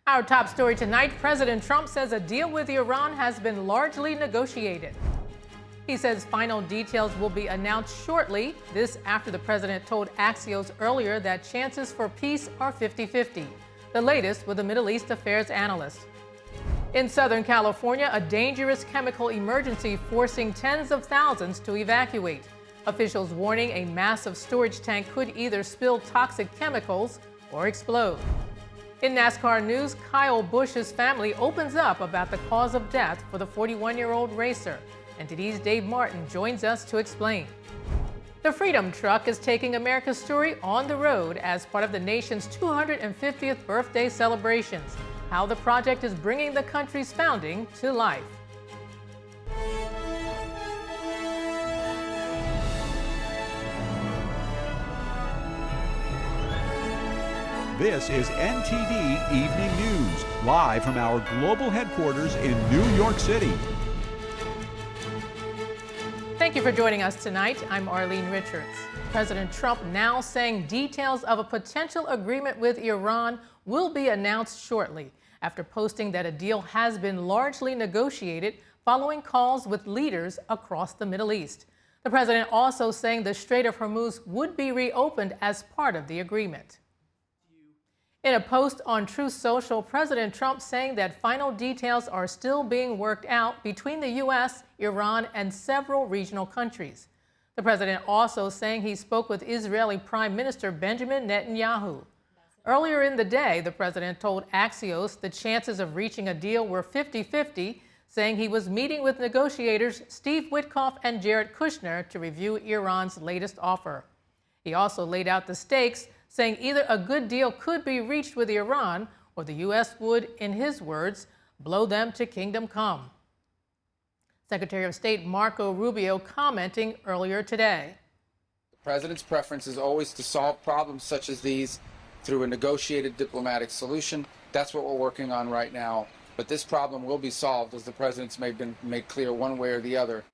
Our top story tonight, President Trump says a deal with Iran has been largely negotiated. He says final details will be announced shortly. This after the president told Axios earlier that chances for peace are 50-50. The latest with a Middle East affairs analyst. In Southern California, a dangerous chemical emergency forcing tens of thousands to evacuate. Officials warning a massive storage tank could either spill toxic chemicals or explode. In NASCAR news, Kyle Busch's family opens up about the cause of death for the 41-year-old racer. NTD's Dave Martin joins us to explain. The Freedom Truck is taking America's story on the road as part of the nation's 250th birthday celebrations. How the project is bringing the country's founding to life. This is NTD Evening News, live from our global headquarters in New York City. Thank you for joining us tonight. I'm Arlene Richards. President Trump now saying details of a potential agreement with Iran will be announced shortly after posting that a deal has been largely negotiated following calls with leaders across the Middle East. The president also saying the Strait of Hormuz would be reopened as part of the agreement. In a post on Truth Social, President Trump saying that final details are still being worked out between the U.S., Iran, and several regional countries. The president also saying he spoke with Israeli Prime Minister Benjamin Netanyahu. Earlier in the day, the president told Axios the chances of reaching a deal were 50-50, saying he was meeting with negotiators Steve Witkoff and Jared Kushner to review Iran's latest offer. He also laid out the stakes, saying either a good deal could be reached with Iran or the U.S. would, in his words, blow them to kingdom come. Secretary of State Marco Rubio commenting earlier today. The president's preference is always to solve problems such as these through a negotiated diplomatic solution. That's what we're working on right now. But this problem will be solved, as the president's made clear one way or the other.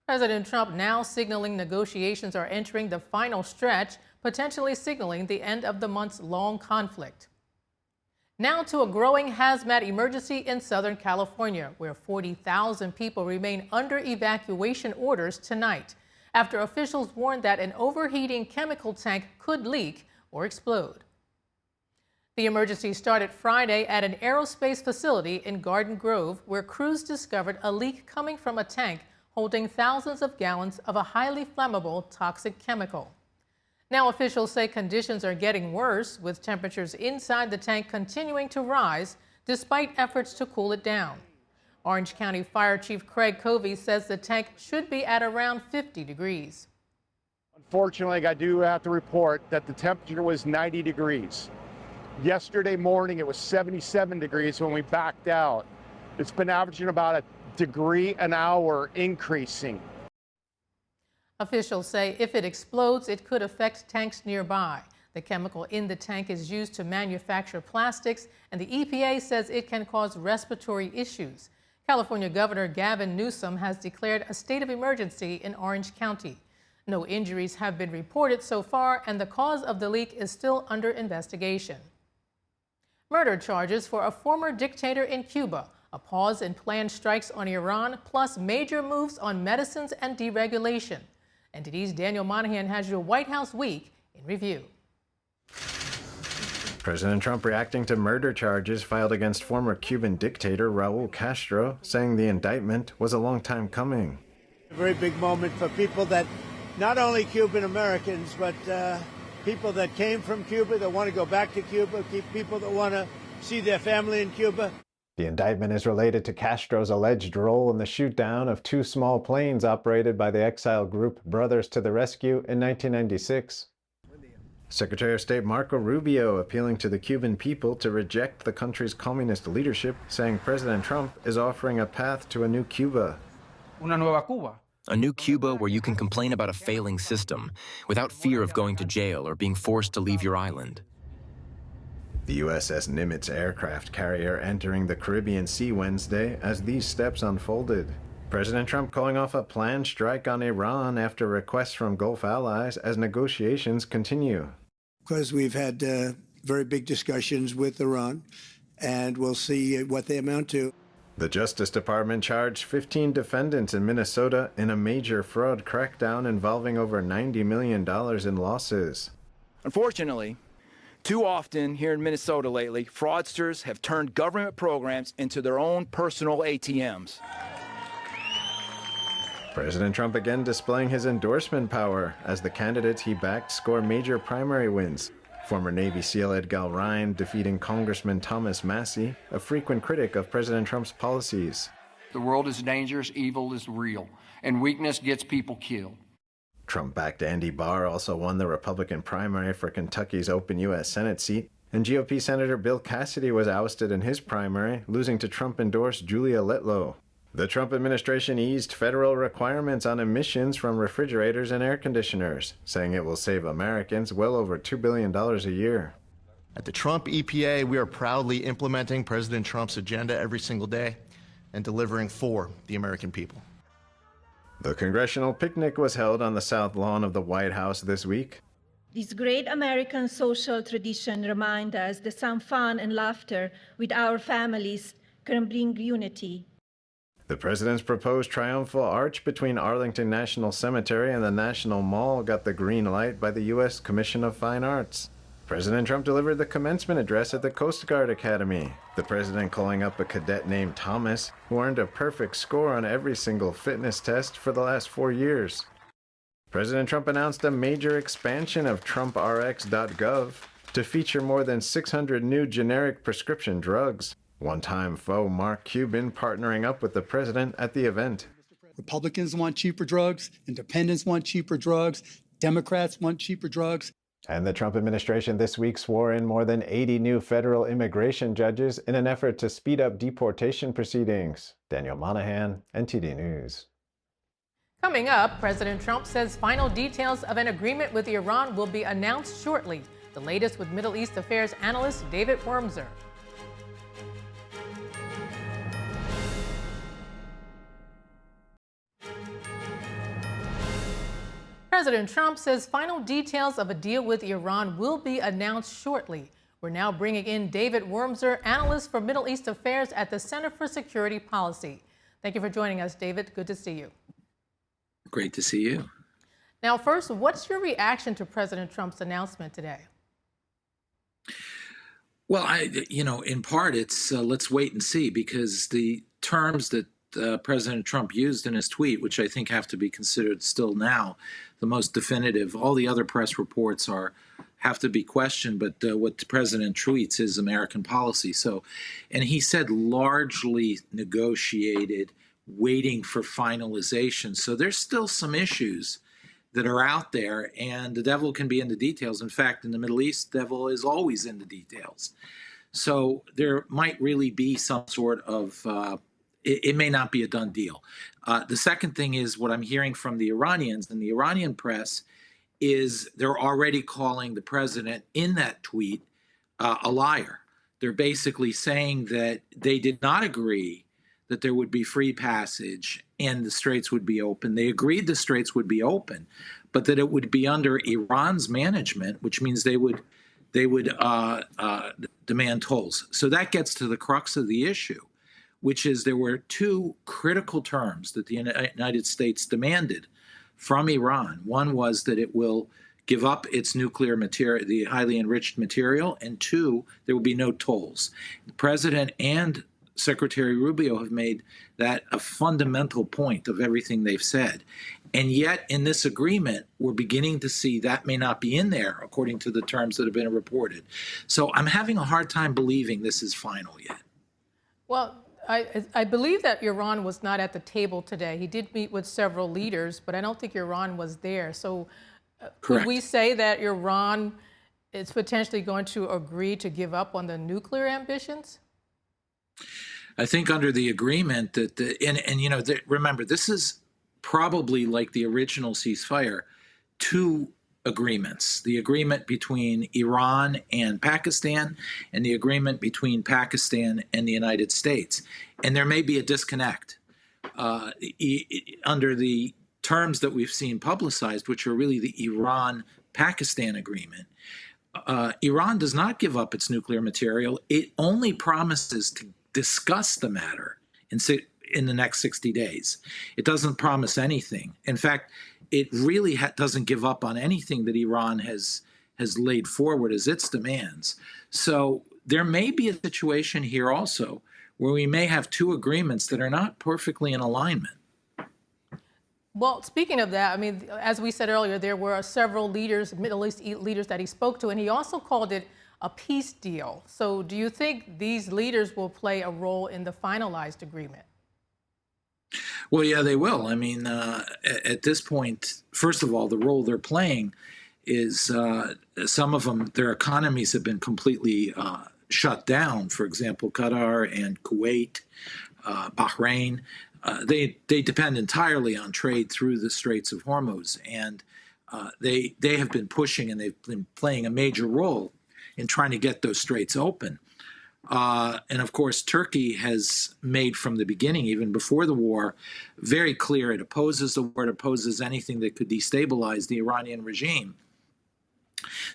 President Trump now signaling negotiations are entering the final stretch, potentially signaling the end of the months-long conflict. Now to a growing hazmat emergency in Southern California, where 40,000 people remain under evacuation orders tonight, after officials warned that an overheating chemical tank could leak or explode. The emergency started Friday at an aerospace facility in Garden Grove, where crews discovered a leak coming from a tank holding thousands of gallons of a highly flammable toxic chemical. Now officials say conditions are getting worse, with temperatures inside the tank continuing to rise despite efforts to cool it down. Orange County Fire Chief Craig Covey says the tank should be at around 50 degrees. Unfortunately, I do have to report that the temperature was 90 degrees. Yesterday morning, it was 77 degrees when we backed out. It's been averaging about a degree an hour increasing. Officials say if it explodes, it could affect tanks nearby. The chemical in the tank is used to manufacture plastics, and the EPA says it can cause respiratory issues. California Governor Gavin Newsom has declared a state of emergency in Orange County. No injuries have been reported so far, and the cause of the leak is still under investigation. Murder charges for a former dictator in Cuba, a pause in planned strikes on Iran, plus major moves on medicines and deregulation. NTD's Daniel Monahan has your White House week in review. President Trump reacting to murder charges filed against former Cuban dictator Raul Castro, saying the indictment was a long time coming. A very big moment for people that, not only Cuban Americans, but people that came from Cuba, that want to go back to Cuba, people that want to see their family in Cuba. The indictment is related to Castro's alleged role in the shoot-down of two small planes operated by the exile group Brothers to the Rescue in 1996. Secretary of State Marco Rubio appealing to the Cuban people to reject the country's communist leadership, saying President Trump is offering a path to a new Cuba. Una nueva Cuba. A new Cuba where you can complain about a failing system without fear of going to jail or being forced to leave your island. The USS Nimitz aircraft carrier entering the Caribbean Sea Wednesday as these steps unfolded. President Trump calling off a planned strike on Iran after requests from Gulf allies as negotiations continue. Because we've had very big discussions with Iran, and we'll see what they amount to. The Justice Department charged 15 defendants in Minnesota in a major fraud crackdown involving over $90 million in losses. Unfortunately, too often here in Minnesota lately, fraudsters have turned government programs into their own personal ATMs. President Trump again displaying his endorsement power as the candidates he backed score major primary wins. Former Navy SEAL Ed Ryan defeating Congressman Thomas Massie, a frequent critic of President Trump's policies. The world is dangerous, evil is real, and weakness gets people killed. Trump-backed Andy Barr also won the Republican primary for Kentucky's open U.S. Senate seat, and GOP Senator Bill Cassidy was ousted in his primary, losing to Trump-endorsed Julia Letlow. The Trump administration eased federal requirements on emissions from refrigerators and air conditioners, saying it will save Americans well over $2 billion a year. At the Trump EPA, we are proudly implementing President Trump's agenda every single day and delivering for the American people. The congressional picnic was held on the South Lawn of the White House this week. This great American social tradition reminds us that some fun and laughter with our families can bring unity. The president's proposed triumphal arch between Arlington National Cemetery and the National Mall got the green light by the U.S. Commission of Fine Arts. President Trump delivered the commencement address at the Coast Guard Academy, the president calling up a cadet named Thomas, who earned a perfect score on every single fitness test for the last 4 years. President Trump announced a major expansion of TrumpRx.gov to feature more than 600 new generic prescription drugs. One-time foe Mark Cuban partnering up with the president at the event. Republicans want cheaper drugs, independents want cheaper drugs, Democrats want cheaper drugs. And the Trump administration this week swore in more than 80 new federal immigration judges in an effort to speed up deportation proceedings. Daniel Monahan, NTD News. Coming up, President Trump says final details of an agreement with Iran will be announced shortly. The latest with Middle East affairs analyst David Wormser. President Trump says final details of a deal with Iran will be announced shortly. We're now bringing in David Wormser, analyst for Middle East affairs at the Center for Security Policy. Thank you for joining us, David. Good to see you. Great to see you. Now, first, what's your reaction to President Trump's announcement today? Well, in part, it's let's wait and see, because the terms that President Trump used in his tweet, which I think have to be considered still now the most definitive. All the other press reports have to be questioned, but what the president tweets is American policy. So, and he said largely negotiated, waiting for finalization. So there's still some issues that are out there, and the devil can be in the details. In fact, in the Middle East, the devil is always in the details. So there might really be some sort of it may not be a done deal. The second thing is what I'm hearing from the Iranians and the Iranian press is they're already calling the president in that tweet a liar. They're basically saying that they did not agree that there would be free passage and the straits would be open. They agreed the straits would be open, but that it would be under Iran's management, which means they would demand tolls. So that gets to the crux of the issue, which is there were two critical terms that the United States demanded from Iran. One was that it will give up its nuclear material, the highly enriched material, and two, there will be no tolls. The president and Secretary Rubio have made that a fundamental point of everything they've said. And yet, in this agreement, we're beginning to see that may not be in there, according to the terms that have been reported. So I'm having a hard time believing this is final yet. Well, I believe that Iran was not at the table today. He did meet with several leaders, but I don't think Iran was there. So could we say that Iran is potentially going to agree to give up on the nuclear ambitions? I think under the agreement that, remember, this is probably like the original ceasefire, two agreements, the agreement between Iran and Pakistan and the agreement between Pakistan and the United States. And there may be a disconnect under the terms that we've seen publicized, which are really the Iran-Pakistan agreement. Iran does not give up its nuclear material. It only promises to discuss the matter in the next 60 days. It doesn't promise anything. In fact, it really doesn't give up on anything that Iran has laid forward as its demands. So there may be a situation here also where we may have two agreements that are not perfectly in alignment. Well, speaking of that, I mean, as we said earlier, there were several leaders, Middle East leaders that he spoke to, and he also called it a peace deal. So do you think these leaders will play a role in the finalized agreement? Well, yeah, they will. I mean, at this point, first of all, the role they're playing is some of them, their economies have been completely shut down. For example, Qatar and Kuwait, Bahrain. They depend entirely on trade through the Straits of Hormuz, and they have been pushing and they've been playing a major role in trying to get those straits open. And of course, Turkey has made from the beginning, even before the war, very clear it opposes the war, it opposes anything that could destabilize the Iranian regime.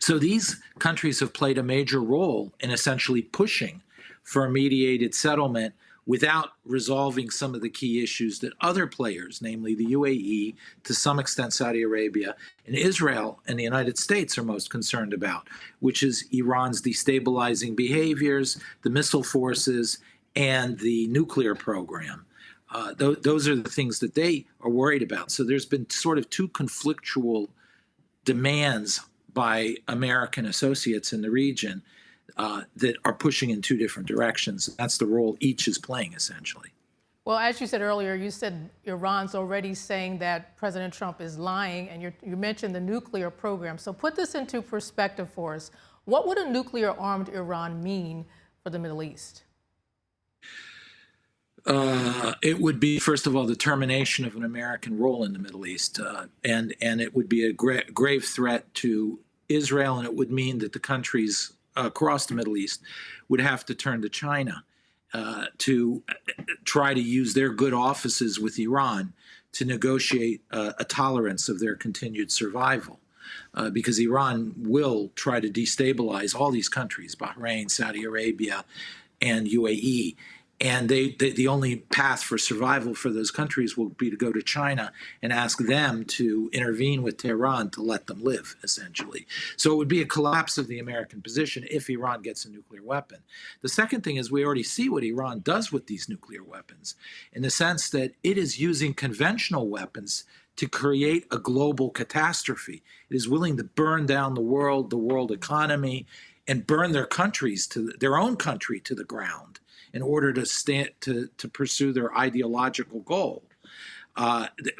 So these countries have played a major role in essentially pushing for a mediated settlement without resolving some of the key issues that other players, namely the UAE, to some extent Saudi Arabia, and Israel and the United States are most concerned about, which is Iran's destabilizing behaviors, the missile forces, and the nuclear program. Those are the things that they are worried about. So there's been sort of two conflictual demands by American associates in the region that are pushing in two different directions. That's the role each is playing, essentially. Well, as you said earlier, you said Iran's already saying that President Trump is lying, and you mentioned the nuclear program. So put this into perspective for us. What would a nuclear-armed Iran mean for the Middle East? It would be, first of all, the termination of an American role in the Middle East, and it would be a grave threat to Israel, and it would mean that the countries across the Middle East would have to turn to China to try to use their good offices with Iran to negotiate a tolerance of their continued survival. Because Iran will try to destabilize all these countries, Bahrain, Saudi Arabia, and UAE. And the only path for survival for those countries will be to go to China and ask them to intervene with Tehran to let them live, essentially. So it would be a collapse of the American position if Iran gets a nuclear weapon. The second thing is we already see what Iran does with these nuclear weapons, in the sense that it is using conventional weapons to create a global catastrophe. It is willing to burn down the world economy, and burn their countries their own country to the ground, in order to pursue their ideological goal,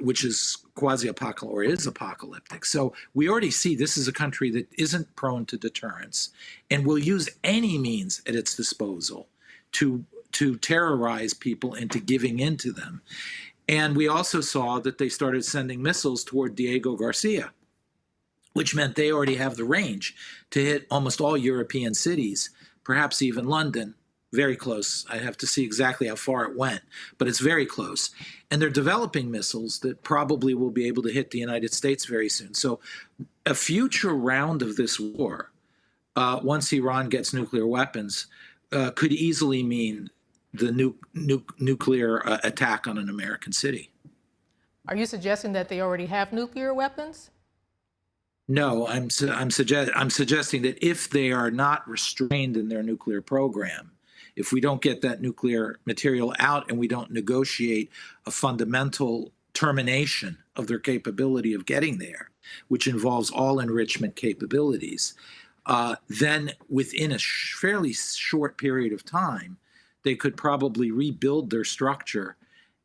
which is quasi-apocalyptic or is apocalyptic. So we already see this is a country that isn't prone to deterrence and will use any means at its disposal to terrorize people into giving in to them. And we also saw that they started sending missiles toward Diego Garcia, which meant they already have the range to hit almost all European cities, perhaps even London. Very close. I have to see exactly how far it went, but it's very close. And they're developing missiles that probably will be able to hit the United States very soon. So a future round of this war, once Iran gets nuclear weapons, could easily mean the nuclear attack on an American city. Are you suggesting that they already have nuclear weapons? No, I'm suggesting that if they are not restrained in their nuclear program, if we don't get that nuclear material out and we don't negotiate a fundamental termination of their capability of getting there, which involves all enrichment capabilities, then within a fairly short period of time, they could probably rebuild their structure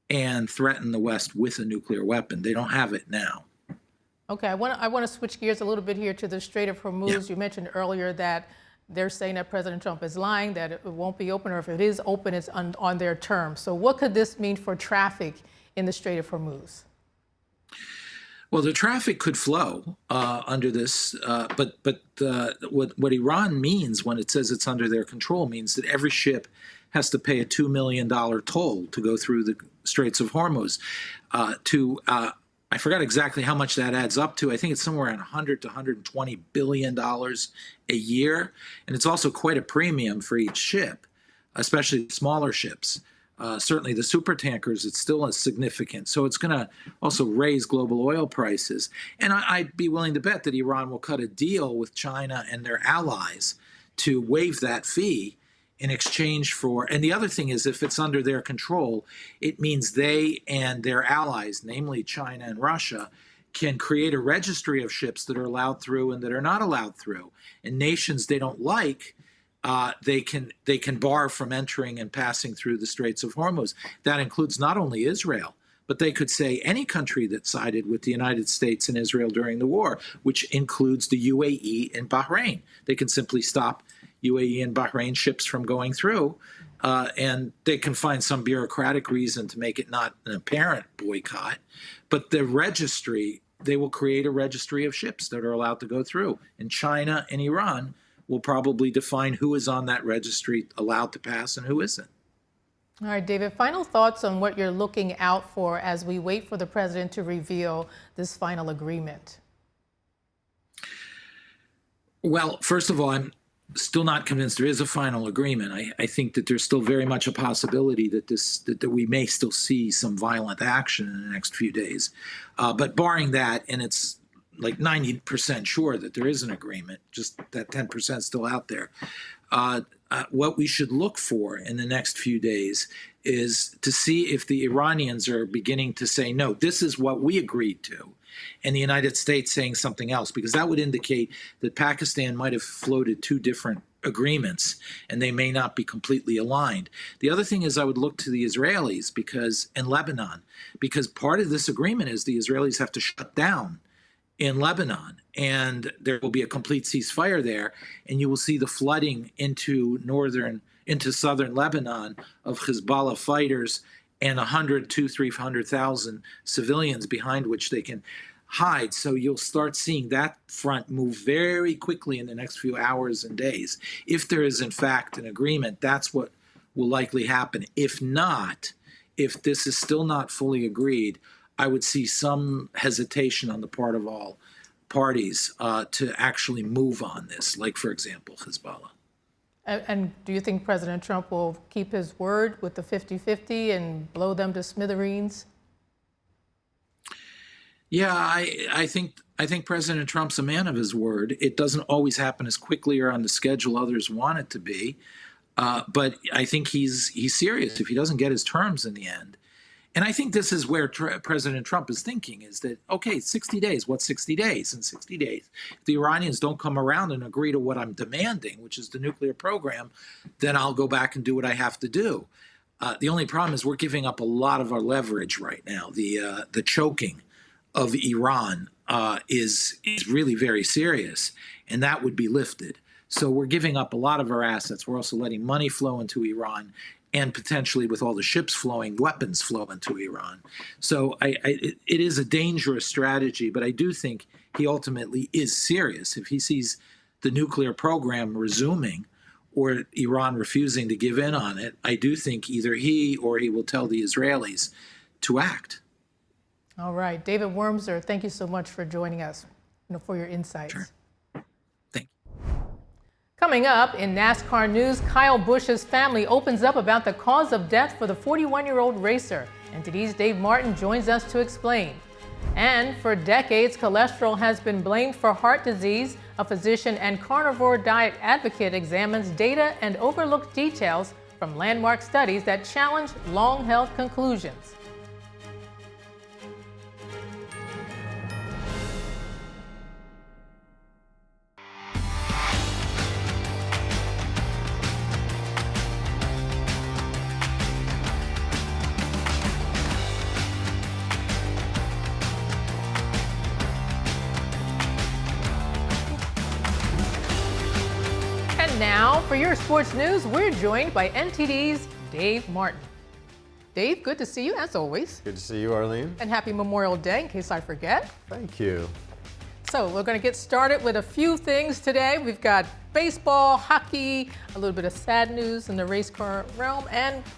and threaten the West with a nuclear weapon. They don't have it now. Okay, I want to switch gears a little bit here to the Strait of Hormuz. Yeah. You mentioned earlier that they're saying that President Trump is lying, that it won't be open, or if it is open, it's on their terms. So what could this mean for traffic in the Strait of Hormuz? Well, the traffic could flow under this, but what Iran means when it says it's under their control means that every ship has to pay a $2 million toll to go through the Straits of Hormuz. I forgot exactly how much that adds up to. I think it's somewhere around $100 to $120 billion a year. And it's also quite a premium for each ship, especially smaller ships. Certainly the super tankers, it's still significant. So it's going to also raise global oil prices. And I'd be willing to bet that Iran will cut a deal with China and their allies to waive that fee in exchange for, and the other thing is, if it's under their control, it means they and their allies, namely China and Russia, can create a registry of ships that are allowed through and that are not allowed through. And nations they don't like, they can bar from entering and passing through the Straits of Hormuz. That includes not only Israel, but they could say any country that sided with the United States and Israel during the war, which includes the UAE and Bahrain. They can simply stop UAE and Bahrain ships from going through, and they can find some bureaucratic reason to make it not an apparent boycott. But the registry, they will create a registry of ships that are allowed to go through. And China and Iran will probably define who is on that registry allowed to pass and who isn't. All right, David, final thoughts on what you're looking out for as we wait for the president to reveal this final agreement? Well, first of all, I'm still not convinced there is a final agreement. I think that there's still very much a possibility that that we may still see some violent action in the next few days. But barring that, and it's like 90% sure that there is an agreement, just that 10% still out there. What we should look for in the next few days is to see if the Iranians are beginning to say, no, this is what we agreed to, and the United States saying something else, because that would indicate that Pakistan might have floated two different agreements and they may not be completely aligned. The other thing is I would look to the Israelis and Lebanon, because part of this agreement is the Israelis have to shut down in Lebanon, and there will be a complete ceasefire there, and you will see the flooding into southern Lebanon of Hezbollah fighters and 300,000 civilians behind which they can hide. So you'll start seeing that front move very quickly in the next few hours and days. If there is in fact an agreement, that's what will likely happen. If not, if this is still not fully agreed, I would see some hesitation on the part of all parties to actually move on this, like, for example, Hezbollah. And do you think President Trump will keep his word with the 50-50 and blow them to smithereens? Yeah, I think President Trump's a man of his word. It doesn't always happen as quickly or on the schedule others want it to be, but I think he's serious if he doesn't get his terms in the end. And I think this is where President Trump is thinking, is that, okay, 60 days, what's 60 days? In 60 days, if the Iranians don't come around and agree to what I'm demanding, which is the nuclear program, then I'll go back and do what I have to do. The only problem is we're giving up a lot of our leverage right now. The choking of Iran is really very serious, and that would be lifted. So we're giving up a lot of our assets. We're also letting money flow into Iran, and potentially with all the ships flowing, weapons flow into Iran. So it is a dangerous strategy, but I do think he ultimately is serious. If he sees the nuclear program resuming or Iran refusing to give in on it, I do think either he or he will tell the Israelis to act. All right. David Wormser, thank you so much for joining us, for your insights. Sure. Coming up in NASCAR news, Kyle Busch's family opens up about the cause of death for the 41-year-old racer. NTD's Dave Martin joins us to explain. And for decades, cholesterol has been blamed for heart disease. A physician and carnivore diet advocate examines data and overlooked details from landmark studies that challenge long-held conclusions. Now, for your sports news, we're joined by NTD's Dave Martin. Dave, good to see you as always. Good to see you, Arlene. And happy Memorial Day, in case I forget. Thank you. So we're going to get started with a few things today. We've got baseball, hockey, a little bit of sad news in the race car realm,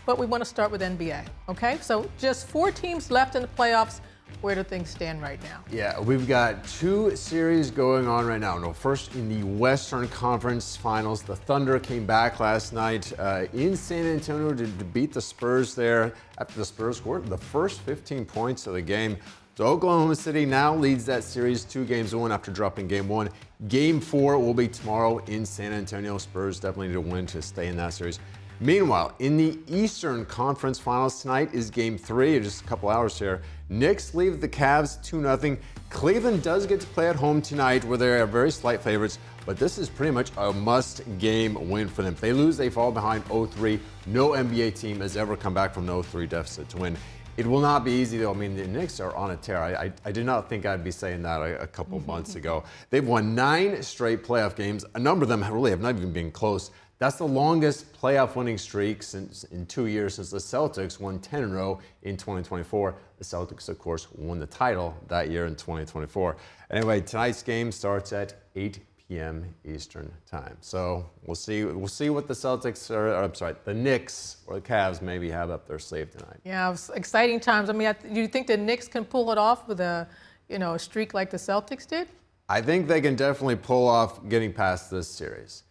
but we want to start with NBA, okay? So just 4 teams left in the playoffs Where do things stand right now? Yeah, we've got two series going on right now. No, first in the Western Conference Finals, the Thunder came back last night in San Antonio to beat the Spurs there after the Spurs scored the first 15 points of the game. So Oklahoma City now leads that series 2-1 after dropping game 1. Game 4 will be tomorrow in San Antonio. Spurs definitely need to win to stay in that series. Meanwhile, in the Eastern Conference Finals tonight is Game 3 in just a couple hours here. Knicks leave the Cavs 2-0. Cleveland does get to play at home tonight where they are very slight favorites, but this is pretty much a must-game win for them. If they lose, they fall behind 0-3. No NBA team has ever come back from an 0-3 deficit to win. It will not be easy, though. I mean, the Knicks are on a tear. I did not think I'd be saying that a couple months ago. They've won 9 straight playoff games. A number of them really have not even been close. That's the longest playoff winning streak since in 2 years since the Celtics won 10 in a row in 2024. The Celtics, of course, won the title that year in 2024. Anyway, tonight's game starts at 8 p.m. Eastern time. So we'll see what the Celtics the Knicks or the Cavs maybe have up their sleeve tonight. Yeah, it was exciting times. I mean, do you think the Knicks can pull it off with a streak like the Celtics did? I think they can definitely pull off getting past this series.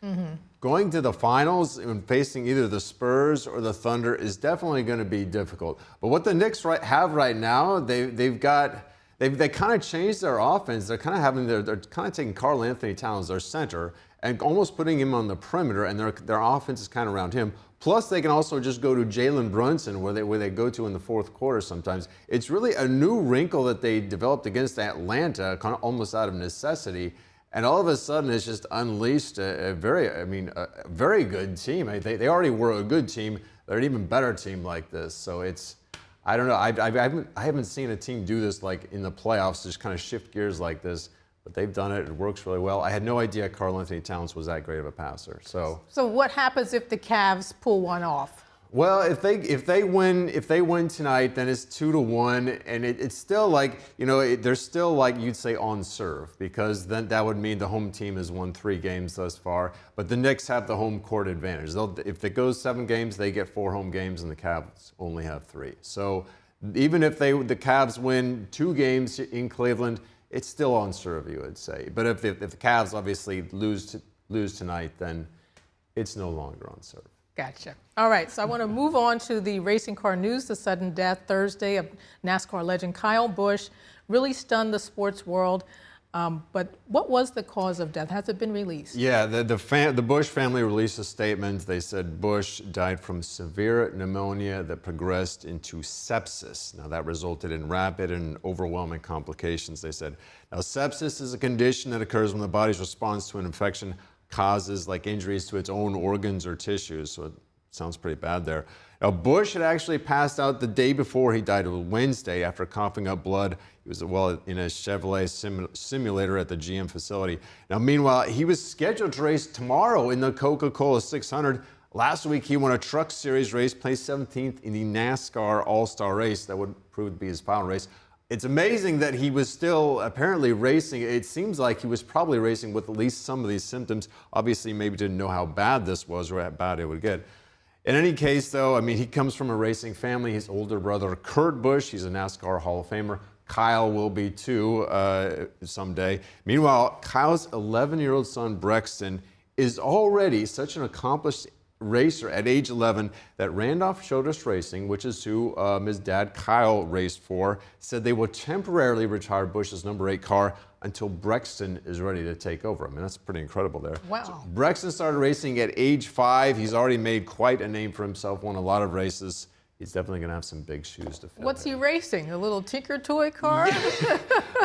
Going to the finals and facing either the Spurs or the Thunder is definitely going to be difficult. But what the Knicks have right now, they kind of changed their offense. They're kind of taking Karl Anthony Towns, their center, and almost putting him on the perimeter, and their offense is kind of around him. Plus, they can also just go to Jalen Brunson, where they go to in the fourth quarter sometimes. It's really a new wrinkle that they developed against Atlanta, kind of almost out of necessity. And all of a sudden, it's just unleashed a very good team. They already were a good team. They're an even better team like this. So I don't know. I haven't seen a team do this like in the playoffs, just kind of shift gears like this. But they've done it. It works really well. I had no idea Karl Anthony Towns was that great of a passer. So what happens if the Cavs pull one off? Well, if they win tonight, then it's 2-1, and it's still like they're still like you'd say on serve, because then that would mean the home team has won 3 games thus far. But the Knicks have the home court advantage. If it goes 7 games, they get 4 home games, and the Cavs only have 3. So even if the Cavs win 2 games in Cleveland, it's still on serve, you would say. But if the Cavs obviously lose tonight, then it's no longer on serve. Gotcha. All right, so I want to move on to the racing car news. The sudden death Thursday of NASCAR legend Kyle Busch really stunned the sports world. But what was the cause of death? Has it been released? Yeah, the Busch family released a statement. They said Busch died from severe pneumonia that progressed into sepsis. Now, that resulted in rapid and overwhelming complications, they said. Now, sepsis is a condition that occurs when the body's response to an infection causes like injuries to its own organs or tissues. So it sounds pretty bad there. Now, Busch had actually passed out the day before he died. It was Wednesday after coughing up blood. He was in a Chevrolet simulator at the GM facility. Now, meanwhile, he was scheduled to race tomorrow in the Coca-Cola 600. Last week, he won a Truck Series race, placed 17th in the NASCAR All-Star race. That would prove to be his final race. It's amazing that he was still apparently racing. It seems like he was probably racing with at least some of these symptoms. Obviously, maybe didn't know how bad this was or how bad it would get. In any case, though, I mean, he comes from a racing family. His older brother, Kurt Busch, he's a NASCAR Hall of Famer. Kyle will be too someday. Meanwhile, Kyle's 11-year-old son, Brexton, is already such an accomplished racer at age 11 that Randolph Childress Racing, which is who his dad Kyle raced for, said they will temporarily retire Busch's number 8 car until Brexton is ready to take over. I mean, that's pretty incredible there. Wow. So Brexton started racing at age 5. He's already made quite a name for himself, won a lot of races. He's definitely going to have some big shoes to fill. What's he racing? A little Tinker Toy car?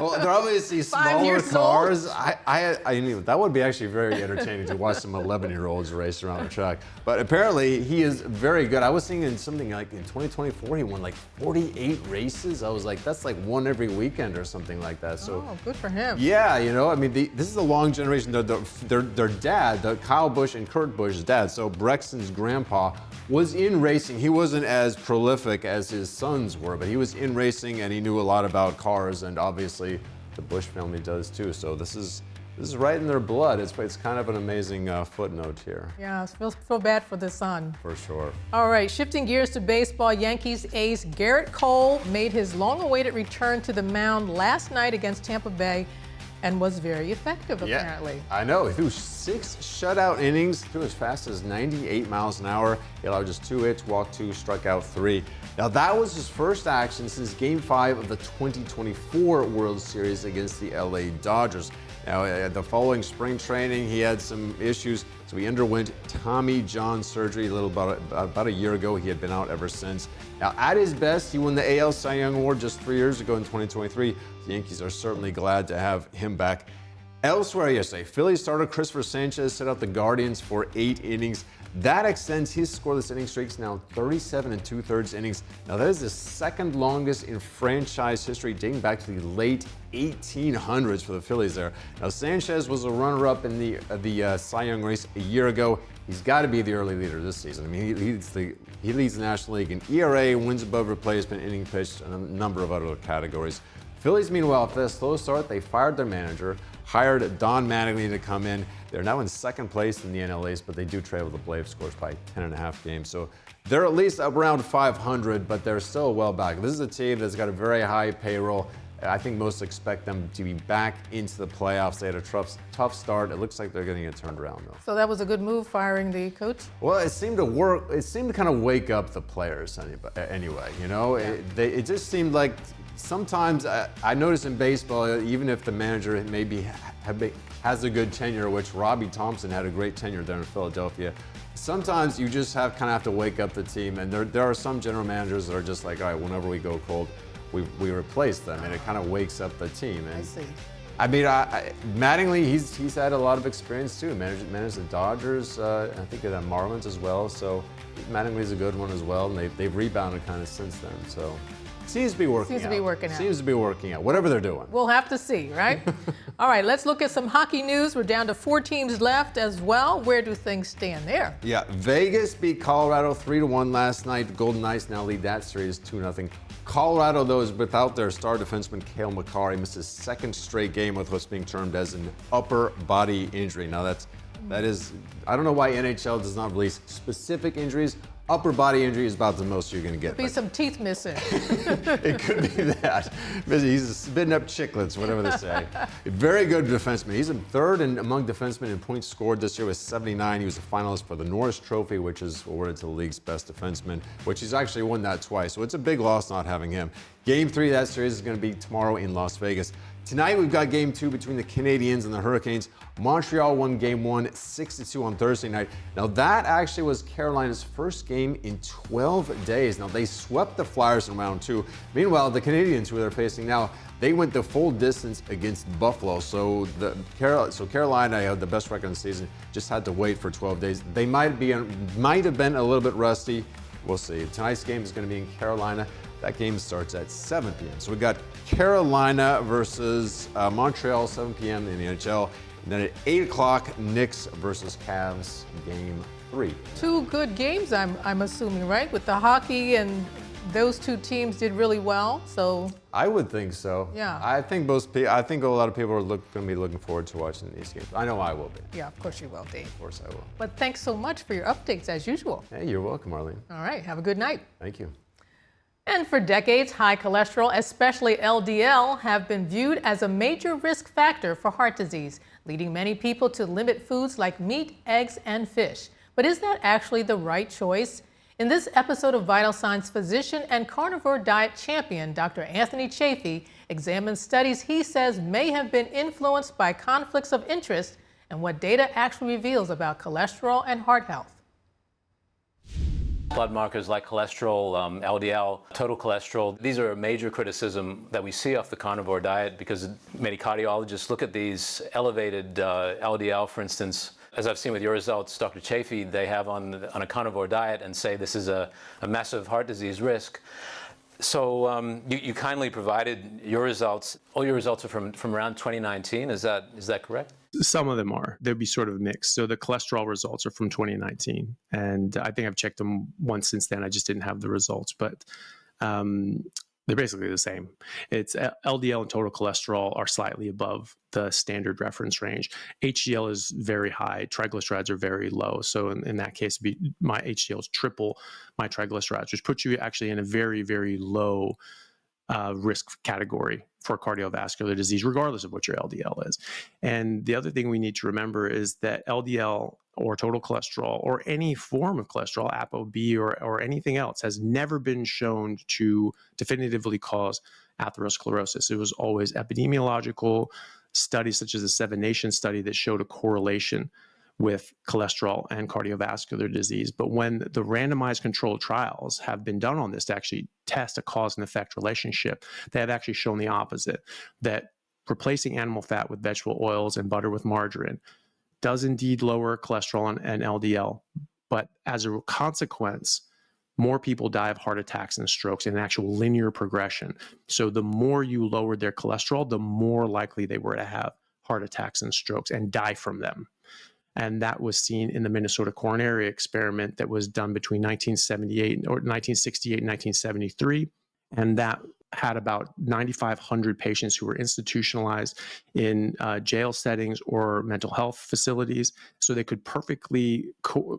Well, they're obviously smaller cars. I knew that would be actually very entertaining to watch some 11-year-olds race around the track. But apparently, he is very good. I was thinking something like in 2024, he won like 48 races. I was like, that's like one every weekend or something like that. So, good for him. Yeah, I mean, this is a long generation. Their dad, Kyle Busch and Kurt Busch's dad, so Brexton's grandpa, was in racing. He wasn't as prolific as his sons were, but he was in racing and he knew a lot about cars, and obviously the Busch family does too. So this is This is right in their blood. It's kind of an amazing footnote here. Yeah, feel bad for the son. For sure. All right, shifting gears to baseball, Yankees ace Garrett Cole made his long-awaited return to the mound last night against Tampa Bay and was very effective, apparently. I know. He threw 6 shutout innings, threw as fast as 98 miles an hour. He allowed just 2 hits, walked 2, struck out 3. Now, that was his first action since Game 5 of the 2024 World Series against the LA Dodgers. Now, the following spring training, he had some issues, so he underwent Tommy John surgery about a year ago. He had been out ever since. Now, at his best, he won the AL Cy Young Award just 3 years ago in 2023. The Yankees are certainly glad to have him back. Elsewhere yesterday, Phillies starter Christopher Sanchez set out the Guardians for 8 innings. That extends his scoreless inning streaks now 37 2/3 innings. Now that is the second longest in franchise history, dating back to the late 1800s for the Phillies there. Now Sanchez was a runner-up in the Cy Young race a year ago. He's got to be the early leader this season. I mean, he leads the National League in ERA, wins above replacement, inning pitched, and a number of other categories. Phillies, meanwhile, after a slow start, they fired their manager, hired Don Mattingly to come in. They're now in second place in the NL East, but they do trail the Braves scores by 10.5 games. So they're at least up around 500, but they're still well back. This is a team that's got a very high payroll. I think most expect them to be back into the playoffs. They had a tough start. It looks like they're going to get turned around, though. So that was a good move, firing the coach? Well, it seemed to work. It seemed to kind of wake up the players anyway. You know, Yeah. It just seemed like sometimes I notice in baseball, even if the manager maybe has a good tenure, which Robbie Thompson had a great tenure there in Philadelphia, sometimes you just kind of have to wake up the team. And there are some general managers that are just like, all right, whenever we go cold, we replace them, and it kind of wakes up the team. And I see. I mean, Mattingly, he's had a lot of experience too. Managed the Dodgers, I think the Marlins as well. So Mattingly's a good one as well, and they've rebounded kind of since then. So seems to be working out. Seems to be working out. Whatever they're doing. We'll have to see, right? All right, let's look at some hockey news. We're down to 4 teams left as well. Where do things stand there? Yeah, Vegas beat Colorado 3-1 last night. The Golden Knights now lead that series 2-0. Colorado, though, is without their star defenseman, Cale Makar. He missed his second straight game with what's being termed as an upper body injury. Now, that is, I don't know why NHL does not release specific injuries. Upper body injury is about the most you're going to get. Could be some teeth missing. It could be that. He's spitting up chiclets, whatever they say. Very good defenseman. He's in third among defensemen in points scored this year with 79. He was a finalist for the Norris Trophy, which is awarded to the league's best defenseman, which he's actually won that twice. So it's a big loss not having him. Game 3 of that series is going to be tomorrow in Las Vegas. Tonight we've got Game 2 between the Canadiens and the Hurricanes. Montreal won Game 1 6-2 on Thursday night. Now that actually was Carolina's first game in 12 days. Now they swept the Flyers in round 2. Meanwhile, the Canadiens, who they're facing now, they went the full distance against Buffalo. So Carolina had the best record in the season, just had to wait for 12 days. They might have been a little bit rusty. We'll see. Tonight's game is going to be in Carolina. That game starts at 7 p.m. So we got Carolina versus Montreal, 7 p.m. in the NHL. And then at 8 o'clock, Knicks versus Cavs, Game 3. 2 good games, I'm assuming, right? With the hockey, and those 2 teams did really well. So I would think so. Yeah. I think a lot of people are going to be looking forward to watching these games. I know I will be. Yeah, of course you will, Dave. Of course I will. But thanks so much for your updates as usual. Hey, you're welcome, Arlene. All right, have a good night. Thank you. And for decades, high cholesterol, especially LDL, have been viewed as a major risk factor for heart disease, leading many people to limit foods like meat, eggs, and fish. But is that actually the right choice? In this episode of Vital Signs, physician and carnivore diet champion Dr. Anthony Chafee examines studies he says may have been influenced by conflicts of interest and what data actually reveals about cholesterol and heart health. Blood markers like cholesterol, LDL, total cholesterol, these are a major criticism that we see off the carnivore diet because many cardiologists look at these elevated LDL, for instance. As I've seen with your results, Dr. Chafee, they have on a carnivore diet and say this is a massive heart disease risk. So you kindly provided your results. All your results are from around 2019. Is that correct? Some of them are. They'd be sort of mixed. So the cholesterol results are from 2019. And I think I've checked them once since then. I just didn't have the results. But They're basically the same. It's LDL and total cholesterol are slightly above the standard reference range. HDL is very high. Triglycerides are very low. So in that case, my HDL is triple my triglycerides, which puts you actually in a very, very low risk category for cardiovascular disease, regardless of what your LDL is. And the other thing we need to remember is that LDL or total cholesterol or any form of cholesterol, ApoB or anything else, has never been shown to definitively cause atherosclerosis. It was always epidemiological studies such as the Seven Nations study that showed a correlation with cholesterol and cardiovascular disease. But when the randomized controlled trials have been done on this to actually test a cause and effect relationship, they have actually shown the opposite, that replacing animal fat with vegetable oils and butter with margarine does indeed lower cholesterol and LDL. But as a consequence, more people die of heart attacks and strokes in an actual linear progression. So the more you lowered their cholesterol, the more likely they were to have heart attacks and strokes and die from them. And that was seen in the Minnesota coronary experiment that was done between 1968 and 1973. And that had about 9,500 patients who were institutionalized in jail settings or mental health facilities, so they could perfectly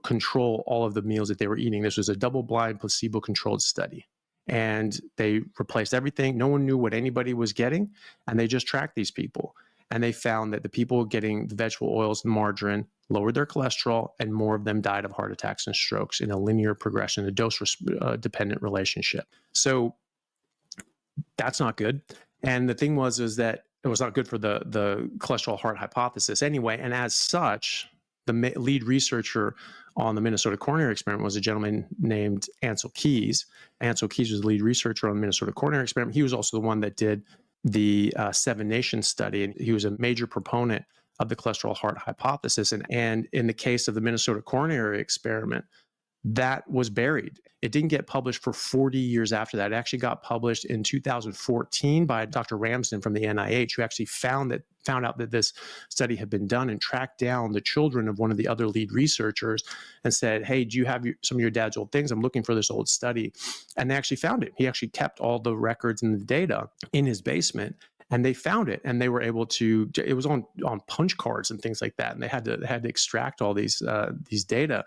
control all of the meals that they were eating. This was a double-blind, placebo-controlled study. And they replaced everything. No one knew what anybody was getting, and they just tracked these people. And they found that the people getting the vegetable oils and margarine lowered their cholesterol, and more of them died of heart attacks and strokes in a linear progression, a dose-dependent relationship. So that's not good. And the thing is that it was not good for the cholesterol heart hypothesis anyway. And as such, the lead researcher on the Minnesota coronary experiment was a gentleman named Ansel Keys. Ansel Keys was the lead researcher on the Minnesota coronary experiment. He was also the one that did the Seven Nations study, and he was a major proponent of the cholesterol heart hypothesis. And in the case of the Minnesota coronary experiment, that was buried. It didn't get published for 40 years after that. It actually got published in 2014 by Dr. Ramsden from the NIH, who actually found out that this study had been done and tracked down the children of one of the other lead researchers and said, hey, do you have some of your dad's old things? I'm looking for this old study. And they actually found it. He actually kept all the records and the data in his basement. And they found it, and they were able to. It was on punch cards and things like that, and they had to extract all these data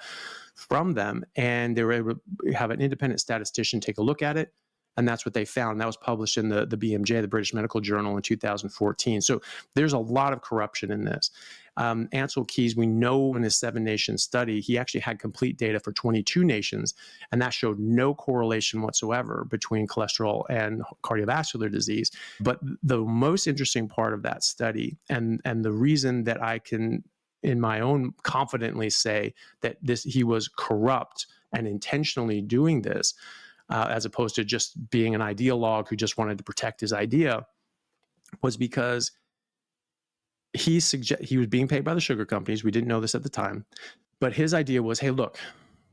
from them, and they were able to have an independent statistician take a look at it, and that's what they found. And that was published in the BMJ, the British Medical Journal, in 2014. So there's a lot of corruption in this. Ansel Keys, we know in his Seven Nations study, he actually had complete data for 22 nations, and that showed no correlation whatsoever between cholesterol and cardiovascular disease. But the most interesting part of that study, and the reason that I can, in my own, confidently say that he was corrupt and intentionally doing this, as opposed to just being an ideologue who just wanted to protect his idea, was because he was being paid by the sugar companies. We didn't know this at the time, but his idea was, hey, look,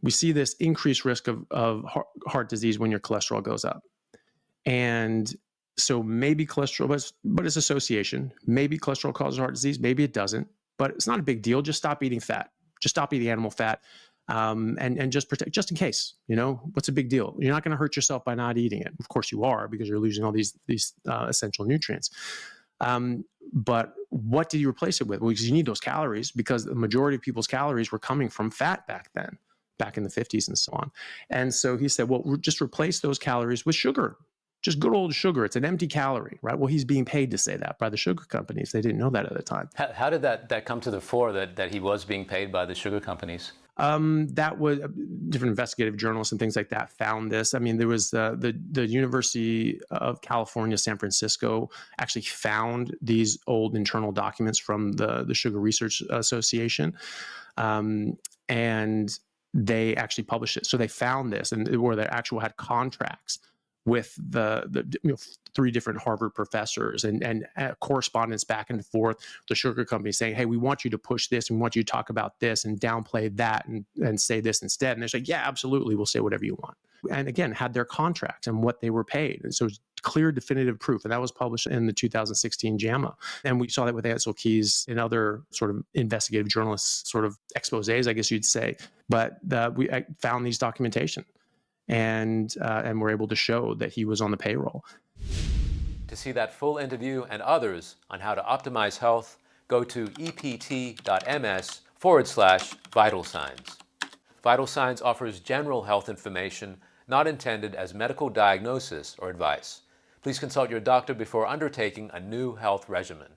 we see this increased risk of heart disease when your cholesterol goes up. And so maybe cholesterol, but it's association. Maybe cholesterol causes heart disease, maybe it doesn't, but it's not a big deal. Just stop eating fat. Just stop eating animal fat. And just protect, just in case, what's a big deal? You're not going to hurt yourself by not eating it. Of course you are, because you're losing all these essential nutrients. But what did you replace it with? Well, because you need those calories, because the majority of people's calories were coming from fat back then, back in the 50s and so on. And so he said, well, just replace those calories with sugar. Just good old sugar. It's an empty calorie, right? Well, he's being paid to say that by the sugar companies. They didn't know that at the time. How did that come to the fore, that he was being paid by the sugar companies? That was different investigative journalists and things like that found this. I mean, there was the University of California, San Francisco actually found these old internal documents from the Sugar Research Association, and they actually published it. So they found this, and where they actually had contracts with the 3 different Harvard professors and correspondence back and forth, the sugar company saying, hey, we want you to push this, and we want you to talk about this and downplay that and say this instead. And they're like, yeah, absolutely, we'll say whatever you want. And again, had their contracts and what they were paid. And so it's clear, definitive proof. And that was published in the 2016 JAMA. And we saw that with Ansel Keys and other sort of investigative journalists, sort of exposés, I guess you'd say. But we found these documentation. and were able to show that he was on the payroll. To see that full interview and others on how to optimize health, go to ept.ms/vital signs. Vital Signs offers general health information not intended as medical diagnosis or advice. Please consult your doctor before undertaking a new health regimen.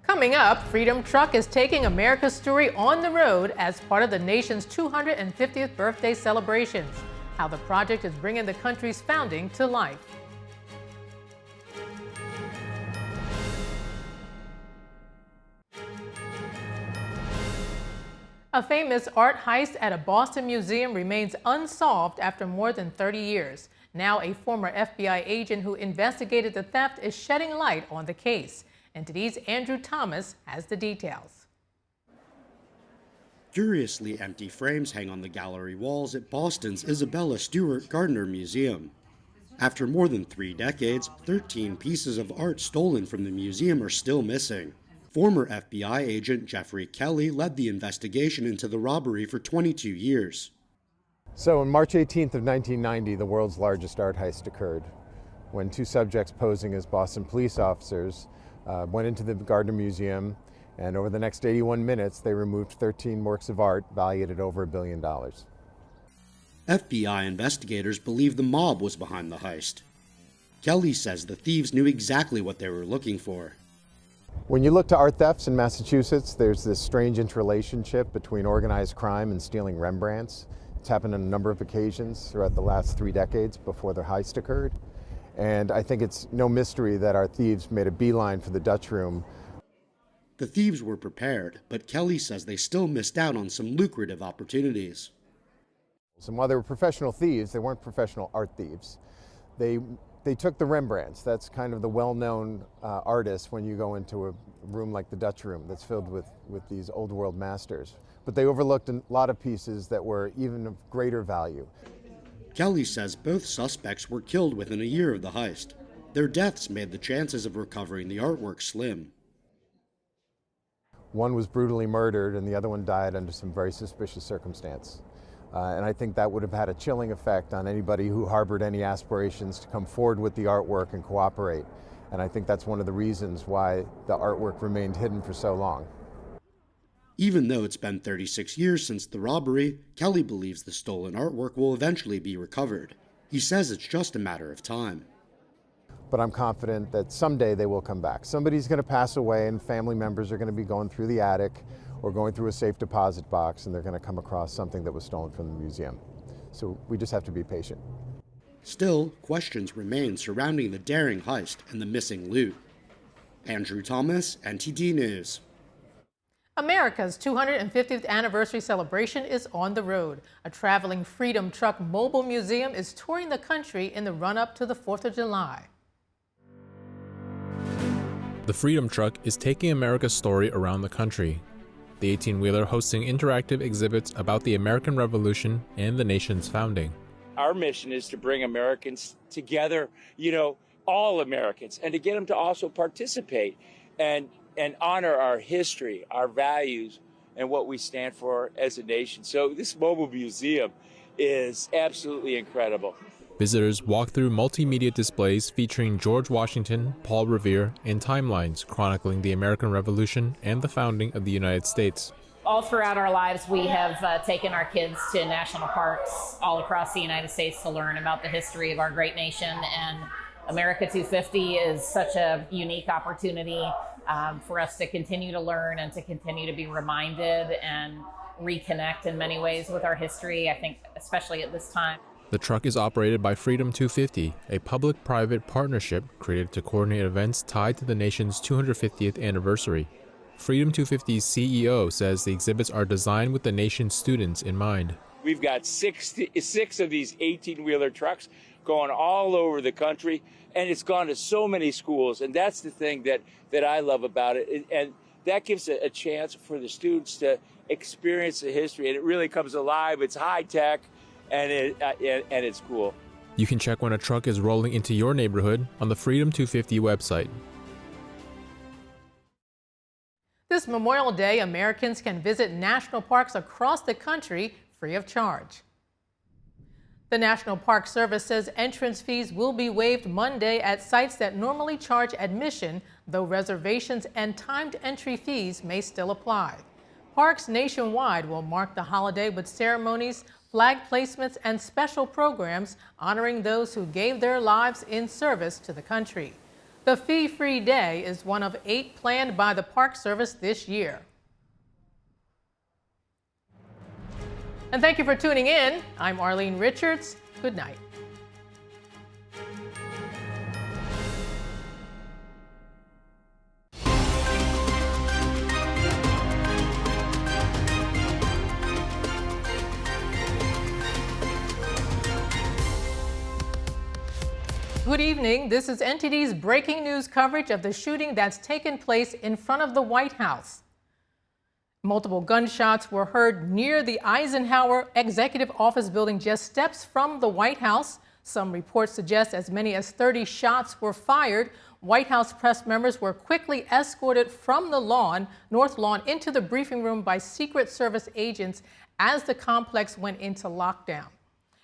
Coming up, Freedom Truck is taking America's story on the road as part of the nation's 250th birthday celebrations. How the project is bringing the country's founding to life. A famous art heist at a Boston museum remains unsolved after more than 30 years. Now, a former FBI agent who investigated the theft is shedding light on the case. NTD's Andrew Thomas has the details. Curiously empty frames hang on the gallery walls at Boston's Isabella Stewart Gardner Museum. After more than 3 decades, 13 pieces of art stolen from the museum are still missing. Former FBI agent Jeffrey Kelly led the investigation into the robbery for 22 years. So on March 18th of 1990, the world's largest art heist occurred when 2 subjects posing as Boston police officers went into the Gardner Museum, and over the next 81 minutes, they removed 13 works of art valued at over $1 billion. FBI investigators believe the mob was behind the heist. Kelly says the thieves knew exactly what they were looking for. When you look to art thefts in Massachusetts, there's this strange interrelationship between organized crime and stealing Rembrandts. It's happened on a number of occasions throughout the last 3 decades before the heist occurred. And I think it's no mystery that our thieves made a beeline for the Dutch room. The thieves were prepared, but Kelly says they still missed out on some lucrative opportunities. And while they were professional thieves, they weren't professional art thieves. They took the Rembrandts. That's kind of the well-known artists when you go into a room like the Dutch room that's filled with these old world masters. But they overlooked a lot of pieces that were even of greater value. Kelly says both suspects were killed within a year of the heist. Their deaths made the chances of recovering the artwork slim. One was brutally murdered and the other one died under some very suspicious circumstance. And I think that would have had a chilling effect on anybody who harbored any aspirations to come forward with the artwork and cooperate. And I think that's one of the reasons why the artwork remained hidden for so long. Even though it's been 36 years since the robbery, Kelly believes the stolen artwork will eventually be recovered. He says it's just a matter of time. But I'm confident that someday they will come back. Somebody's going to pass away and family members are going to be going through the attic or going through a safe deposit box, and they're going to come across something that was stolen from the museum. So we just have to be patient. Still, questions remain surrounding the daring heist and the missing loot. Andrew Thomas, NTD News. America's 250th anniversary celebration is on the road. A traveling Freedom Truck mobile museum is touring the country in the run-up to the 4th of July. The Freedom Truck is taking America's story around the country. The 18-wheeler hosting interactive exhibits about the American Revolution and the nation's founding. Our mission is to bring Americans together, all Americans, and to get them to also participate and honor our history, our values, and what we stand for as a nation. So this mobile museum is absolutely incredible. Visitors walk through multimedia displays featuring George Washington, Paul Revere, and timelines chronicling the American Revolution and the founding of the United States. All throughout our lives, we have taken our kids to national parks all across the United States to learn about the history of our great nation. And America 250 is such a unique opportunity for us to continue to learn and to continue to be reminded and reconnect in many ways with our history, I think, especially at this time. The truck is operated by Freedom 250, a public-private partnership created to coordinate events tied to the nation's 250th anniversary. Freedom 250's CEO says the exhibits are designed with the nation's students in mind. We've got six of these 18-wheeler trucks going all over the country, and it's gone to so many schools, and that's the thing that I love about it. And that gives a chance for the students to experience the history, and it really comes alive. It's high-tech. And it's cool. You can check when a truck is rolling into your neighborhood on the Freedom 250 website. This Memorial Day, Americans can visit national parks across the country free of charge. The National Park Service says entrance fees will be waived Monday at sites that normally charge admission, though reservations and timed entry fees may still apply. Parks nationwide will mark the holiday with ceremonies, flag placements, and special programs honoring those who gave their lives in service to the country. The fee-free day is one of 8 planned by the Park Service this year. And thank you for tuning in. I'm Arlene Richards. Good night. Good evening. This is NTD's breaking news coverage of the shooting that's taken place in front of the White House. Multiple gunshots were heard near the Eisenhower Executive Office building just steps from the White House. Some reports suggest as many as 30 shots were fired. White House press members were quickly escorted from the North Lawn into the briefing room by Secret Service agents as the complex went into lockdown.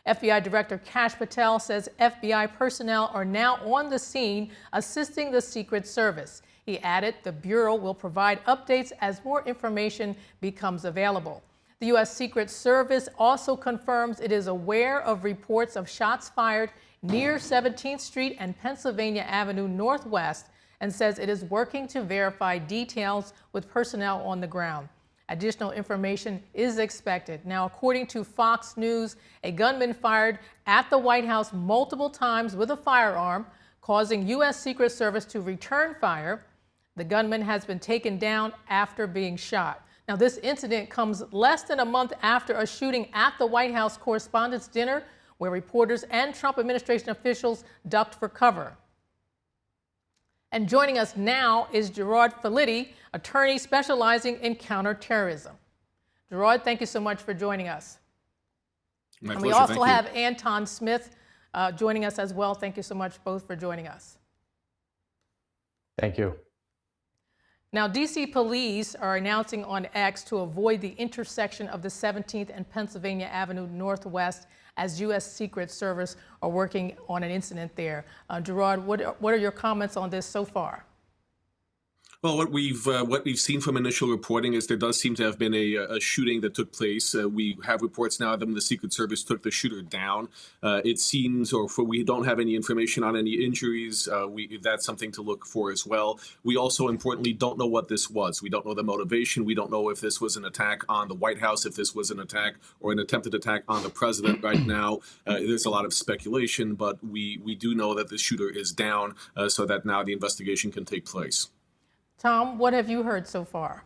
FBI Director Kash Patel says FBI personnel are now on the scene assisting the Secret Service. He added the Bureau will provide updates as more information becomes available. The U.S. Secret Service also confirms it is aware of reports of shots fired near 17th Street and Pennsylvania Avenue Northwest and says it is working to verify details with personnel on the ground. Additional information is expected. Now, according to Fox News, a gunman fired at the White House multiple times with a firearm, causing U.S. Secret Service to return fire. The gunman has been taken down after being shot. Now, this incident comes less than a month after a shooting at the White House Correspondents' Dinner, where reporters and Trump administration officials ducked for cover. And joining us now is Gerard Filitti, attorney specializing in counterterrorism. Gerard, thank you so much for joining us. My and pleasure. we also Thank have you. Anton Smith joining us as well. Thank you so much both for joining us. Thank you. Now, D.C. police are announcing on X to avoid the intersection of the 17th and Pennsylvania Avenue Northwest as U.S. Secret Service are working on an incident there. Gerard, what are your comments on this so far? Well, what we've seen from initial reporting is there does seem to have been a shooting that took place. We have reports now that the Secret Service took the shooter down. It seems, we don't have any information on any injuries. That's something to look for as well. We also, importantly, don't know what this was. We don't know the motivation. We don't know if this was an attack on the White House, if this was an attack or an attempted attack on the president. Right now, there's a lot of speculation, but we do know that the shooter is down, so that now the investigation can take place. Tom, what have you heard so far?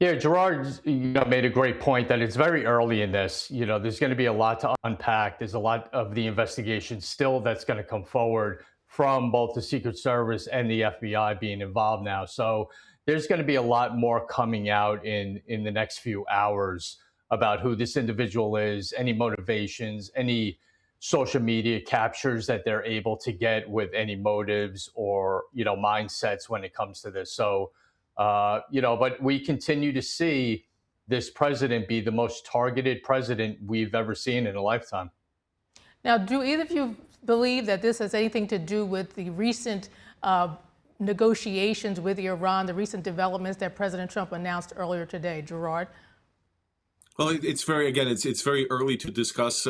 Yeah, Gerard made a great point that it's very early in this. There's going to be a lot to unpack. There's a lot of the investigation still that's going to come forward from both the Secret Service and the FBI being involved now. So there's going to be a lot more coming out in the next few hours about who this individual is, any motivations, any social media captures that they're able to get with any motives or, mindsets when it comes to this. So, but we continue to see this president be the most targeted president we've ever seen in a lifetime. Now, do either of you believe that this has anything to do with the recent negotiations with Iran, the recent developments that President Trump announced earlier today? Gerard? Well, it's very early to discuss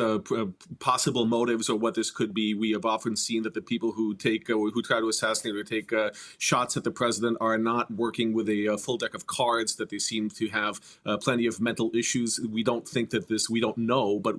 possible motives or what this could be. We have often seen that the people who try to assassinate or take shots at the president are not working with a full deck of cards, that they seem to have plenty of mental issues. We don't think that we don't know, but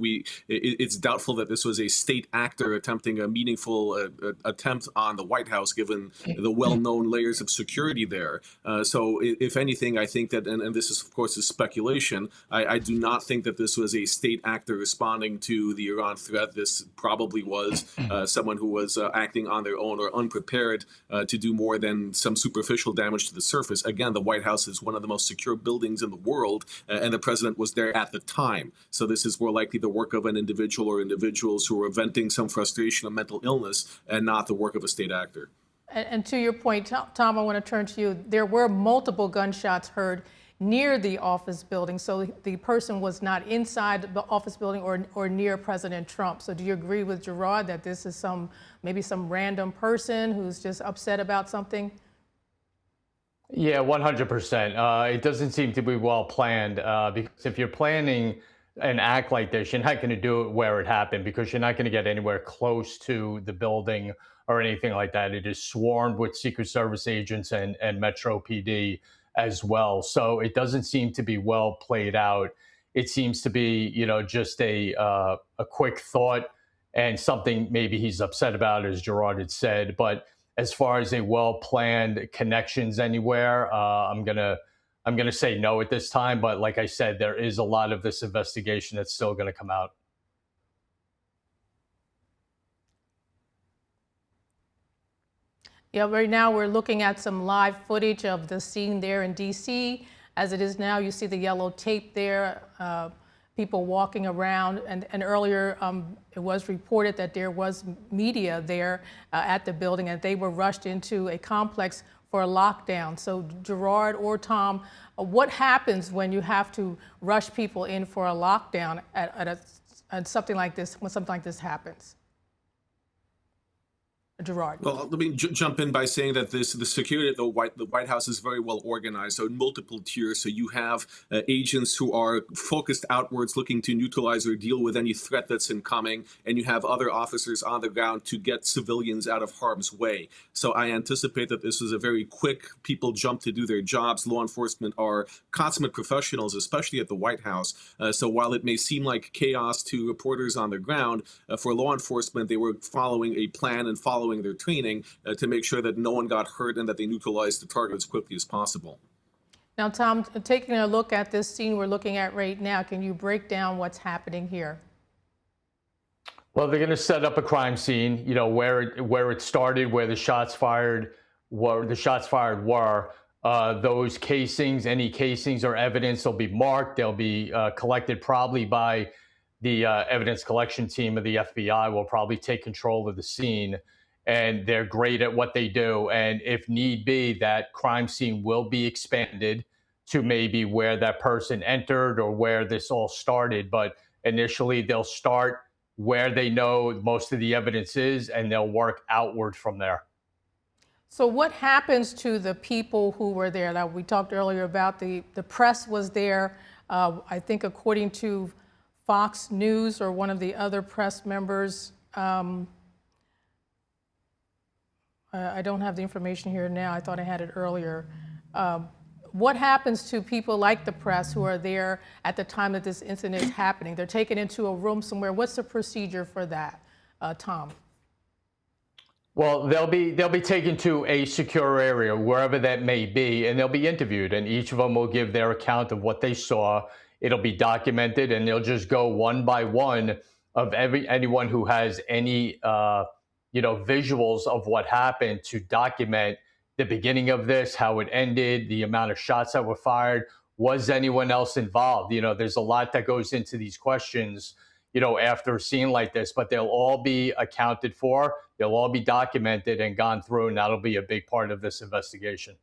it's doubtful that this was a state actor attempting a meaningful attempt on the White House, given the well-known layers of security there. So if anything, I think that, and this is, of course, a speculation, I do not think that this was a state actor responding to the Iran threat. This probably was someone who was acting on their own or unprepared to do more than some superficial damage to the surface. Again, the White House is one of the most secure buildings in the world, and the president was there at the time. So this is more likely the work of an individual or individuals who are venting some frustration or mental illness, and not the work of a state actor. And to your point, Tom, I want to turn to you. There were multiple gunshots heard near the office building, so the person was not inside the office building or near President Trump. So do you agree with Gerard that this is maybe some random person who's just upset about something? Yeah, 100%. It doesn't seem to be well planned because if you're planning an act like this, you're not going to do it where it happened because you're not going to get anywhere close to the building or anything like that. It is swarmed with Secret Service agents and Metro PD as well. So it doesn't seem to be well played out. It seems to be, just a quick thought and something maybe he's upset about, as Gerard had said. But as far as a well-planned connections anywhere, I'm gonna say no at this time. But like I said, there is a lot of this investigation that's still going to come out. Yeah, right now we're looking at some live footage of the scene there in D.C. As it is now, you see the yellow tape there, people walking around. And earlier, it was reported that there was media there at the building, and they were rushed into a complex for a lockdown. So Gerard or Tom, what happens when you have to rush people in for a lockdown at something like this, when something like this happens? Gerard. Well, let me jump in by saying that the security at the White House is very well organized, so in multiple tiers. So you have agents who are focused outwards, looking to neutralize or deal with any threat that's incoming, and you have other officers on the ground to get civilians out of harm's way. So I anticipate that this is a very quick, people jump to do their jobs. Law enforcement are consummate professionals, especially at the White House. So while it may seem like chaos to reporters on the ground, for law enforcement, they were following a plan and following their training to make sure that no one got hurt and that they neutralized the target as quickly as possible. Now, Tom, taking a look at this scene we're looking at right now, can you break down what's happening here? Well, they're going to set up a crime scene, where it started, where the shots fired were. Those casings, any casings or evidence, will be marked. They'll be collected probably by the evidence collection team of the FBI. Will probably take control of the scene. And they're great at what they do. And if need be, that crime scene will be expanded to maybe where that person entered or where this all started. But initially, they'll start where they know most of the evidence is, and they'll work outward from there. So what happens to the people who were there? Now, we talked earlier about the press was there. I think according to Fox News or one of the other press members, I don't have the information here now. I thought I had it earlier. What happens to people like the press who are there at the time that this incident is happening? They're taken into a room somewhere. What's the procedure for that, Tom? Well, they'll be taken to a secure area, wherever that may be, and they'll be interviewed, and each of them will give their account of what they saw. It'll be documented, and they'll just go one by one of anyone who has any visuals of what happened to document the beginning of this, how it ended, the amount of shots that were fired. Was anyone else involved? There's a lot that goes into these questions, after a scene like this, but they'll all be accounted for. They'll all be documented and gone through, and that'll be a big part of this investigation.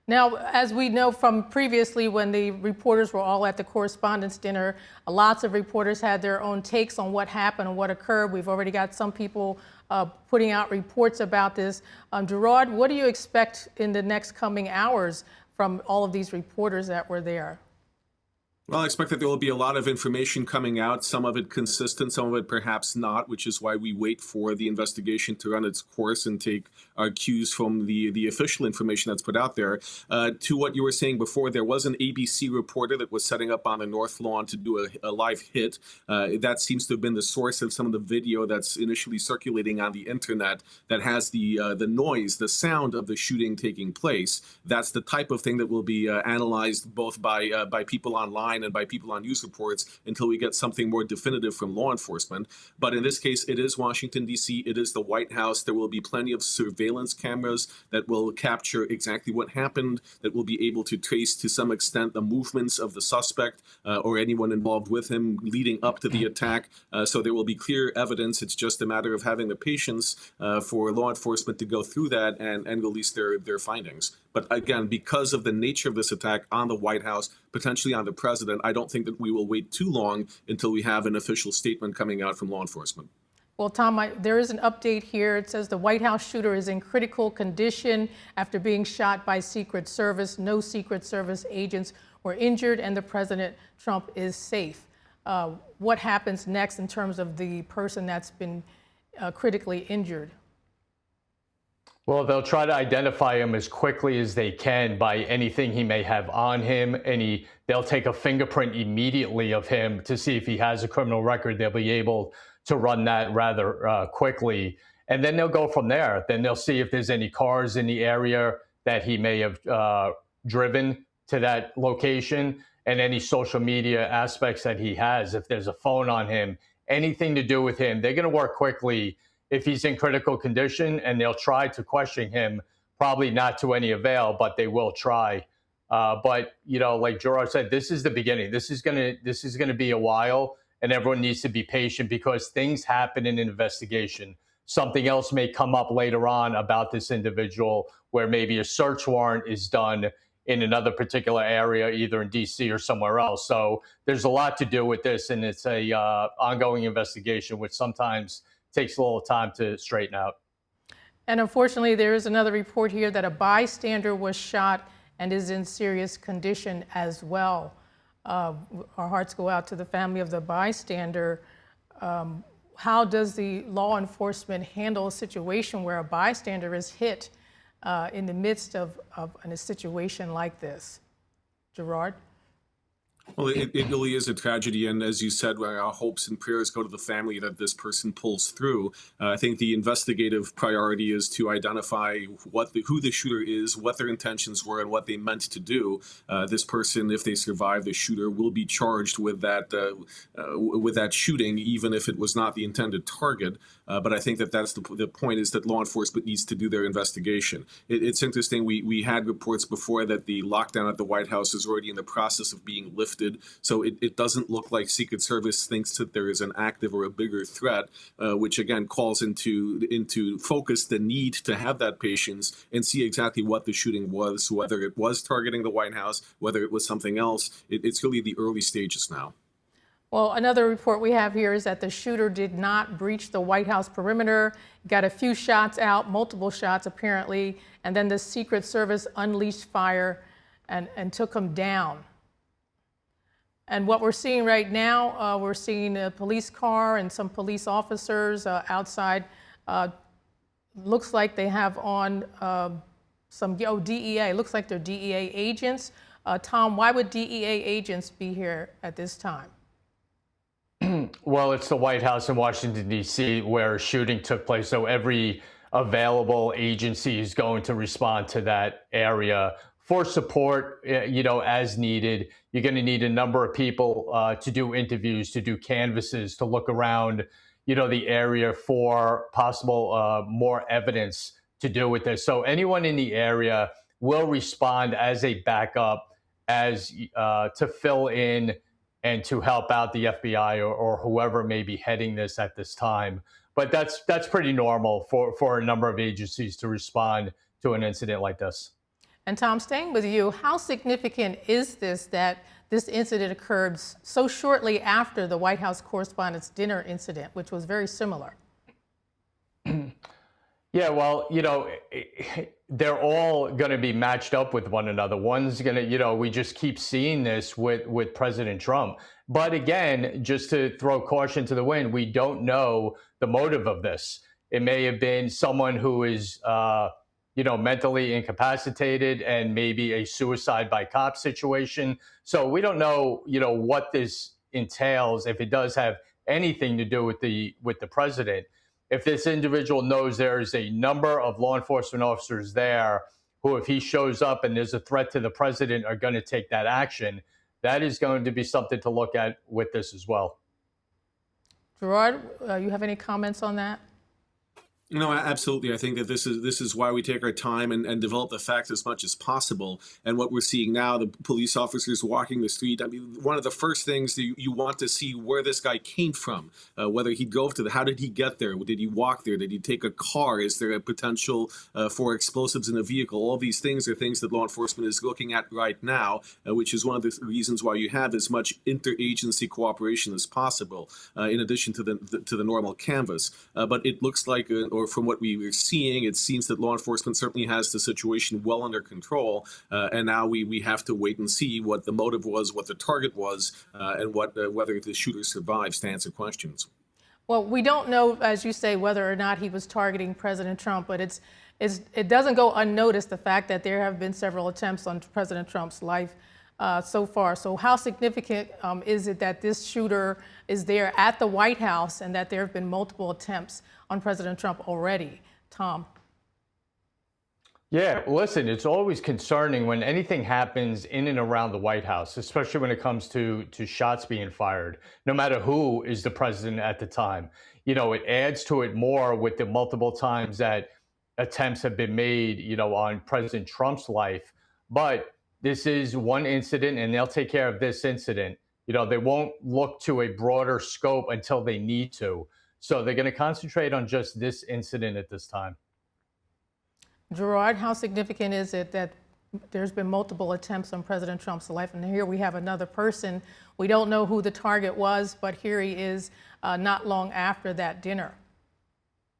Now, as we know from previously when the reporters were all at the correspondence dinner, lots of reporters had their own takes on what happened and what occurred. We've already got some people putting out reports about this. Gerard, what do you expect in the next coming hours from all of these reporters that were there? Well, I expect that there will be a lot of information coming out, some of it consistent, some of it perhaps not, which is why we wait for the investigation to run its course and take our cues from the official information that's put out there. To what you were saying before, there was an ABC reporter that was setting up on the North Lawn to do a live hit. That seems to have been the source of some of the video that's initially circulating on the internet that has the noise, the sound of the shooting taking place. That's the type of thing that will be analyzed both by people online online and by people on news reports until we get something more definitive from law enforcement. But in this case, it is Washington, D.C., it is the White House. There will be plenty of surveillance cameras that will capture exactly what happened, that will be able to trace to some extent the movements of the suspect or anyone involved with him leading up to the attack. So there will be clear evidence. It's just a matter of having the patience for law enforcement to go through that and release their findings. But again, because of the nature of this attack on the White House, potentially on the president, I don't think that we will wait too long until we have an official statement coming out from law enforcement. Well, Tom, there is an update here. It says the White House shooter is in critical condition after being shot by Secret Service. No Secret Service agents were injured, and the President Trump is safe. What happens next in terms of the person that's been critically injured? Well, they'll try to identify him as quickly as they can by anything he may have on him. They'll take a fingerprint immediately of him to see if he has a criminal record. They'll be able to run that rather quickly. And then they'll go from there. Then they'll see if there's any cars in the area that he may have driven to that location, and any social media aspects that he has. If there's a phone on him, anything to do with him, they're going to work quickly if he's in critical condition, and they'll try to question him, probably not to any avail, but they will try. But, you know, like Gerard said, this is the beginning. This is gonna be a while, and everyone needs to be patient because things happen in an investigation. Something else may come up later on about this individual where maybe a search warrant is done in another particular area, either in DC or somewhere else. So there's a lot to do with this, and it's a ongoing investigation, which sometimes takes a little time to straighten out. And unfortunately, there is another report here that a bystander was shot and is in serious condition as well. Our hearts go out to the family of the bystander. How does the law enforcement handle a situation where a bystander is hit in the midst of a situation like this? Gerard? Well, it really is a tragedy, and as you said, our hopes and prayers go to the family that this person pulls through. I think the investigative priority is to identify who the shooter is, what their intentions were, and what they meant to do. This person, if they survive the shooter, will be charged with that shooting, even if it was not the intended target. But I think that's the point, is that law enforcement needs to do their investigation. It's interesting. We had reports before that the lockdown at the White House is already in the process of being lifted. So it doesn't look like Secret Service thinks that there is an active or a bigger threat, which again calls into focus the need to have that patience and see exactly what the shooting was, whether it was targeting the White House, whether it was something else. It's really the early stages now. Well, another report we have here is that the shooter did not breach the White House perimeter, got a few shots out, multiple shots apparently, and then the Secret Service unleashed fire and took him down. And what we're seeing right now, we're seeing a police car and some police officers outside. Looks like they have on some DEA. Looks like they're DEA agents. Tom, why would DEA agents be here at this time? Well, it's the White House in Washington, D.C., where a shooting took place. So every available agency is going to respond to that area for support, as needed. You're going to need a number of people to do interviews, to do canvasses, to look around, the area for possible more evidence to do with this. So anyone in the area will respond as a backup, as to fill in and to help out the FBI or whoever may be heading this at this time. But that's pretty normal for a number of agencies to respond to an incident like this. And Tom, staying with you, how significant is this that this incident occurred so shortly after the White House Correspondents' Dinner incident, which was very similar? Yeah, well, they're all going to be matched up with one another. One's going to, we just keep seeing this with President Trump. But again, just to throw caution to the wind, we don't know the motive of this. It may have been someone who is, mentally incapacitated and maybe a suicide by cop situation. So we don't know, what this entails, if it does have anything to do with the president. If this individual knows there is a number of law enforcement officers there who, if he shows up and there's a threat to the president, are going to take that action, that is going to be something to look at with this as well. Gerard, you have any comments on that? No, absolutely. I think that this is why we take our time and develop the facts as much as possible. And what we're seeing now, the police officers walking the street. I mean, one of the first things that you want to see where this guy came from, whether he drove to how did he get there? Did he walk there? Did he take a car? Is there a potential for explosives in a vehicle? All these things are things that law enforcement is looking at right now, which is one of the reasons why you have as much interagency cooperation as possible, in addition to the normal canvas. But it looks like, or from what we were seeing, it seems that law enforcement certainly has the situation well under control. And now we have to wait and see what the motive was, what the target was, and whether the shooter survives to answer questions. Well, we don't know, as you say, whether or not he was targeting President Trump, but it doesn't go unnoticed the fact that there have been several attempts on President Trump's life so far. So how significant is it that this shooter is there at the White House and that there have been multiple attempts on President Trump already? Tom? Yeah, listen, it's always concerning when anything happens in and around the White House, especially when it comes to shots being fired, no matter who is the president at the time. You know, it adds to it more with the multiple times that attempts have been made, you know, on President Trump's life. But this is one incident, and they'll take care of this incident. You know, they won't look to a broader scope until they need to. So they're going to concentrate on just this incident at this time. Gerard, how significant is it that there's been multiple attempts on President Trump's life? And here we have another person. We don't know who the target was, but here he is not long after that dinner.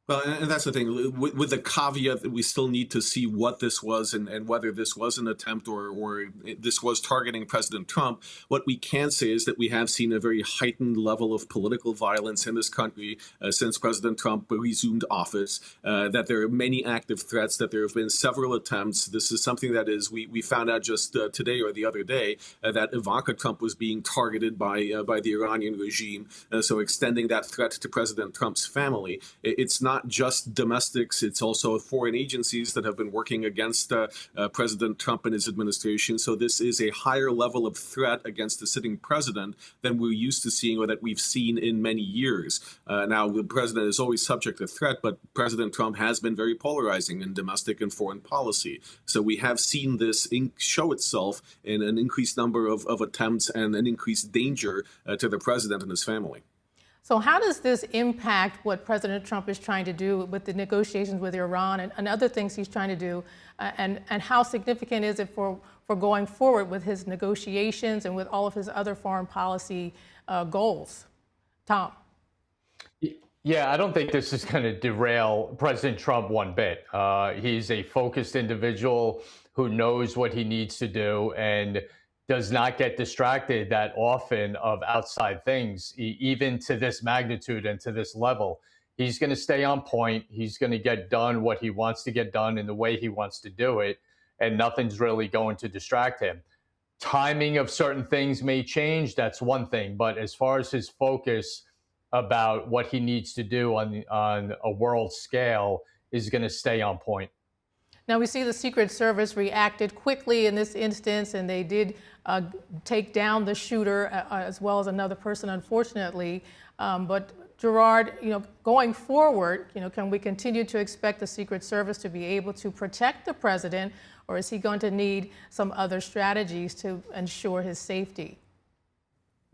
Well, and that's the thing, with the caveat that we still need to see what this was and whether this was an attempt or this was targeting President Trump. What we can say is that we have seen a very heightened level of political violence in this country since President Trump resumed office, that there are many active threats, that there have been several attempts. This is something that we found out just today or the other day, that Ivanka Trump was being targeted by the Iranian regime. So extending that threat to President Trump's family. It's not just domestics, it's also foreign agencies that have been working against President Trump and his administration. So this is a higher level of threat against the sitting president than we're used to seeing or that we've seen in many years. Now, the president is always subject to threat, but President Trump has been very polarizing in domestic and foreign policy. So we have seen this show itself in an increased number of attempts and an increased danger to the president and his family. So how does this impact what President Trump is trying to do with the negotiations with Iran and other things he's trying to do? And how significant is it for going forward with his negotiations and with all of his other foreign policy goals? Tom? Yeah, I don't think this is going to derail President Trump one bit. He's a focused individual who knows what he needs to do and does not get distracted that often of outside things, even to this magnitude and to this level. He's going to stay on point. He's going to get done what he wants to get done in the way he wants to do it, and nothing's really going to distract him. Timing of certain things may change, that's one thing, but as far as his focus about what he needs to do on a world scale is going to stay on point. Now, we see the Secret Service reacted quickly in this instance, and they did take down the shooter as well as another person, unfortunately. But Gerard, going forward, can we continue to expect the Secret Service to be able to protect the president, or is he going to need some other strategies to ensure his safety?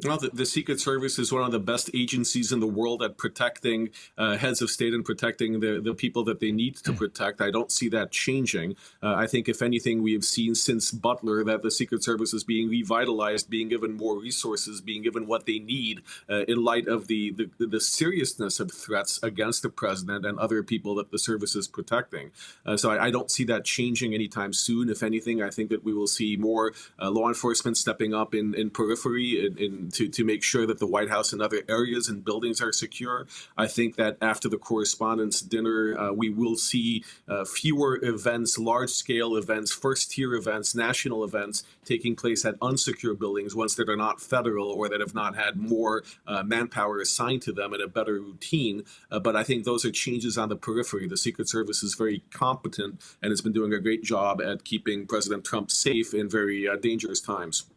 Well, the Secret Service is one of the best agencies in the world at protecting heads of state and protecting the people that they need to protect. I don't see that changing. I think, if anything, we have seen since Butler that the Secret Service is being revitalized, being given more resources, being given what they need in light of the seriousness of threats against the president and other people that the service is protecting. So I don't see that changing anytime soon. If anything, I think that we will see more law enforcement stepping up in periphery, to make sure that the White House and other areas and buildings are secure. I think that after the Correspondents' Dinner, we will see fewer events, large-scale events, first-tier events, national events taking place at unsecure buildings, ones that are not federal or that have not had more manpower assigned to them and a better routine. But I think those are changes on the periphery. The Secret Service is very competent and has been doing a great job at keeping President Trump safe in very dangerous times.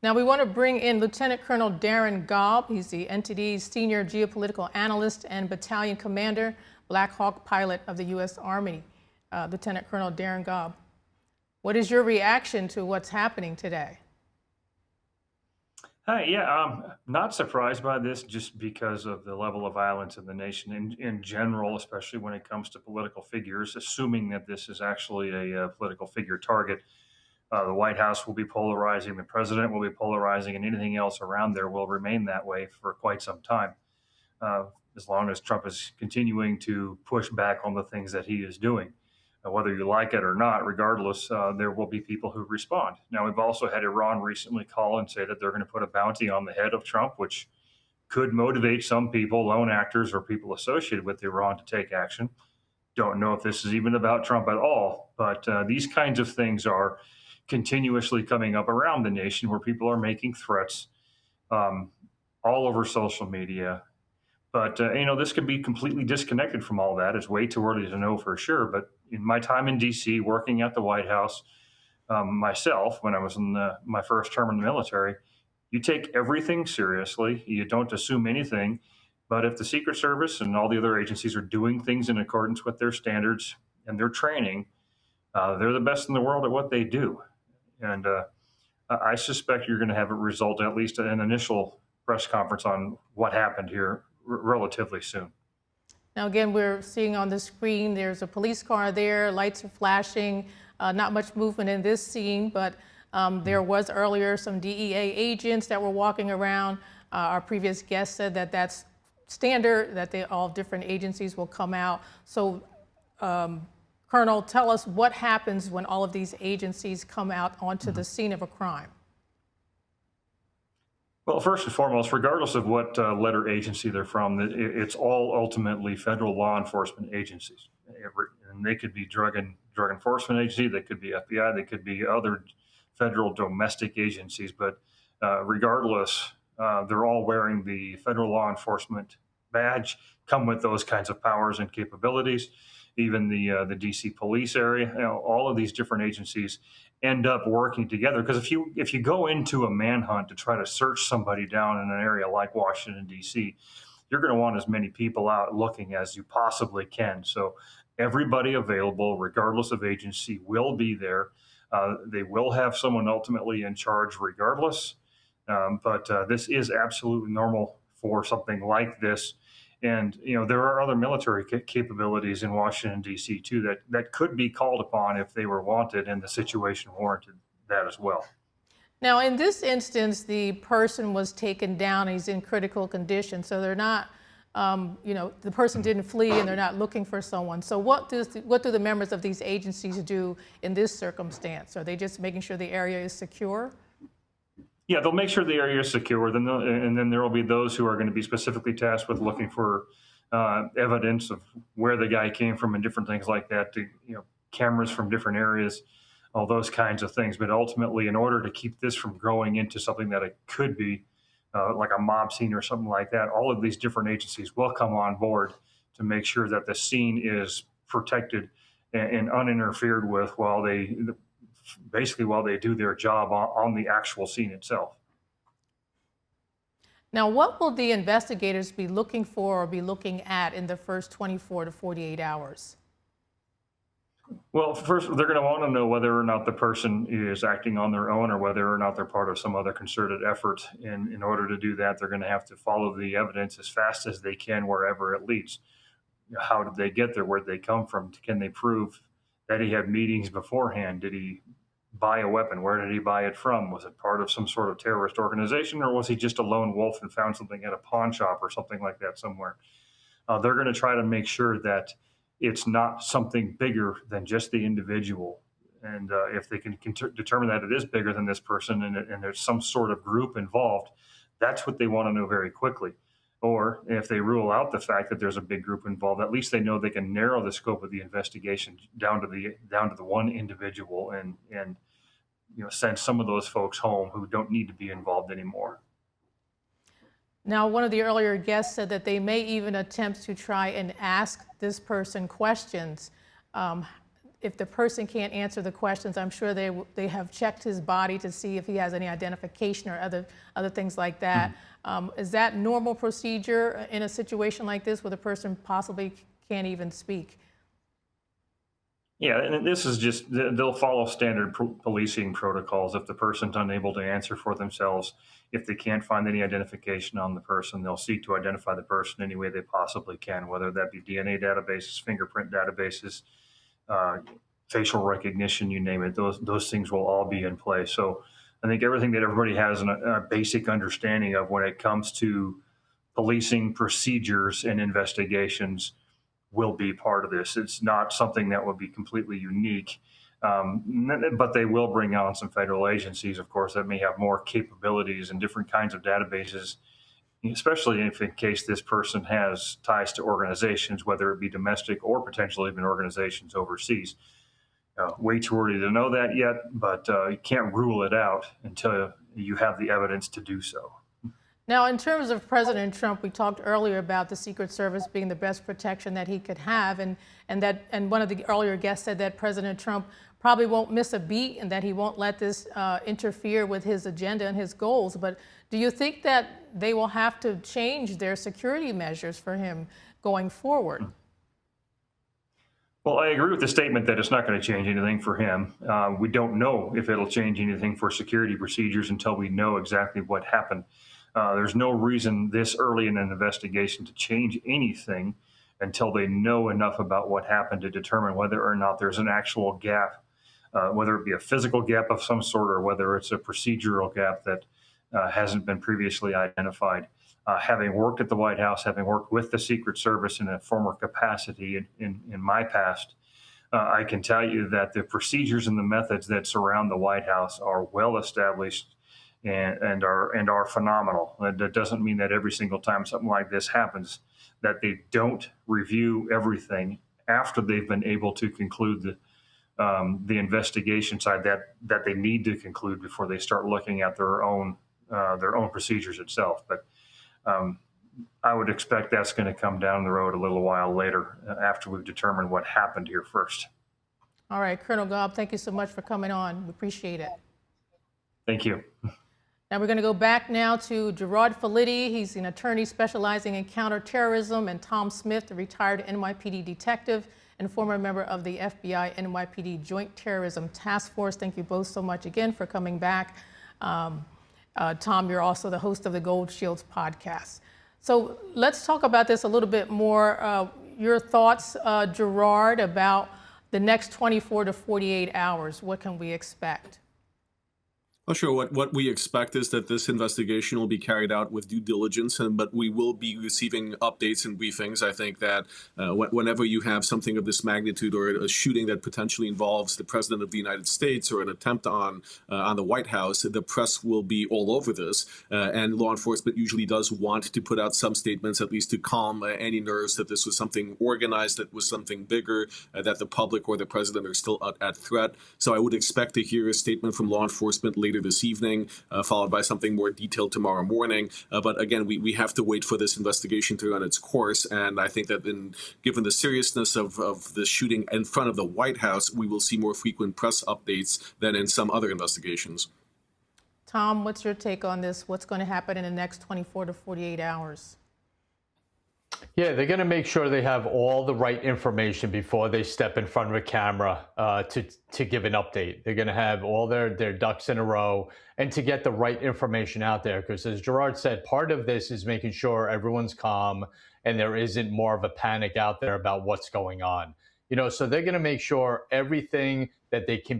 Now we want to bring in Lieutenant Colonel Darren Gobb. He's the NTD's senior geopolitical analyst and battalion commander, Black Hawk pilot of the U.S. Army. Lieutenant Colonel Darren Gobb, what is your reaction to what's happening today? Hi, yeah, I'm not surprised by this just because of the level of violence in the nation in general, especially when it comes to political figures, assuming that this is actually a political figure target. The White House will be polarizing, the president will be polarizing, and anything else around there will remain that way for quite some time, as long as Trump is continuing to push back on the things that he is doing. Whether you like it or not, regardless, there will be people who respond. Now, we've also had Iran recently call and say that they're going to put a bounty on the head of Trump, which could motivate some people, lone actors or people associated with Iran, to take action. Don't know if this is even about Trump at all, but these kinds of things are continuously coming up around the nation where people are making threats all over social media. But, this could be completely disconnected from all that. It's way too early to know for sure. But in my time in D.C., working at the White House myself, when I was in my first term in the military, you take everything seriously. You don't assume anything. But if the Secret Service and all the other agencies are doing things in accordance with their standards and their training, they're the best in the world at what they do. And I suspect you're going to have a result, at least an initial press conference on what happened here relatively soon. Now, again, we're seeing on the screen, there's a police car there, lights are flashing, not much movement in this scene, but there was earlier some DEA agents that were walking around. Our previous guest said that that's standard, that all different agencies will come out. So, Colonel, tell us what happens when all of these agencies come out onto the scene of a crime. Well, first and foremost, regardless of what letter agency they're from, it's all ultimately federal law enforcement agencies. And they could be drug enforcement agency, they could be FBI, they could be other federal domestic agencies. But regardless, they're all wearing the federal law enforcement badge, come with those kinds of powers and capabilities. Even the DC police area, all of these different agencies end up working together. Because if you go into a manhunt to try to search somebody down in an area like Washington, D.C., you're going to want as many people out looking as you possibly can. So everybody available, regardless of agency, will be there. They will have someone ultimately in charge regardless. But this is absolutely normal for something like this. And, there are other military capabilities in Washington, D.C., too, that could be called upon if they were wanted and the situation warranted that as well. Now, in this instance, the person was taken down. He's in critical condition. So they're not, the person didn't flee and they're not looking for someone. So what do the members of these agencies do in this circumstance? Are they just making sure the area is secure? Yeah, they'll make sure the area is secure. And then there will be those who are going to be specifically tasked with looking for evidence of where the guy came from and different things like that. Cameras from different areas, all those kinds of things. But ultimately, in order to keep this from growing into something that it could be like a mob scene or something like that, all of these different agencies will come on board to make sure that the scene is protected and uninterfered with while they do their job on the actual scene itself. Now, what will the investigators be looking for or be looking at in the first 24 to 48 hours? Well, first, they're going to want to know whether or not the person is acting on their own or whether or not they're part of some other concerted effort. And in order to do that, they're going to have to follow the evidence as fast as they can wherever it leads. How did they get there? Where did they come from? Can they prove that he had meetings beforehand? Did he buy a weapon? Where did he buy it from? Was it part of some sort of terrorist organization, or was he just a lone wolf and found something at a pawn shop or something like that somewhere? They're going to try to make sure that it's not something bigger than just the individual. And if they can determine that it is bigger than this person and there's some sort of group involved, that's what they want to know very quickly. Or if they rule out the fact that there's a big group involved, at least they know they can narrow the scope of the investigation down to the one individual and send some of those folks home who don't need to be involved anymore. Now, one of the earlier guests said that they may even attempt to try and ask this person questions. if the person can't answer the questions, I'm sure they have checked his body to see if he has any identification or other things like that. Is that normal procedure in a situation like this where the person possibly can't even speak? Yeah, and this is just, they'll follow standard policing protocols. If the person's unable to answer for themselves, if they can't find any identification on the person, they'll seek to identify the person any way they possibly can, whether that be DNA databases, fingerprint databases, facial recognition, you name it. Those things will all be in place. So I think everything that everybody has a basic understanding of when it comes to policing procedures and investigations will be part of this. It's not something that will be completely unique, but they will bring on some federal agencies, of course, that may have more capabilities and different kinds of databases, especially if in case this person has ties to organizations, whether it be domestic or potentially even organizations overseas. Way too early to know that yet, but you can't rule it out until you have the evidence to do so. Now, in terms of President Trump, we talked earlier about the Secret Service being the best protection that he could have, and one of the earlier guests said that President Trump probably won't miss a beat and that he won't let this interfere with his agenda and his goals. But do you think that they will have to change their security measures for him going forward? Well, I agree with the statement that it's not going to change anything for him. We don't know if it'll change anything for security procedures until we know exactly what happened. There's no reason this early in an investigation to change anything until they know enough about what happened to determine whether or not there's an actual gap, whether it be a physical gap of some sort or whether it's a procedural gap that hasn't been previously identified. Having worked at the White House, having worked with the Secret Service in a former capacity in my past, I can tell you that the procedures and the methods that surround the White House are well established and are phenomenal. That doesn't mean that every single time something like this happens, that they don't review everything after they've been able to conclude the investigation side that they need to conclude before they start looking at their own procedures itself. But I would expect that's going to come down the road a little while later after we've determined what happened here first. All right, Colonel Gobb, thank you so much for coming on. We appreciate it. Thank you. Now we're going to go back now to Gerard Felitti. He's an attorney specializing in counterterrorism, and Tom Smith, the retired NYPD detective and former member of the FBI NYPD Joint Terrorism Task Force. Thank you both so much again for coming back. Tom, you're also the host of the Gold Shields podcast. So let's talk about this a little bit more. Your thoughts, Gerard, about the next 24 to 48 hours. What can we expect? Well, sure. What we expect is that this investigation will be carried out with due diligence, but we will be receiving updates and briefings. I think that whenever you have something of this magnitude or a shooting that potentially involves the President of the United States or an attempt on the White House, the press will be all over this. And law enforcement usually does want to put out some statements, at least to calm any nerves that this was something organized, that was something bigger, that the public or the President are still at threat. So I would expect to hear a statement from law enforcement later this evening, followed by something more detailed tomorrow morning. But again, we have to wait for this investigation to run its course. And I think that given the seriousness of the shooting in front of the White House, we will see more frequent press updates than in some other investigations. Tom, what's your take on this? What's going to happen in the next 24 to 48 hours? Yeah, they're going to make sure they have all the right information before they step in front of a camera to give an update. They're going to have all their ducks in a row and to get the right information out there. Because as Gerard said, part of this is making sure everyone's calm and there isn't more of a panic out there about what's going on. So they're going to make sure everything that can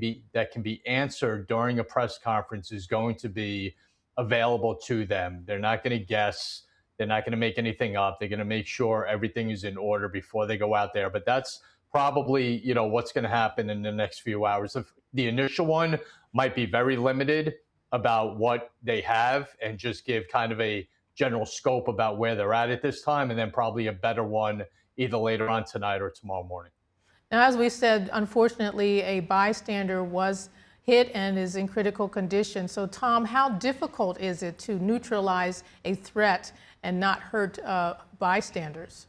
be answered during a press conference is going to be available to them. They're not going to guess. They're not going to make anything up. They're going to make sure everything is in order before they go out there. But that's probably, what's going to happen in the next few hours. The initial one might be very limited about what they have and just give kind of a general scope about where they're at this time, and then probably a better one either later on tonight or tomorrow morning. Now, as we said, unfortunately, a bystander was hit and is in critical condition. So, Tom, how difficult is it to neutralize a threat and not hurt bystanders?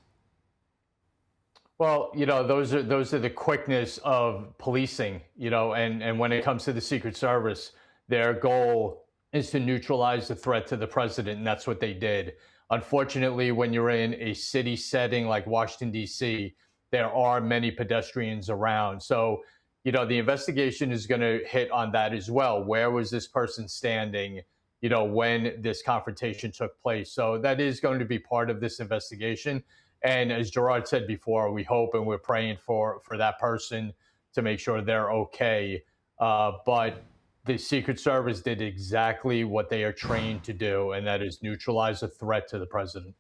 Well, those are the quickness of policing, and when it comes to the Secret Service, their goal is to neutralize the threat to the president, and that's what they did. Unfortunately, when you're in a city setting like Washington, D.C., there are many pedestrians around. So, the investigation is going to hit on that as well. Where was this person standing, when this confrontation took place? So that is going to be part of this investigation. And as Gerard said before, we hope and we're praying for that person to make sure they're okay. But the Secret Service did exactly what they are trained to do, and that is neutralize a threat to the president.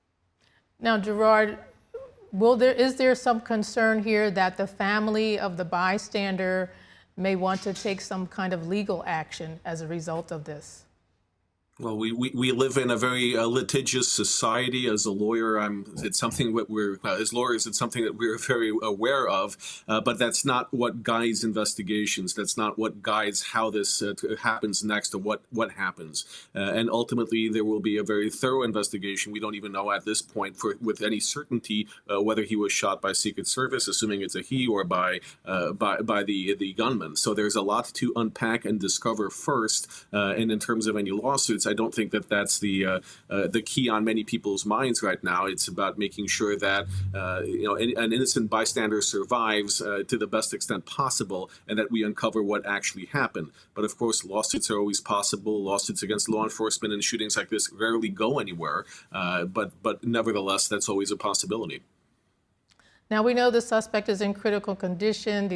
Now, Gerard, is there some concern here that the family of the bystander may want to take some kind of legal action as a result of this? Well, we live in a very litigious society. As a lawyer, it's something that as lawyers, it's something that we're very aware of. But that's not what guides investigations. That's not what guides how this happens next, or what happens. And ultimately, there will be a very thorough investigation. We don't even know at this point with any certainty whether he was shot by Secret Service, assuming it's a he, or by the gunman. So there's a lot to unpack and discover first. And in terms of any lawsuits, I don't think that that's the key on many people's minds right now. It's about making sure that an innocent bystander survives to the best extent possible, and that we uncover what actually happened. But of course, lawsuits are always possible. Lawsuits against law enforcement and shootings like this rarely go anywhere. But nevertheless, that's always a possibility. Now, we know the suspect is in critical condition.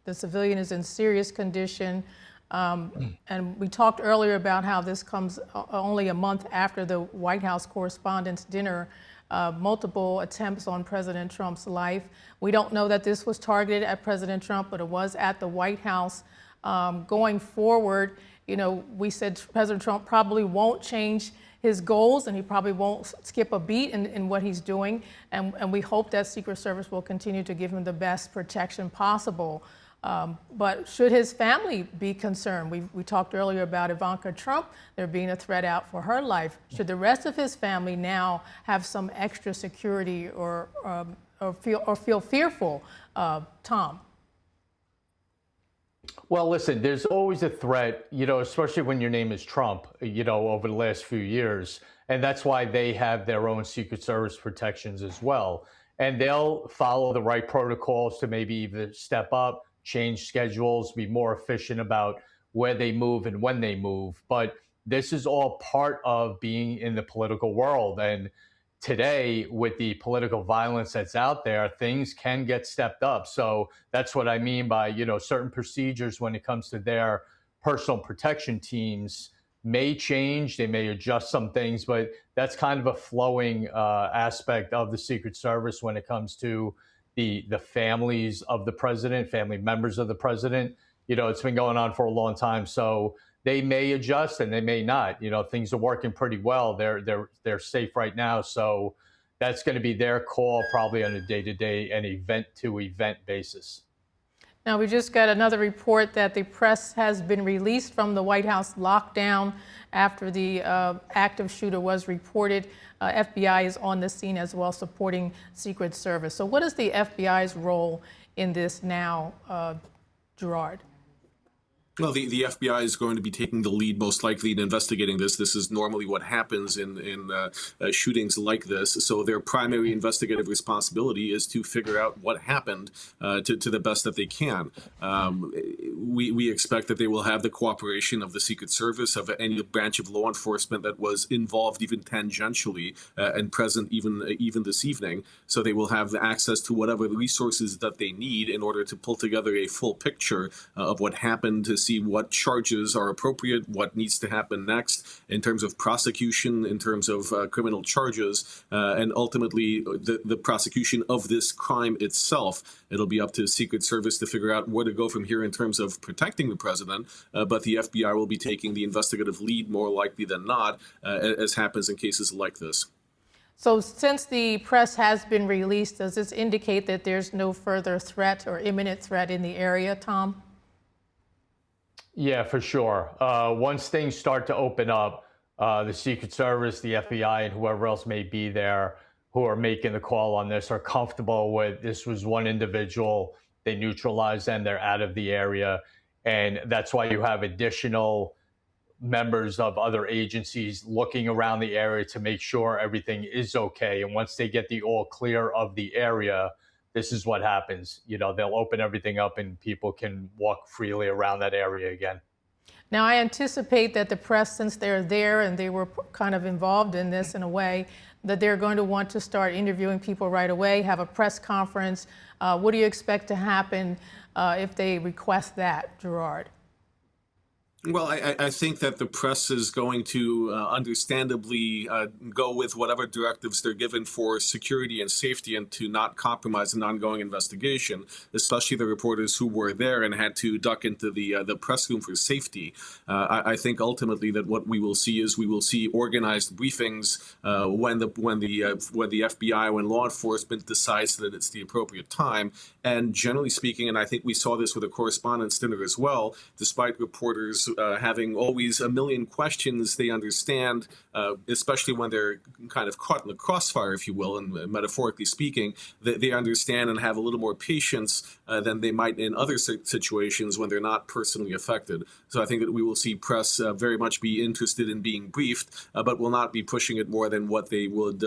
The civilian is in serious condition. And we talked earlier about how this comes only a month after the White House Correspondents' Dinner, multiple attempts on President Trump's life. We don't know that this was targeted at President Trump, but it was at the White House. Going forward, we said President Trump probably won't change his goals, and he probably won't skip a beat in what he's doing. And we hope that Secret Service will continue to give him the best protection possible. But should his family be concerned? We talked earlier about Ivanka Trump, there being a threat out for her life. Should the rest of his family now have some extra security or feel fearful? Tom? Well, listen, there's always a threat, especially when your name is Trump, over the last few years. And that's why they have their own Secret Service protections as well. And they'll follow the right protocols to maybe either step up, change schedules, be more efficient about where they move and when they move. But this is all part of being in the political world. And today, with the political violence that's out there, things can get stepped up. So that's what I mean by, certain procedures when it comes to their personal protection teams may change. They may adjust some things, but that's kind of a flowing aspect of the Secret Service when it comes to the families of the president, family members of the president. It's been going on for a long time. So they may adjust and they may not. Things are working pretty well. They're safe right now. So that's going to be their call, probably on a day-to-day and event-to-event basis. Now, we just got another report that the press has been released from the White House lockdown after the active shooter was reported. FBI is on the scene as well, supporting Secret Service. So what is the FBI's role in this now, Gerard? Well, the FBI is going to be taking the lead, most likely, in investigating this. This is normally what happens in shootings like this. So their primary investigative responsibility is to figure out what happened to the best that they can. We expect that they will have the cooperation of the Secret Service, of any branch of law enforcement that was involved even tangentially and present even this evening. So they will have the access to whatever resources that they need in order to pull together a full picture of what happened, to see what charges are appropriate, what needs to happen next in terms of prosecution, in terms of criminal charges, and ultimately the prosecution of this crime itself. It'll be up to Secret Service to figure out where to go from here in terms of protecting the president, but the FBI will be taking the investigative lead more likely than not, as happens in cases like this. So since the press has been released, does this indicate that there's no further threat or imminent threat in the area, Tom? Yeah, for sure. Once things start to open up, the Secret Service, the FBI, and whoever else may be there who are making the call on this are comfortable with this was one individual. They neutralize them. They're out of the area. And that's why you have additional members of other agencies looking around the area to make sure everything is okay. And once they get the all clear of the area, this is what happens. You know, they'll open everything up and people can walk freely around that area again. Now, I anticipate that the press, since they're there and they were kind of involved in this in a way, that they're going to want to start interviewing people right away, have a press conference. What do you expect to happen if they request that, Gerard? Well, I think that the press is going to understandably go with whatever directives they're given for security and safety and to not compromise an ongoing investigation, especially the reporters who were there and had to duck into the press room for safety. I think ultimately that what we will see is we will see organized briefings when the FBI, when law enforcement decides that it's the appropriate time. And generally speaking, and I think we saw this with a correspondence dinner as well, despite reporters having always a million questions, they understand, especially when they're kind of caught in the crossfire, if you will, and metaphorically speaking, they understand and have a little more patience than they might in other situations when they're not personally affected. So I think that we will see press very much be interested in being briefed, but will not be pushing it more than what they would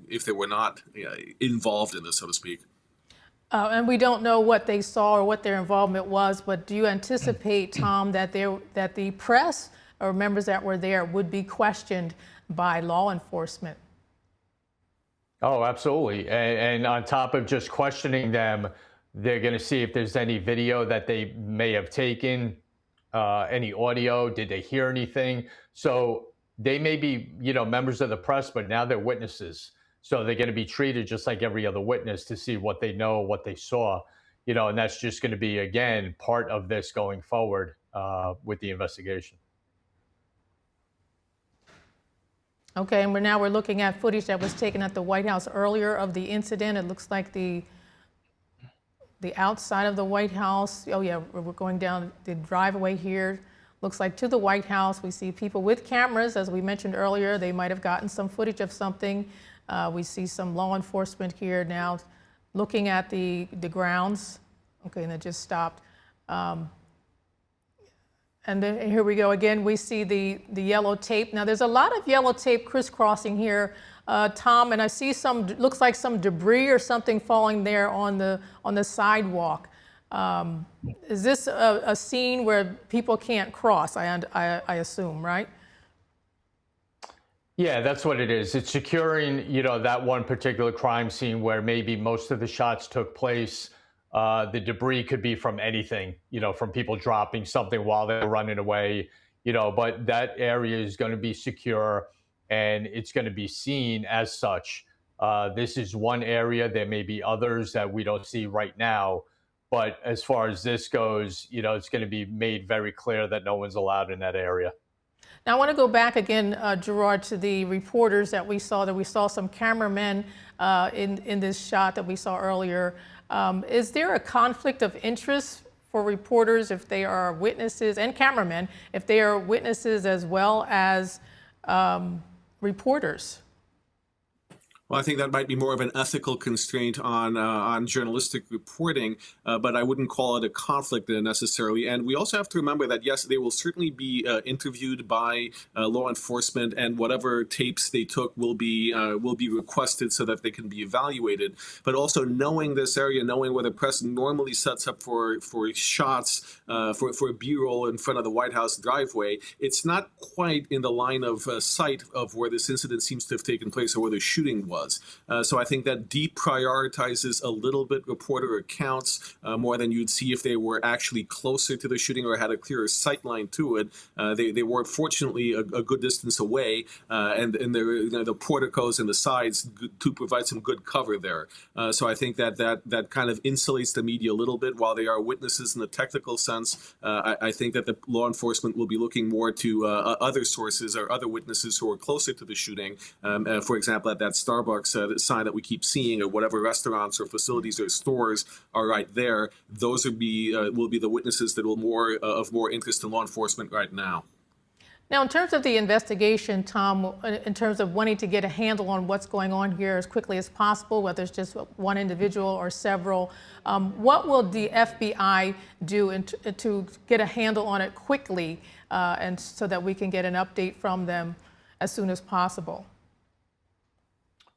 if they were not involved in this, so to speak. And we don't know what they saw or what their involvement was, but do you anticipate, Tom, that the press or members that were there would be questioned by law enforcement? Oh, absolutely. And on top of just questioning them, they're going to see if there's any video that they may have taken, any audio, did they hear anything? So they may be, members of the press, but now they're witnesses. So they're going to be treated just like every other witness to see what they know, what they saw, and that's just going to be, again, part of this going forward with the investigation. Okay, and we're looking at footage that was taken at the White House earlier of the incident. It looks like the outside of the White House. Oh yeah, we're going down the driveway here. Looks like to the White House. We see people with cameras, as we mentioned earlier. They might have gotten some footage of something. We see some law enforcement here now looking at the grounds. Okay, and it just stopped. And then here we go again. We see the yellow tape. Now there's a lot of yellow tape crisscrossing here, Tom, and I see looks like some debris or something falling there on the sidewalk. Is this a scene where people can't cross? I assume, right? Yeah, that's what it is. It's securing, that one particular crime scene where maybe most of the shots took place. The debris could be from anything, from people dropping something while they're running away, but that area is going to be secure and it's going to be seen as such. This is one area. There may be others that we don't see right now. But as far as this goes, it's going to be made very clear that no one's allowed in that area. Now, I want to go back again, Gerard, to the reporters that we saw. That we saw some cameramen in this shot that we saw earlier. Is there a conflict of interest for reporters if they are witnesses, and cameramen, if they are witnesses as well as reporters? Well, I think that might be more of an ethical constraint on journalistic reporting, but I wouldn't call it a conflict necessarily. And we also have to remember that, yes, they will certainly be interviewed by law enforcement, and whatever tapes they took will be requested so that they can be evaluated. But also knowing this area, knowing where the press normally sets up for shots, for B-roll in front of the White House driveway, it's not quite in the line of sight of where this incident seems to have taken place or where the shooting was. So I think that deprioritizes a little bit reporter accounts more than you'd see if they were actually closer to the shooting or had a clearer sight line to it. They were fortunately a good distance away, and the porticos and the sides to provide some good cover there. So I think that kind of insulates the media a little bit while they are witnesses in the technical sense. I think that the law enforcement will be looking more to other sources or other witnesses who are closer to the shooting. For example, at that Starbucks sign that we keep seeing, or whatever restaurants or facilities or stores are right there, those will be the witnesses that will of more interest in law enforcement right now. Now, in terms of the investigation, Tom, in terms of wanting to get a handle on what's going on here as quickly as possible, whether it's just one individual or several, what will the FBI do to get a handle on it quickly and so that we can get an update from them as soon as possible?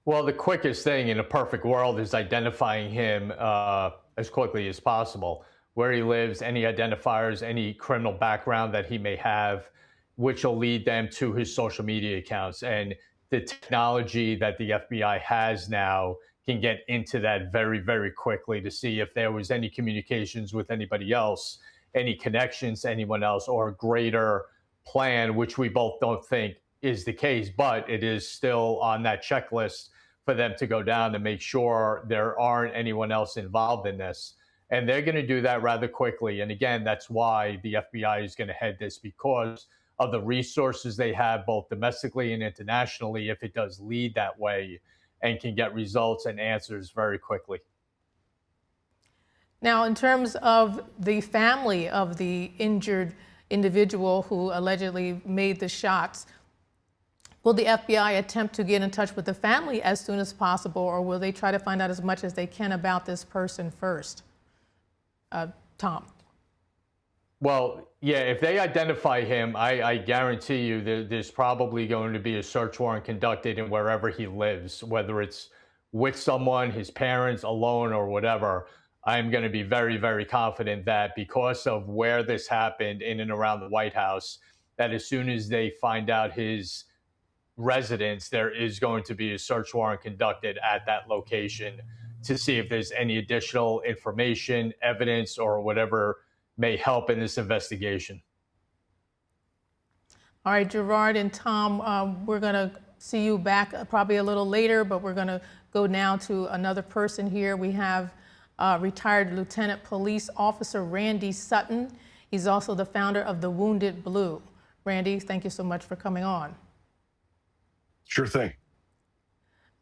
Well, the quickest thing in a perfect world is identifying him as quickly as possible. Where he lives, any identifiers, any criminal background that he may have, which will lead them to his social media accounts. And the technology that the FBI has now can get into that very, very quickly to see if there was any communications with anybody else, any connections to anyone else, or a greater plan, which we both don't think is the case, but it is still on that checklist for them to go down to make sure there aren't anyone else involved in this. And they're going to do that rather quickly. And again, that's why the FBI is going to head this, because of the resources they have both domestically and internationally, if it does lead that way, and can get results and answers very quickly. Now, in terms of the family of the injured individual who allegedly made the shots, will the FBI attempt to get in touch with the family as soon as possible, or will they try to find out as much as they can about this person first? Tom. Well, yeah, if they identify him, I guarantee you there's probably going to be a search warrant conducted in wherever he lives, whether it's with someone, his parents, alone, or whatever. I'm going to be very, very confident that because of where this happened in and around the White House, that as soon as they find out his residence, there is going to be a search warrant conducted at that location to see if there's any additional information, evidence, or whatever may help in this investigation. All right, Gerard and Tom, we're going to see you back probably a little later, but we're going to go now to another person here. We have retired Lieutenant Police Officer Randy Sutton. He's also the founder of the Wounded Blue. Randy, thank you so much for coming on. Sure thing.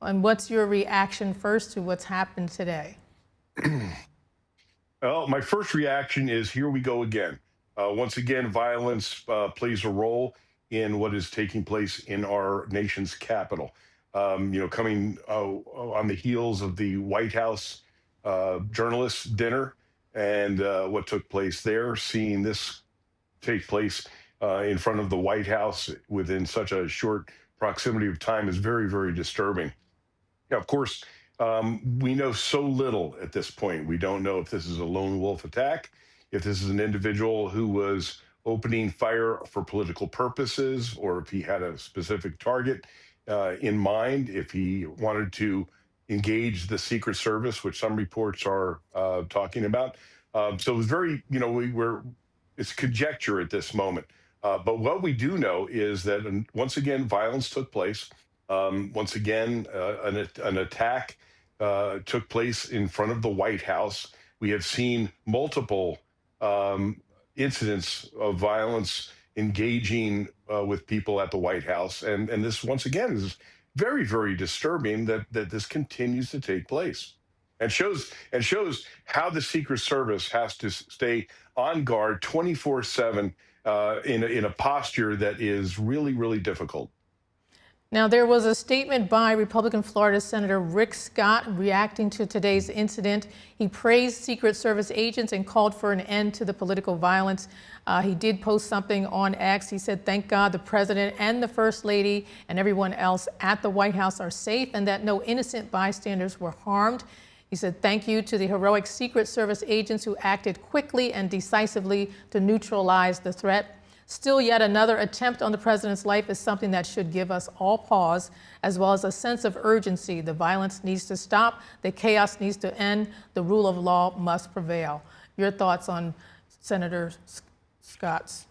And what's your reaction first to what's happened today? Well, my first reaction is here we go again. Once again, violence plays a role in what is taking place in our nation's capital. Coming on the heels of the White House journalists' dinner and what took place there, seeing this take place in front of the White House within such a short proximity of time is very, very disturbing. Now, of course, we know so little at this point. We don't know if this is a lone wolf attack, if this is an individual who was opening fire for political purposes, or if he had a specific target in mind, if he wanted to engage the Secret Service, which some reports are talking about. So it's very, it's conjecture at this moment. But what we do know is that once again, violence took place. Once again, an attack took place in front of the White House. We have seen multiple incidents of violence engaging with people at the White House. And this, once again, is very, very disturbing that this continues to take place. And shows how the Secret Service has to stay on guard 24/7 in a posture that is really, really difficult. Now, there was a statement by Republican Florida Senator Rick Scott reacting to today's incident. He praised Secret Service agents and called for an end to the political violence. He did post something on X. He said, "Thank God the president and the first lady and everyone else at the White House are safe and that no innocent bystanders were harmed." He said, "Thank you to the heroic Secret Service agents who acted quickly and decisively to neutralize the threat. Still, yet another attempt on the president's life is something that should give us all pause, as well as a sense of urgency. The violence needs to stop. The chaos needs to end. The rule of law must prevail." Your thoughts on Senator Scott's?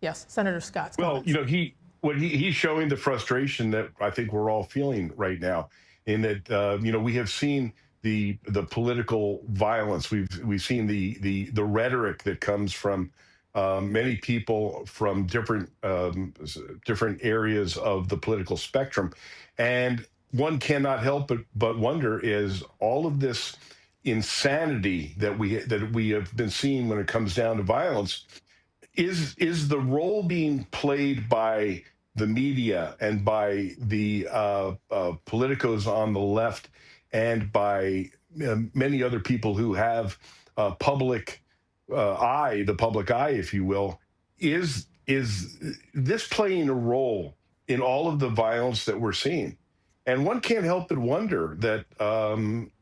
Yes, Senator Scott's. Well, he's showing the frustration that I think we're all feeling right now, in that we have seen the political violence. We've seen the rhetoric that comes from many people from different areas of the political spectrum, and one cannot help but wonder, is all of this insanity that we have been seeing when it comes down to violence, is the role being played by the media and by the politicos on the left and by many other people who have the public eye, if you will, is this playing a role in all of the violence that we're seeing? And one can't help but wonder that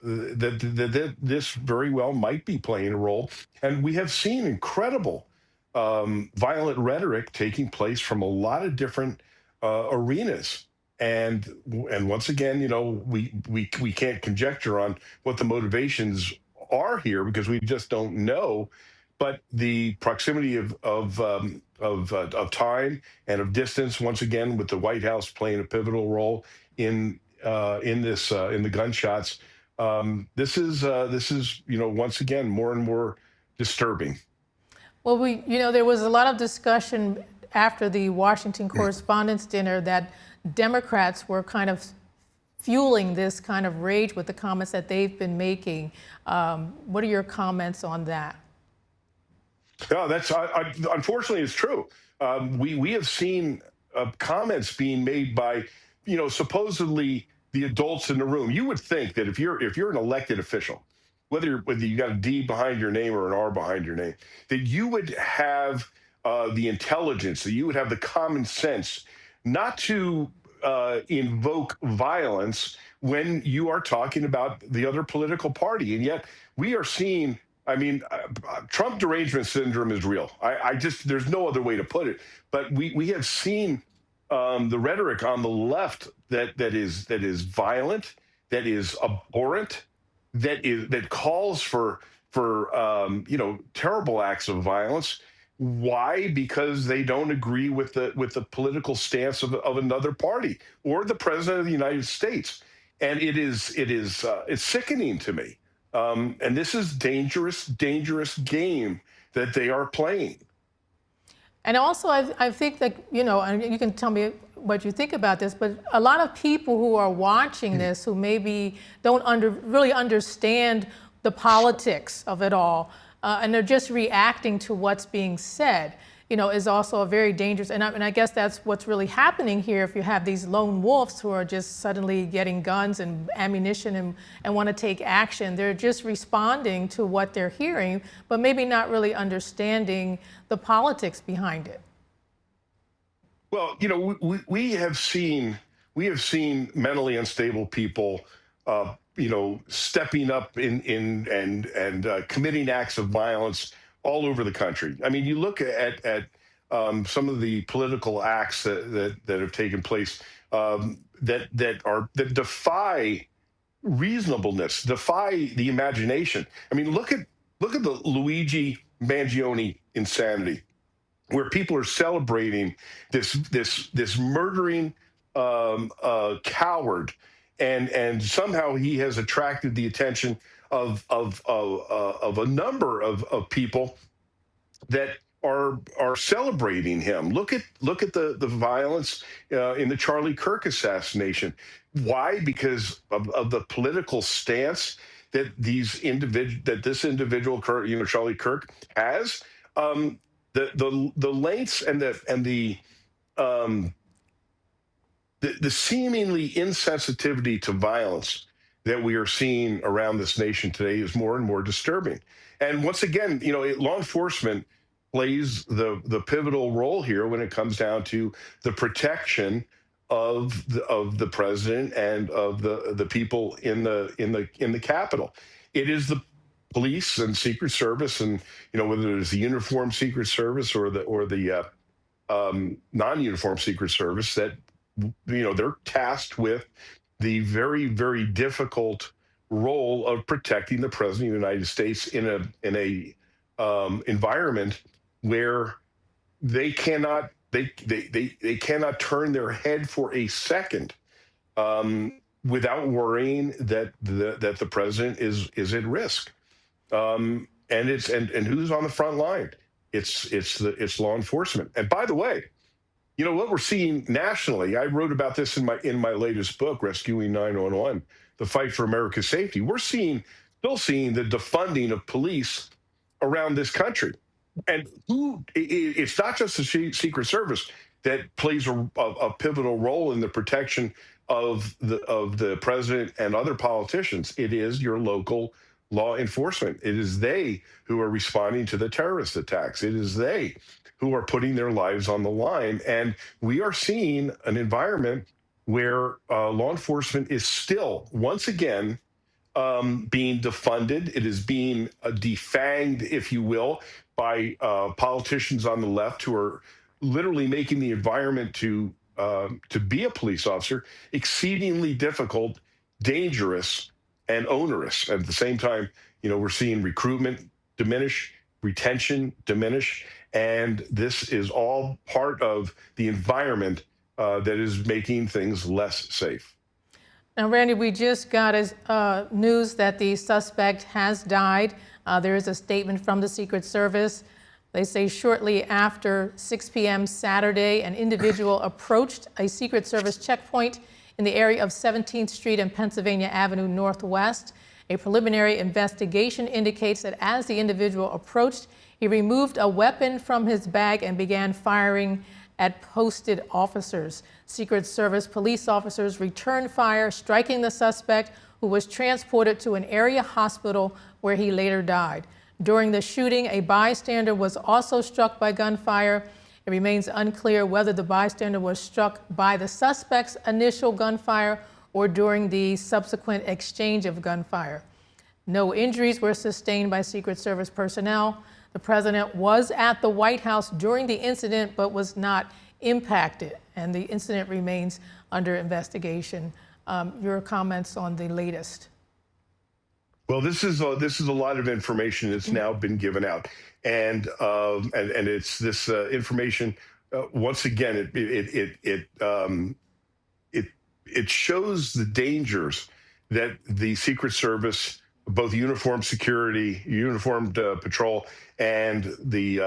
that this very well might be playing a role. And we have seen incredible violent rhetoric taking place from a lot of different arenas. And once again, we can't conjecture on what the motivations are here because we just don't know. But the proximity of time and of distance, once again, with the White House playing a pivotal role in the gunshots, this is once again more and more disturbing. Well, there was a lot of discussion after the Washington Correspondents' Dinner that Democrats were kind of fueling this kind of rage with the comments that they've been making. What are your comments on that? No, that's unfortunately it's true. We have seen comments being made by, supposedly the adults in the room. You would think that if you're an elected official, whether you got a D behind your name or an R behind your name, that you would have the intelligence, that you would have the common sense not to invoke violence when you are talking about the other political party. And yet we are seeing, Trump derangement syndrome is real. There's no other way to put it. But we have seen the rhetoric on the left that is violent, that is abhorrent, that calls for terrible acts of violence. Why? Because they don't agree with the political stance of another party or the president of the United States, and it's sickening to me. And this is dangerous game that they are playing. And also, I think that, and you can tell me what you think about this, but a lot of people who are watching this who maybe don't really understand the politics of it all, and they're just reacting to what's being said, is also a very dangerous, and I guess that's what's really happening here if you have these lone wolves who are just suddenly getting guns and ammunition and want to take action. They're just responding to what they're hearing, but maybe not really understanding the politics behind it. Well, we have seen mentally unstable people, stepping up and committing acts of violence all over the country. I mean, you look at some of the political acts that have taken place that defy reasonableness, defy the imagination. I mean, look at the Luigi Mangione insanity, where people are celebrating this murdering coward, and somehow he has attracted the attention of a number of people that are celebrating him. Look at the violence in the Charlie Kirk assassination. Why? Because of the political stance that this individual, Charlie Kirk, has. The lengths and the seemingly insensitivity to violence that we are seeing around this nation today is more and more disturbing. And once again, law enforcement plays the pivotal role here when it comes down to the protection of the president and of the people in the Capitol. It is the police and Secret Service, and whether it's the uniformed Secret Service or the non-uniformed Secret Service, that they're tasked with the very, very difficult role of protecting the president of the United States in a environment where they cannot turn their head for a second without worrying that the president is at risk. And who's on the front line? It's law enforcement. And by the way, what we're seeing nationally, I wrote about this in my latest book, Rescuing 911, The Fight for America's Safety. We're still seeing the defunding of police around this country. And it's not just the Secret Service that plays a pivotal role in the protection of the president and other politicians. It is your local law enforcement. It is they who are responding to the terrorist attacks. It is they who are putting their lives on the line. And we are seeing an environment where law enforcement is still, once again, being defunded. It is being defanged, if you will, by politicians on the left who are literally making the environment to be a police officer exceedingly difficult, dangerous, and onerous. At the same time, we're seeing recruitment diminish, retention diminish, and this is all part of the environment that is making things less safe. Now, Randy, we just got news that the suspect has died. There is a statement from the Secret Service. They say shortly after 6 p.m. Saturday, an individual approached a Secret Service checkpoint in the area of 17th Street and Pennsylvania Avenue Northwest. A preliminary investigation indicates that as the individual approached, he removed a weapon from his bag and began firing at posted officers. Secret Service police officers returned fire, striking the suspect, who was transported to an area hospital where he later died. During the shooting, a bystander was also struck by gunfire. It remains unclear whether the bystander was struck by the suspect's initial gunfire or during the subsequent exchange of gunfire. No injuries were sustained by Secret Service personnel. The president was at the White House during the incident but was not impacted, and the incident remains under investigation. Your comments on the latest? Well, this is a lot of information that's now been given out, and it's this information. Once again, it shows the dangers that the Secret Service, both uniformed security, uniformed patrol, and the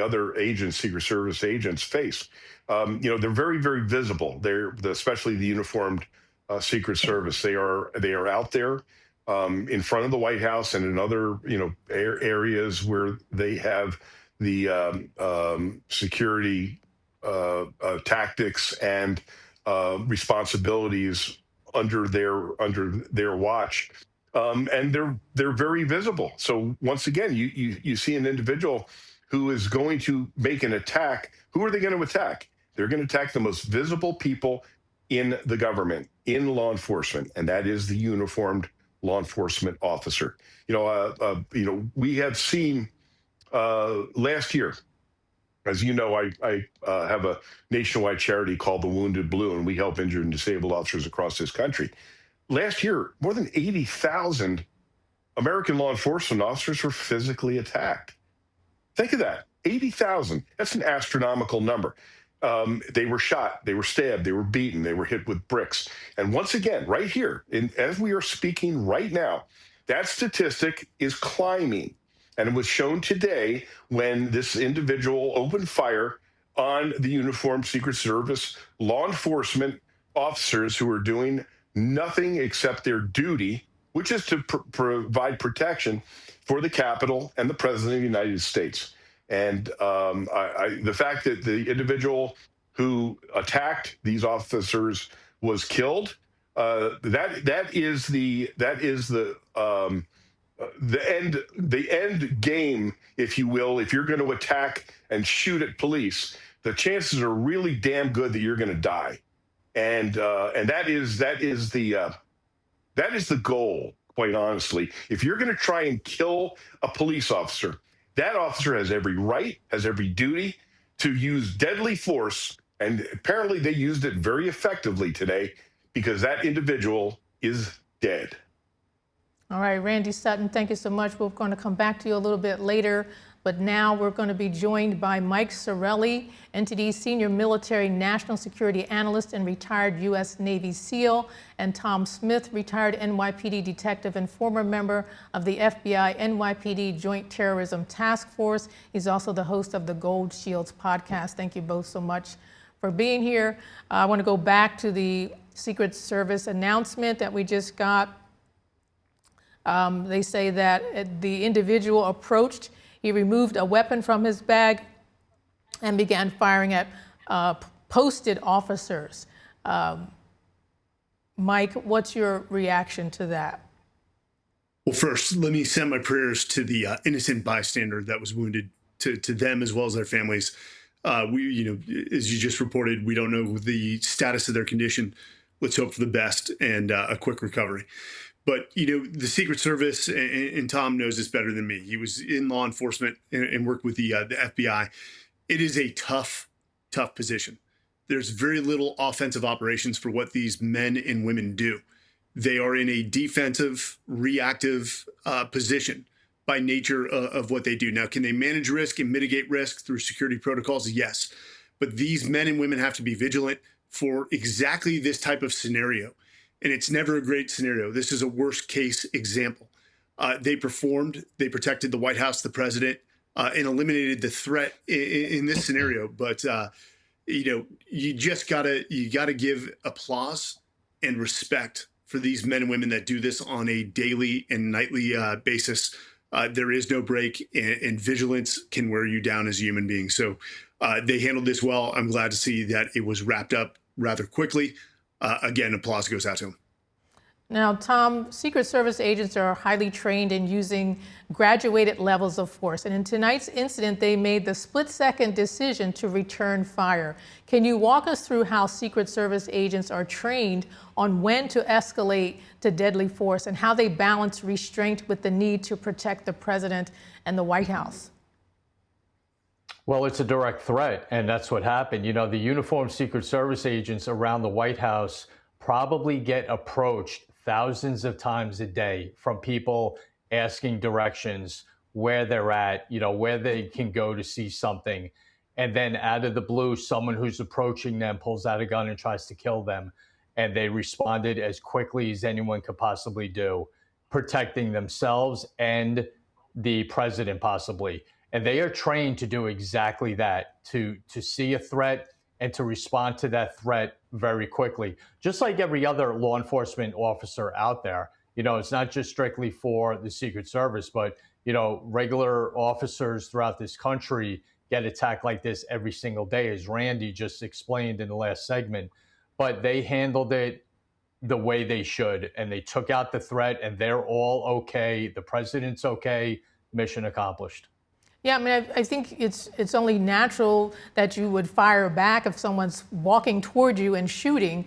other agents, Secret Service agents, face. They're very, very visible. Especially the uniformed Secret Service. They are out there in front of the White House and in other areas where they have the security tactics and responsibilities under their watch. And they're very visible. So once again, you see an individual who is going to make an attack. Who are they going to attack? They're going to attack the most visible people in the government, in law enforcement, and that is the uniformed law enforcement officer. We have seen last year, as you know, I have a nationwide charity called the Wounded Blue, and we help injured and disabled officers across this country. Last year, more than 80,000 American law enforcement officers were physically attacked. Think of that, 80,000. That's an astronomical number. They were shot, they were stabbed, they were beaten, they were hit with bricks. And once again, right here, as we are speaking right now, that statistic is climbing. And it was shown today when this individual opened fire on the uniformed Secret Service law enforcement officers who are doing nothing except their duty, which is to provide protection for the Capitol and the President of the United States. And the fact that the individual who attacked these officers was killed, that is the end game, if you will. If you're going to attack and shoot at police, the chances are really damn good that you're going to die. And that is the goal, quite honestly. If you're going to try and kill a police officer, that officer has every right, has every duty to use deadly force, and apparently they used it very effectively today because that individual is dead. All right, Randy Sutton, thank you so much. We're going to come back to you a little bit later, but now we're going to be joined by Mike Sorelli, NTD Senior Military National Security Analyst and retired U.S. Navy SEAL, and Tom Smith, retired NYPD detective and former member of the FBI NYPD Joint Terrorism Task Force. He's also the host of the Gold Shields podcast. Thank you both so much for being here. I want to go back to the Secret Service announcement that we just got. They say that the individual approached, He removed a weapon from his bag and began firing at posted officers. Mike, what's your reaction to that? Well, first, let me send my prayers to the innocent bystander that was wounded, to them as well as their families. We, as you just reported, we don't know the status of their condition. Let's hope for the best and a quick recovery. But, the Secret Service, and Tom knows this better than me. He was in law enforcement and worked with the FBI. It is a tough position. There's very little offensive operations for what these men and women do. They are in a defensive, reactive position by nature of what they do. Now, can they manage risk and mitigate risk through security protocols? Yes. But these men and women have to be vigilant for exactly this type of scenario. And it's never a great scenario. This is a worst case example. They performed, they protected the White House, the president, and eliminated the threat in this scenario. But, you just gotta give applause and respect for these men and women that do this on a daily and nightly basis. There is no break, and vigilance can wear you down as a human being. So they handled this well. I'm glad to see that it was wrapped up rather quickly. Again, applause goes out to them. Now, Tom, Secret Service agents are highly trained in using graduated levels of force. And in tonight's incident, they made the split-second decision to return fire. Can you walk us through how Secret Service agents are trained on when to escalate to deadly force and how they balance restraint with the need to protect the president and the White House? Well, it's a direct threat, and that's what happened. The uniformed Secret Service agents around the White House probably get approached thousands of times a day from people asking directions, where they're at, where they can go to see something. And then out of the blue, someone who's approaching them pulls out a gun and tries to kill them. And they responded as quickly as anyone could possibly do, protecting themselves and the president possibly. And they are trained to do exactly that, to see a threat and to respond to that threat very quickly. Just like every other law enforcement officer out there, it's not just strictly for the Secret Service, but, regular officers throughout this country get attacked like this every single day, as Randy just explained in the last segment. But they handled it the way they should, and they took out the threat, and they're all okay. The president's okay. Mission accomplished. Yeah, I mean, I think it's only natural that you would fire back if someone's walking toward you and shooting.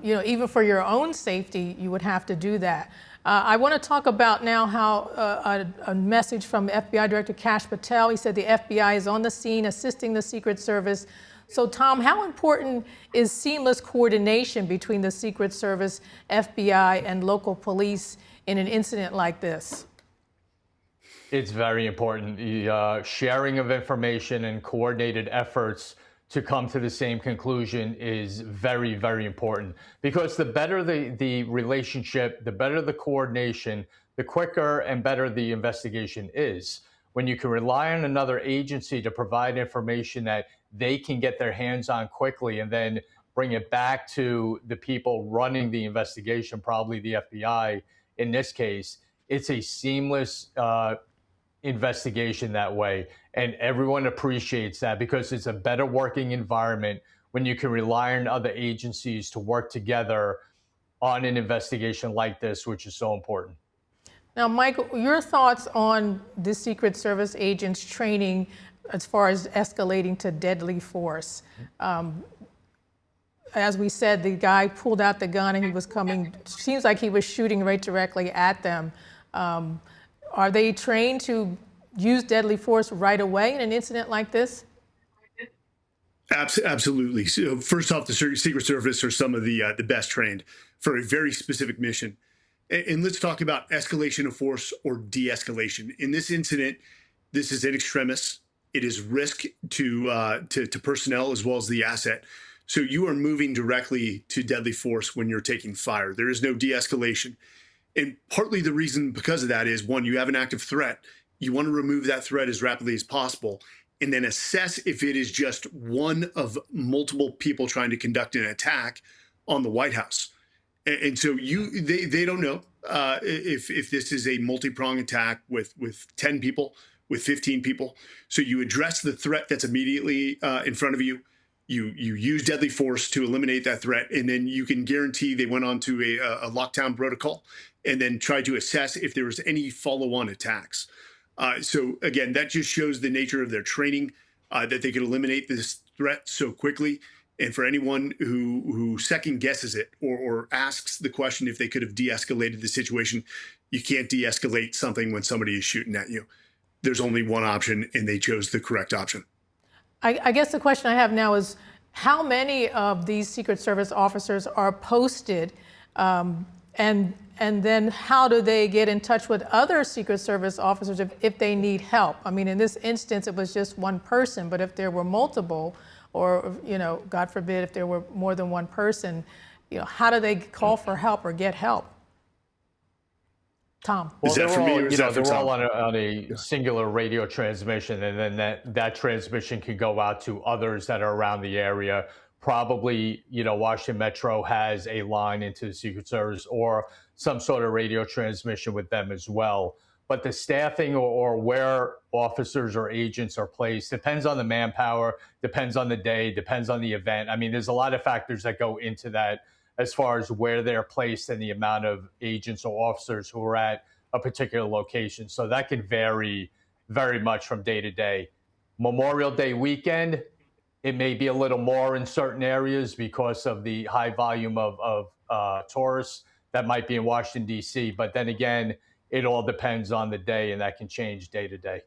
Even for your own safety, you would have to do that. I want to talk about now how a message from FBI Director Kash Patel. He said the FBI is on the scene assisting the Secret Service. So, Tom, how important is seamless coordination between the Secret Service, FBI, and local police in an incident like this? It's very important. The sharing of information and coordinated efforts to come to the same conclusion is very, very important, because the better the relationship, the better the coordination, the quicker and better the investigation is. When you can rely on another agency to provide information that they can get their hands on quickly and then bring it back to the people running the investigation, probably the FBI in this case, it's a seamless investigation that way. And everyone appreciates that, because it's a better working environment when you can rely on other agencies to work together on an investigation like this, which is so important. Now, Mike, your thoughts on the Secret Service agents' training as far as escalating to deadly force? As we said, the guy pulled out the gun and he was coming, seems like he was shooting right directly at them. Are they trained to use deadly force right away in an incident like this? Absolutely. So first off, the Secret Service are some of the best trained for a very specific mission. And let's talk about escalation of force or de-escalation. In this incident, this is in extremis. It is risk to personnel as well as the asset. So you are moving directly to deadly force when you're taking fire. There is no de-escalation. And partly the reason because of that is, one, you have an active threat. You want to remove that threat as rapidly as possible, and then assess if it is just one of multiple people trying to conduct an attack on the White House. And so they don't know if this is a multi-pronged attack with 10 people with 15 people. So you address the threat that's immediately in front of you. You use deadly force to eliminate that threat, and then you can guarantee they went on to a lockdown protocol and then tried to assess if there was any follow-on attacks. So again, that just shows the nature of their training, that they could eliminate this threat so quickly. And for anyone who second guesses it or asks the question if they could have de-escalated the situation, you can't de-escalate something when somebody is shooting at you. There's only one option, and they chose the correct option. I guess the question I have now is, how many of these Secret Service officers are posted, and then how do they get in touch with other Secret Service officers if they need help? I mean, in this instance, it was just one person, but if there were multiple, or, God forbid, if there were more than one person, how do they call for help or get help? Tom. Well, they're all on a singular radio transmission, and then that transmission can go out to others that are around the area. Probably, Washington Metro has a line into the Secret Service or some sort of radio transmission with them as well. But the staffing or where officers or agents are placed depends on the manpower, depends on the day, depends on the event. I mean, there's a lot of factors that go into that as far as where they're placed and the amount of agents or officers who are at a particular location. So that can vary very much from day to day. Memorial Day weekend, it may be a little more in certain areas because of the high volume of tourists that might be in Washington, D.C. But then again, it all depends on the day, and that can change day to day.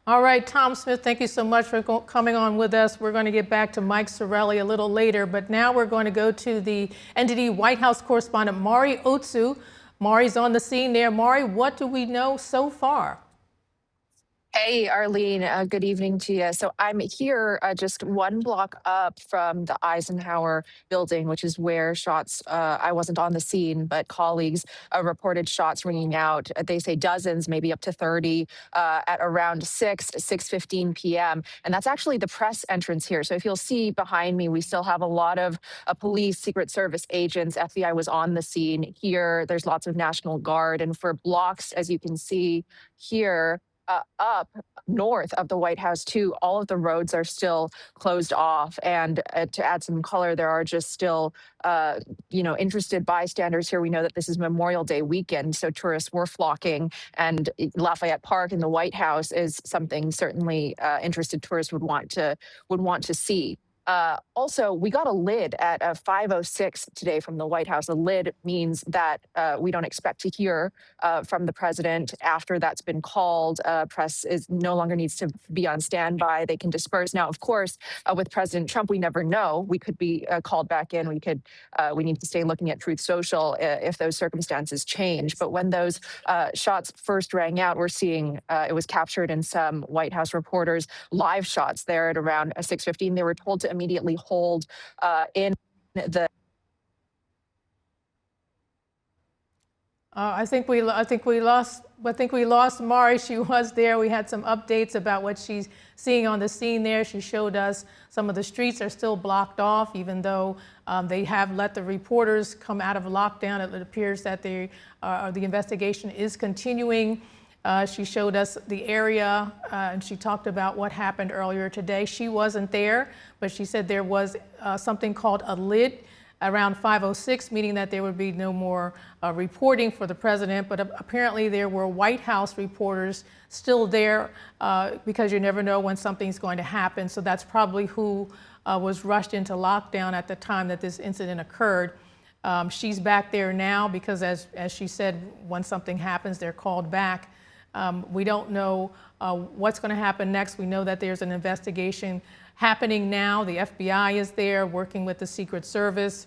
All right, Tom Smith, thank you so much for coming on with us. We're going to get back to Mike Sorelli a little later, but now we're going to go to the NTD White House correspondent, Mari Otsu. Mari's on the scene there. Mari, what do we know so far? Hey, Arlene, good evening to you. So I'm here just one block up from the Eisenhower building, which is where shots, I wasn't on the scene, but colleagues reported shots ringing out. They say dozens, maybe up to 30 at around 6:15 p.m. And that's actually the press entrance here. So if you'll see behind me, we still have a lot of police, Secret Service agents. FBI was on the scene here. There's lots of National Guard. And for blocks, as you can see here, up north of the White House, too, all of the roads are still closed off. And to add some color, there are just still, interested bystanders here. We know that this is Memorial Day weekend, so tourists were flocking. And Lafayette Park in the White House is something certainly interested tourists would want to see. Also, we got a lid at 5:06 today from the White House. A lid means that we don't expect to hear from the president after that's been called. Press no longer needs to be on standby. They can disperse. Now, of course, with President Trump, we never know. We could be called back in. We need to stay looking at Truth Social if those circumstances change. But when those shots first rang out, we're seeing it was captured in some White House reporters' live shots there at around 6:15. They were told to immediately hold in the. I think we lost Mari. She was there. We had some updates about what she's seeing on the scene there. She showed us some of the streets are still blocked off, even though they have let the reporters come out of lockdown. It appears that the investigation is continuing. She showed us the area, and she talked about what happened earlier today. She wasn't there, but she said there was something called a lid around 5:06, meaning that there would be no more reporting for the president. But apparently there were White House reporters still there because you never know when something's going to happen. So that's probably who was rushed into lockdown at the time that this incident occurred. She's back there now because, as she said, when something happens, they're called back. We don't know what's going to happen next. We know that there's an investigation happening now. The FBI is there working with the Secret Service.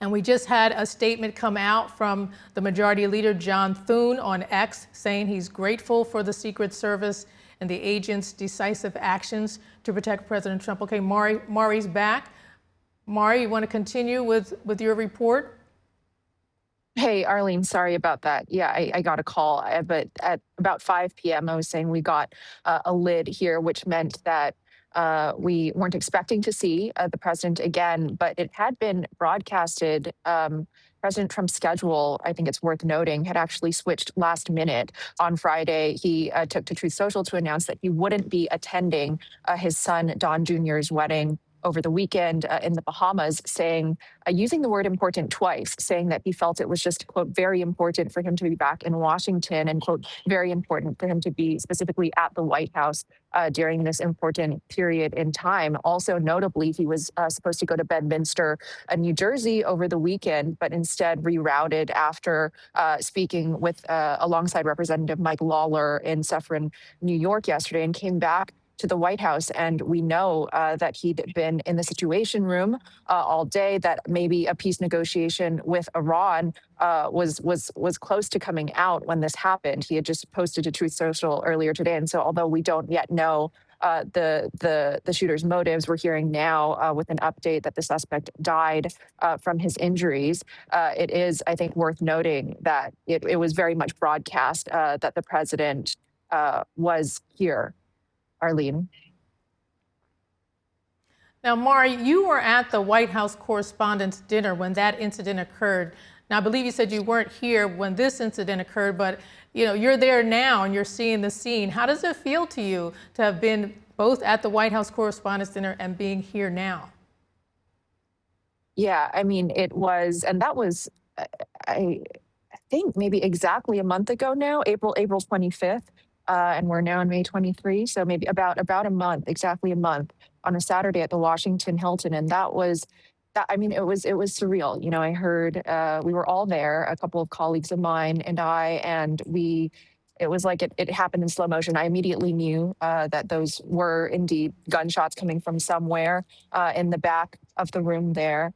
And we just had a statement come out from the Majority Leader, John Thune, on X, saying he's grateful for the Secret Service and the agents' decisive actions to protect President Trump. Okay, Mari's back. Mari, you want to continue with your report? Hey, Arlene, sorry about that. Yeah, I got a call, but at about 5 p.m., I was saying we got a lid here, which meant that We weren't expecting to see the president again, but it had been broadcasted. President Trump's schedule, I think it's worth noting, had actually switched last minute. On Friday, he took to Truth Social to announce that he wouldn't be attending his son Don Jr.'s wedding over the weekend in the Bahamas, saying, using the word important twice, saying that he felt it was just, quote, very important for him to be back in Washington and, quote, very important for him to be specifically at the White House during this important period in time. Also, notably, he was supposed to go to Bedminster, New Jersey over the weekend, but instead rerouted after speaking with alongside Representative Mike Lawler in Suffern, New York yesterday, and came back to the White House. And we know that he'd been in the Situation Room all day, that maybe a peace negotiation with Iran was close to coming out when this happened. He had just posted to Truth Social earlier today. And so although we don't yet know the shooter's motives, we're hearing now with an update that the suspect died from his injuries. It is, I think, worth noting that it was very much broadcast that the president was here. Arlene. Now, Mari, you were at the White House Correspondents' Dinner when that incident occurred. Now, I believe you said you weren't here when this incident occurred, but you're there now and you're seeing the scene. How does it feel to you to have been both at the White House Correspondents' Dinner and being here now? Yeah, I mean, it was, and that was, I think maybe exactly a month ago now, April 25th. And we're now in May 23, so maybe about a month, exactly a month, on a Saturday at the Washington Hilton, and that was that. I mean, it was surreal. I heard we were all there, a couple of colleagues of mine and I, and it was like it happened in slow motion. I immediately knew that those were indeed gunshots coming from somewhere in the back of the room there.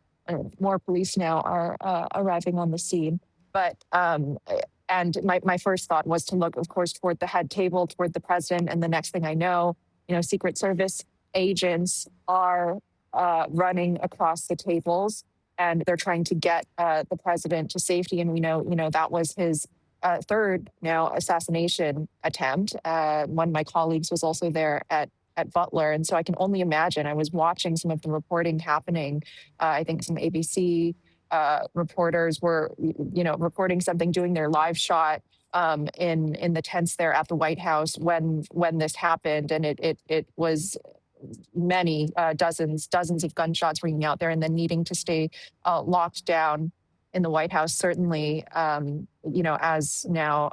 More police now are arriving on the scene, but. And my first thought was to look, of course, toward the head table, toward the president. And the next thing I know, Secret Service agents are running across the tables, and they're trying to get the president to safety. And we know, that was his third now assassination attempt. One of my colleagues was also there at Butler. And so I can only imagine. I was watching some of the reporting happening. I think some ABC reporters were, reporting something, doing their live shot in the tents there at the White House when this happened, and it was many dozens of gunshots ringing out there, and then needing to stay locked down in the White House. Certainly, as now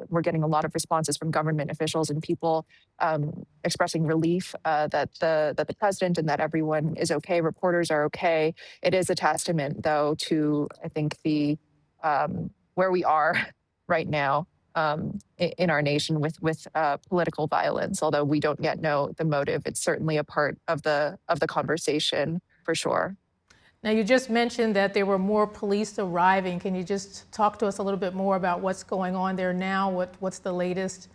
we're getting a lot of responses from government officials and people expressing relief that the president and that everyone is okay, reporters are okay. It is a testament, though, to, I think, the where we are right now in our nation with political violence. Although we don't yet know the motive, it's certainly a part of the conversation for sure. Now, you just mentioned that there were more police arriving. Can you just talk to us a little bit more about what's going on there now? What's the latest?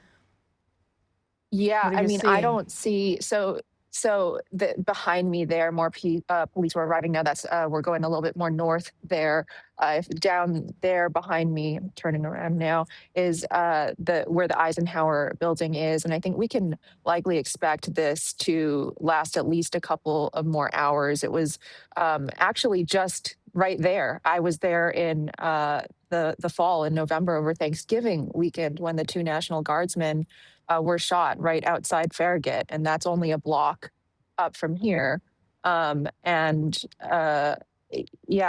Yeah, I mean, seeing? I don't see behind me there, more police were arriving now. That's we're going a little bit more north there. Down there behind me, I'm turning around now, is where the Eisenhower building is, and I think we can likely expect this to last at least a couple of more hours. It was actually just right there. I was there in the fall in November over Thanksgiving weekend when the two National Guardsmen were shot right outside Farragut, and that's only a block up from here. Yeah,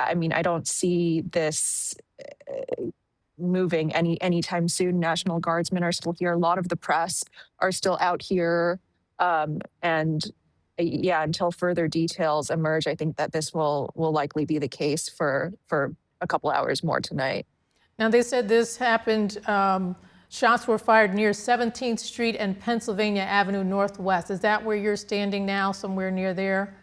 I mean, I don't see this moving anytime soon. National Guardsmen are still here. A lot of the press are still out here, and yeah, until further details emerge, I think that this will likely be the case for a couple hours more tonight. Now, they said this happened. Shots were fired near 17th Street and Pennsylvania Avenue Northwest. Is that where you're standing now, somewhere near there?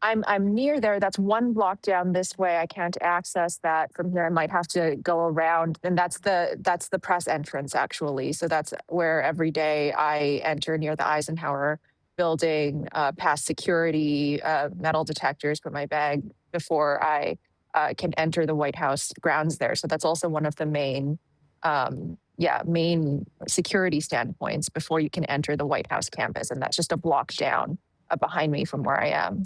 I'm near there. That's one block down this way. I can't access that from here. I might have to go around, and that's the press entrance, actually. So that's where every day I enter, near the Eisenhower building, past security, metal detectors, put my bag before I can enter the White House grounds there. So that's also one of the main main security standpoints before you can enter the White House campus. And that's just a block down behind me from where I am.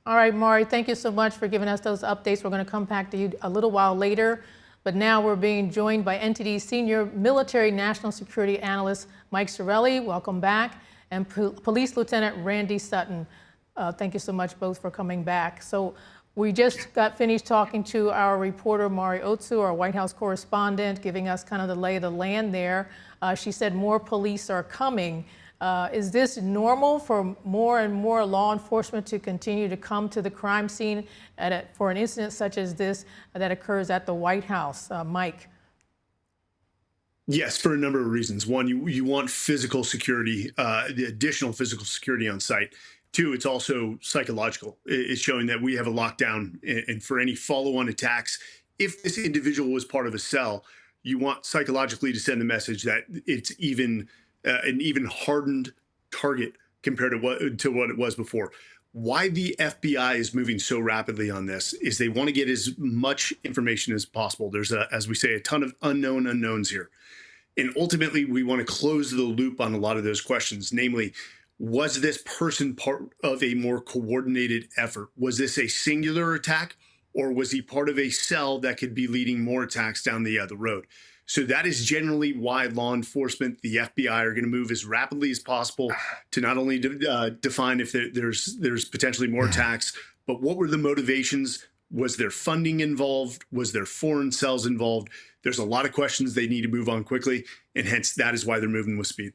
All right, Mari, thank you so much for giving us those updates. We're going to come back to you a little while later. But now we're being joined by NTD Senior Military National Security Analyst Mike Sorelli. Welcome back. And Police Lieutenant Randy Sutton. Thank you so much both for coming back. So we just got finished talking to our reporter, Mari Otsu, our White House correspondent, giving us kind of the lay of the land there. She said more police are coming. Is this normal for more and more law enforcement to continue to come to the crime scene for an incident such as this that occurs at the White House? Mike. Yes, for a number of reasons. One, you want physical security, the additional physical security on site. Two, it's also psychological. It's showing that we have a lockdown, and for any follow-on attacks, if this individual was part of a cell, you want psychologically to send the message that it's an even hardened target compared to what it was before. Why the FBI is moving so rapidly on this is they want to get as much information as possible. There's, as we say, a ton of unknowns here. And ultimately, we want to close the loop on a lot of those questions. Namely, was this person part of a more coordinated effort? Was this a singular attack, or was he part of a cell that could be leading more attacks down the other road? So that is generally why law enforcement, the FBI, are going to move as rapidly as possible to not only define if there's potentially more attacks, but what were the motivations? Was there funding involved? Was there foreign cells involved? There's a lot of questions they need to move on quickly, and hence that is why they're moving with speed.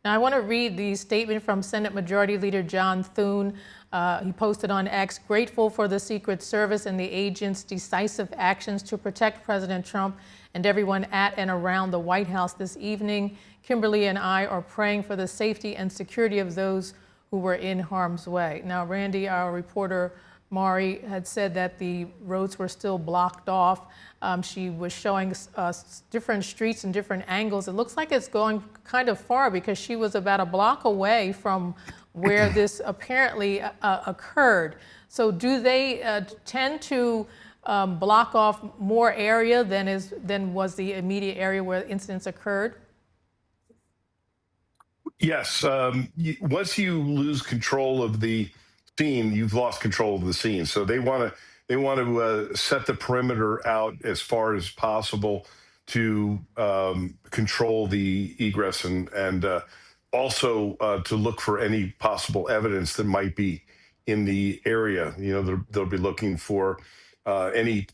Now I want to read the statement from Senate Majority Leader John Thune. He posted on X, grateful for the Secret Service and the agents' decisive actions to protect President Trump and everyone at and around the White House this evening. Kimberly and I are praying for the safety and security of those who were in harm's way. Now, Randy, our reporter, Mari, had said that the roads were still blocked off. She was showing us different streets and different angles. It looks like it's going kind of far because she was about a block away from where this apparently occurred. So do they tend to block off more area than was the immediate area where incidents occurred? Yes. Once you lose control of the scene, you've lost control of the scene. So they want to set the perimeter out as far as possible to control the egress and also to look for any possible evidence that might be in the area. You know, they'll be looking for any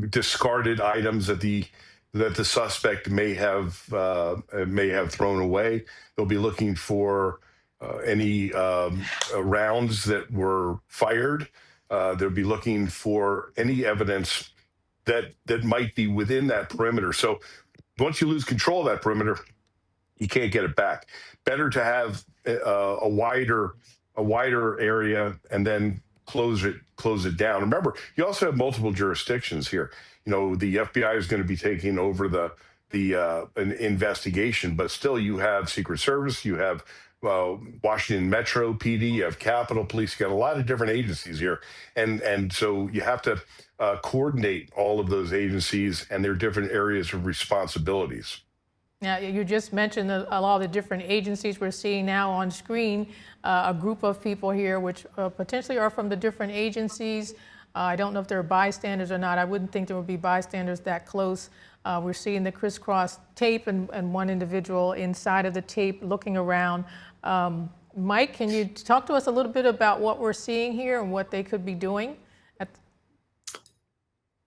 discarded items that the suspect may have thrown away. They'll be looking for any rounds that were fired. They'll be looking for any evidence that might be within that perimeter. So once you lose control of that perimeter, you can't get it back. Better to have a wider area and then close it down. Remember, you also have multiple jurisdictions here. You know, the FBI is going to be taking over an investigation, but still you have Secret Service, you have Washington Metro PD, you have Capitol Police, you got a lot of different agencies here. And so you have to coordinate all of those agencies and their different areas of responsibilities. Now, you just mentioned a lot of the different agencies we're seeing now on screen, a group of people here which potentially are from the different agencies. I don't know if they're bystanders or not. I wouldn't think there would be bystanders that close. We're seeing the crisscross tape and one individual inside of the tape looking around. Mike, can you talk to us a little bit about what we're seeing here and what they could be doing?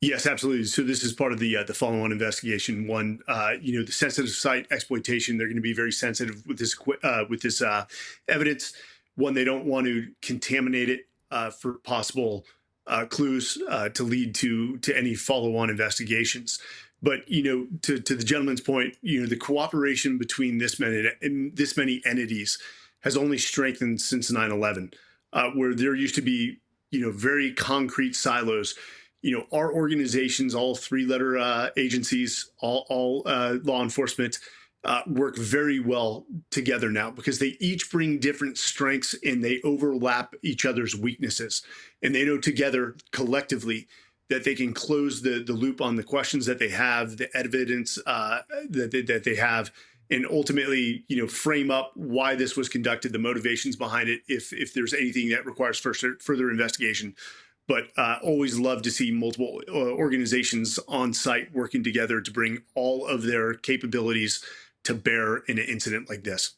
Yes, absolutely. So this is part of the follow-on investigation. One, the sensitive site exploitation. They're going to be very sensitive with this evidence. One, they don't want to contaminate it for possible clues to lead to any follow-on investigations. But to the gentleman's point, the cooperation between this many entities has only strengthened since 9/11, where there used to be very concrete silos. Our organizations, all three-letter agencies, all law enforcement, work very well together now because they each bring different strengths and they overlap each other's weaknesses. And they know together, collectively, that they can close the loop on the questions that they have, the evidence that they have, and ultimately, frame up why this was conducted, the motivations behind it, if there's anything that requires further investigation. But always love to see multiple organizations on site working together to bring all of their capabilities to bear in an incident like this.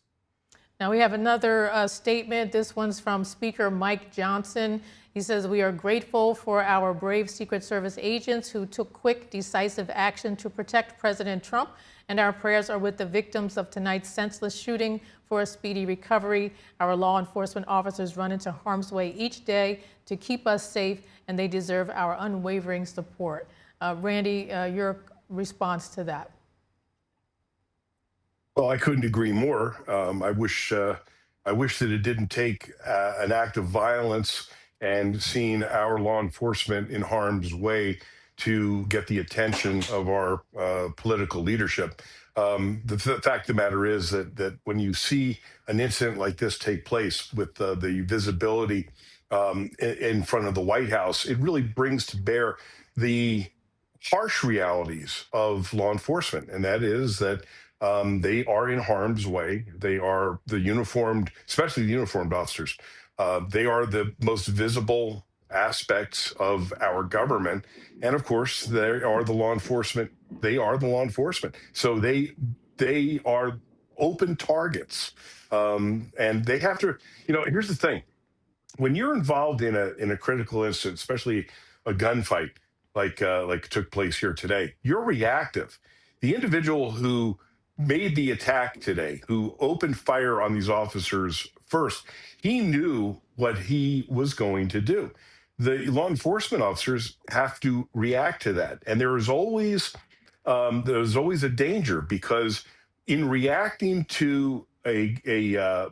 Now we have another statement. This one's from Speaker Mike Johnson. He says, "We are grateful for our brave Secret Service agents who took quick, decisive action to protect President Trump, and our prayers are with the victims of tonight's senseless shooting for a speedy recovery. Our law enforcement officers run into harm's way each day to keep us safe, and they deserve our unwavering support." Randy, your response to that? Well, I couldn't agree more. I wish that it didn't take an act of violence and seeing our law enforcement in harm's way to get the attention of our political leadership. The fact of the matter is that when you see an incident like this take place with the visibility in front of the White House, it really brings to bear the harsh realities of law enforcement, and that is that they are in harm's way. They are the uniformed, especially the uniformed officers. They are the most visible aspects of our government. And of course, they are the law enforcement. They are the law enforcement. So they are open targets. And they have to, here's the thing. When you're involved in a critical incident, especially a gunfight like took place here today, you're reactive. The individual who made the attack today, who opened fire on these officers first, he knew what he was going to do. The law enforcement officers have to react to that, and there's always a danger, because in reacting to a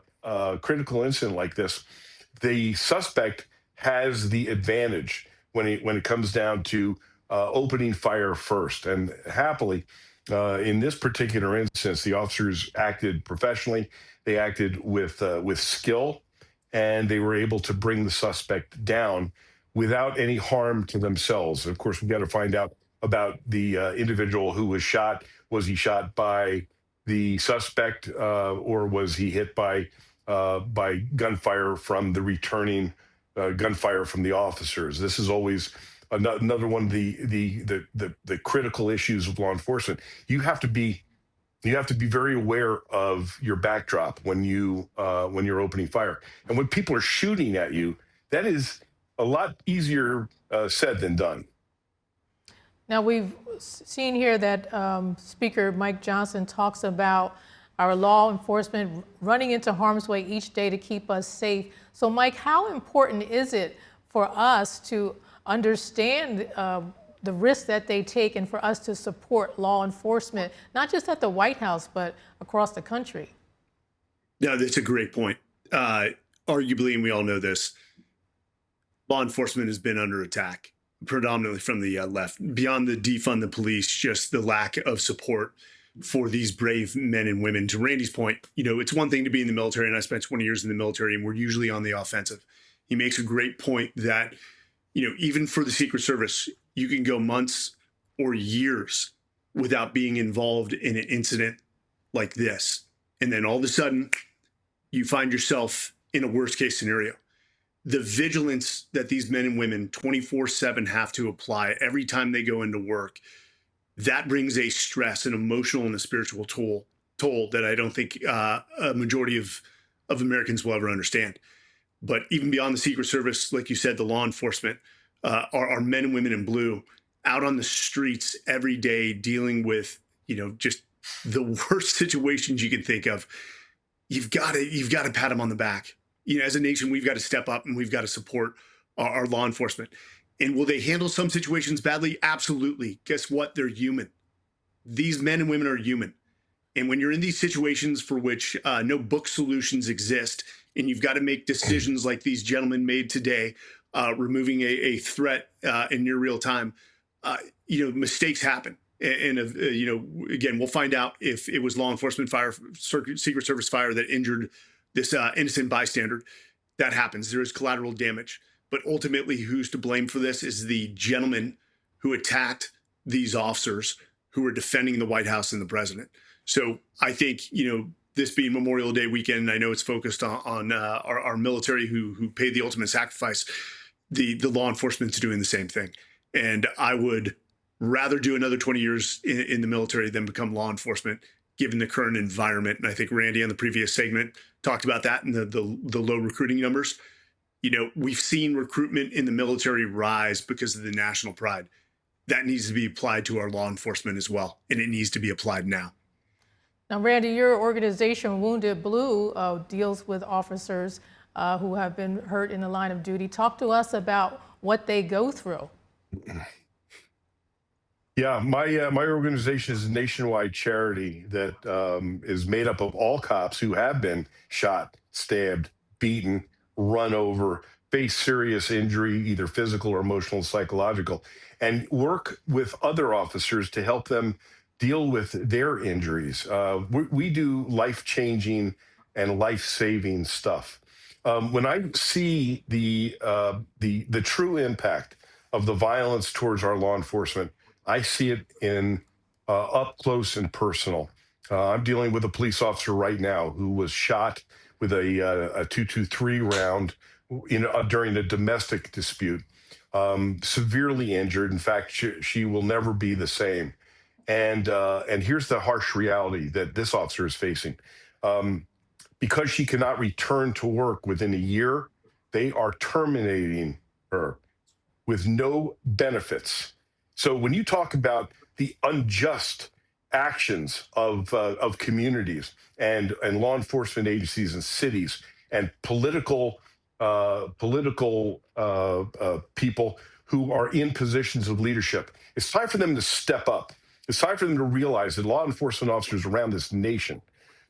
critical incident like this, the suspect has the advantage when it comes down to opening fire first. And happily, in this particular instance, the officers acted professionally. They acted with skill, and they were able to bring the suspect down without any harm to themselves. Of course, we got to find out about the individual who was shot. Was he shot by the suspect, or was he hit by gunfire from the returning gunfire from the officers? This is always another one of the critical issues of law enforcement. You have to be very aware of your backdrop when you're opening fire, and when people are shooting at you, that is a lot easier said than done. Now we've seen here that Speaker Mike Johnson talks about our law enforcement running into harm's way each day to keep us safe. So Mike, how important is it for us to understand the risks that they take, and for us to support law enforcement, not just at the White House, but across the country? No, that's a great point. Arguably, and we all know this, law enforcement has been under attack, predominantly from the left. Beyond the defund the police, just the lack of support for these brave men and women. To Randy's point, it's one thing to be in the military, and I spent 20 years in the military, and we're usually on the offensive. He makes a great point that, even for the Secret Service, you can go months or years without being involved in an incident like this. And then all of a sudden, you find yourself in a worst case scenario. The vigilance that these men and women 24/7 have to apply every time they go into work, that brings a stress, an emotional and a spiritual toll that I don't think a majority of Americans will ever understand. But even beyond the Secret Service, like you said, the law enforcement, our men and women in blue out on the streets every day dealing with, just the worst situations you can think of. You've got to pat them on the back. As a nation, we've got to step up, and we've got to support our law enforcement. And will they handle some situations badly? Absolutely. Guess what? They're human. These men and women are human. And when you're in these situations for which no book solutions exist, and you've got to make decisions like these gentlemen made today, removing a threat in near real time, mistakes happen. And again, we'll find out if it was law enforcement fire, Secret Service fire that injured this innocent bystander. That happens. There is collateral damage. But ultimately, who's to blame for this is the gentlemen who attacked these officers who were defending the White House and the president. So I think, this being Memorial Day weekend, I know it's focused on our military who paid the ultimate sacrifice. The law enforcement's doing the same thing. And I would rather do another 20 years in the military than become law enforcement, given the current environment. And I think Randy on the previous segment talked about that and the low recruiting numbers. We've seen recruitment in the military rise because of the national pride. That needs to be applied to our law enforcement as well, and it needs to be applied now. Now, Randy, your organization, Wounded Blue, deals with officers who have been hurt in the line of duty. Talk to us about what they go through. Yeah, my organization is a nationwide charity that is made up of all cops who have been shot, stabbed, beaten, run over, face serious injury, either physical or emotional, psychological, and work with other officers to help them deal with their injuries. We do life-changing and life-saving stuff. When I see the true impact of the violence towards our law enforcement, I see it in up close and personal. I'm dealing with a police officer right now who was shot with a .223 round during a domestic dispute, severely injured. In fact, she will never be the same. And here's the harsh reality that this officer is facing. Because she cannot return to work within a year, they are terminating her with no benefits. So when you talk about the unjust actions of communities and law enforcement agencies and cities and political people who are in positions of leadership, it's time for them to step up. It's time for them to realize that law enforcement officers around this nation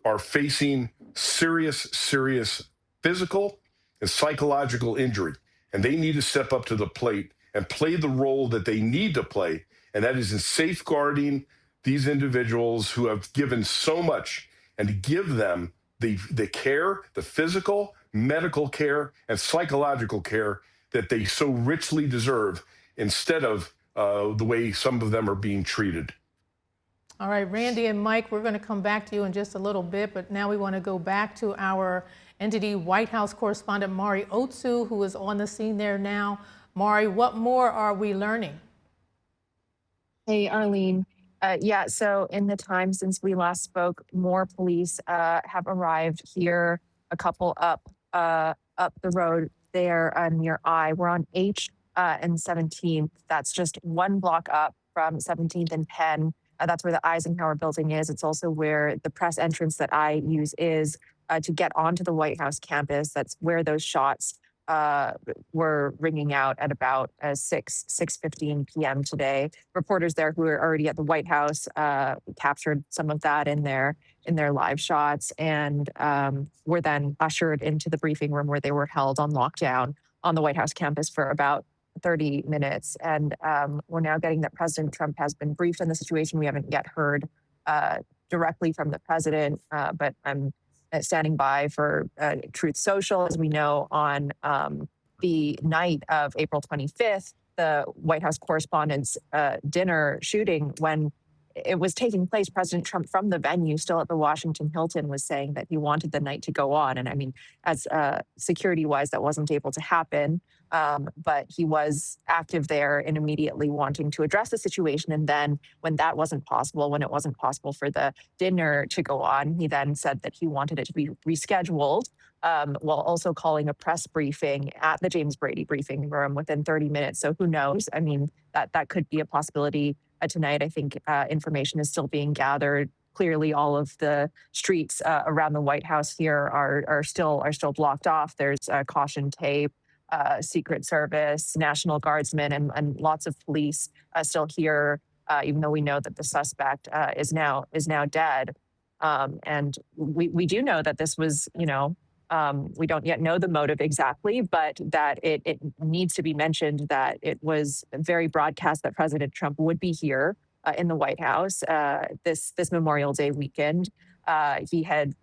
are facing serious physical and psychological injury, and they need to step up to the plate and play the role that they need to play, and that is in safeguarding these individuals who have given so much, and to give them the care, the physical, medical care, and psychological care that they so richly deserve, instead of the way some of them are being treated. All right, Randy and Mike, we're going to come back to you in just a little bit, but now we want to go back to our NTD White House correspondent, Mari Otsu, who is on the scene there now. Mari, what more are we learning? Hey, Arlene. So in the time since we last spoke, more police have arrived here, a couple up the road there near I. We're on H and 17th. That's just one block up from 17th and Penn. That's where the Eisenhower building is. It's also where the press entrance that I use is to get onto the White House campus. That's where those shots were ringing out at about 6:15 p.m. today. Reporters there who are already at the White House captured some of that in their live shots, and were then ushered into the briefing room where they were held on lockdown on the White House campus for about 30 minutes. And we're now getting that President Trump has been briefed on the situation. We haven't yet heard directly from the president, but I'm standing by for Truth Social. As we know, on the night of April 25th, the White House Correspondents' Dinner shooting, when it was taking place, President Trump from the venue, still at the Washington Hilton, was saying that he wanted the night to go on. And I mean, as security-wise, that wasn't able to happen. But he was active there and immediately wanting to address the situation. And then when that wasn't possible, when it wasn't possible for the dinner to go on, he then said that he wanted it to be rescheduled, while also calling a press briefing at the James Brady briefing room within 30 minutes. So who knows? I mean, that could be a possibility tonight. I think information is still being gathered. Clearly, all of the streets around the White House here are still blocked off. There's caution tape, Secret Service, National Guardsmen, and lots of police still here, even though we know that the suspect is now dead. And we do know that this was, we don't yet know the motive exactly, but that it needs to be mentioned that it was very broadcast that President Trump would be here in the White House this Memorial Day weekend. He had,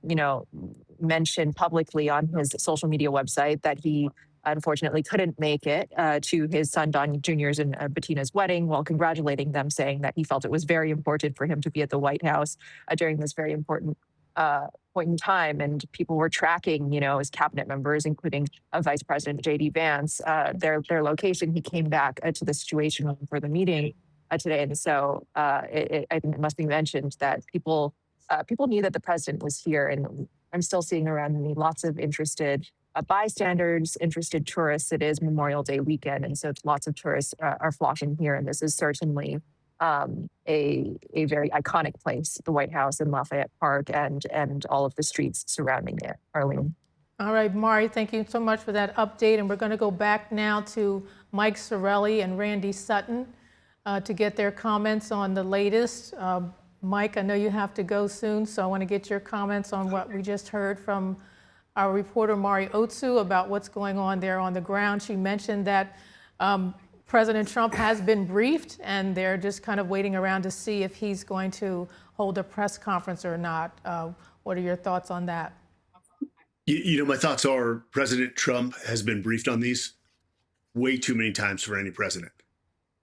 mentioned publicly on his social media website that he unfortunately couldn't make it to his son Don Jr.'s and Bettina's wedding, while congratulating them, saying that he felt it was very important for him to be at the White House during this very important point in time. And people were tracking, his cabinet members, including Vice President J.D. Vance, their location. He came back to the Situation Room for the meeting today. And so I think it must be mentioned that people knew that the president was here. And I'm still seeing around me lots of interested bystanders, interested tourists. It is Memorial Day weekend, and so lots of tourists are flocking here. And this is certainly a very iconic place, the White House and Lafayette Park, and all of the streets surrounding it. Arlene. All right, Mari, thank you so much for that update. And we're going to go back now to Mike Sorelli and Randy Sutton to get their comments on the latest. Mike, I know you have to go soon, so I want to get your comments on what we just heard from our reporter Mari Otsu about what's going on there on the ground. She mentioned that President Trump has been briefed, and they're just kind of waiting around to see if he's going to hold a press conference or not. What are your thoughts on that? My thoughts are President Trump has been briefed on these way too many times for any president.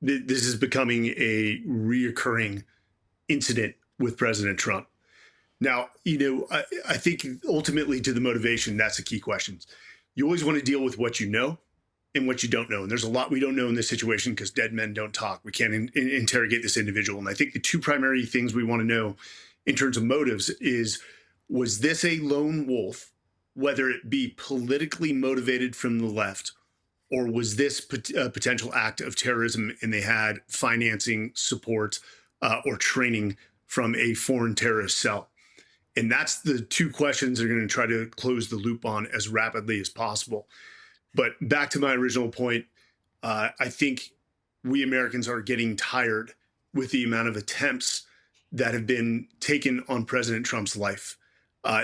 This is becoming a reoccurring incident with President Trump. Now, I think ultimately to the motivation, that's the key question. You always want to deal with what you know and what you don't know. And there's a lot we don't know in this situation because dead men don't talk. We can't interrogate this individual. And I think the two primary things we want to know in terms of motives is, was this a lone wolf, whether it be politically motivated from the left, or was this a potential act of terrorism and they had financing, support, or training from a foreign terrorist cell? And that's the two questions they're going to try to close the loop on as rapidly as possible. But back to my original point, I think we Americans are getting tired with the amount of attempts that have been taken on President Trump's life.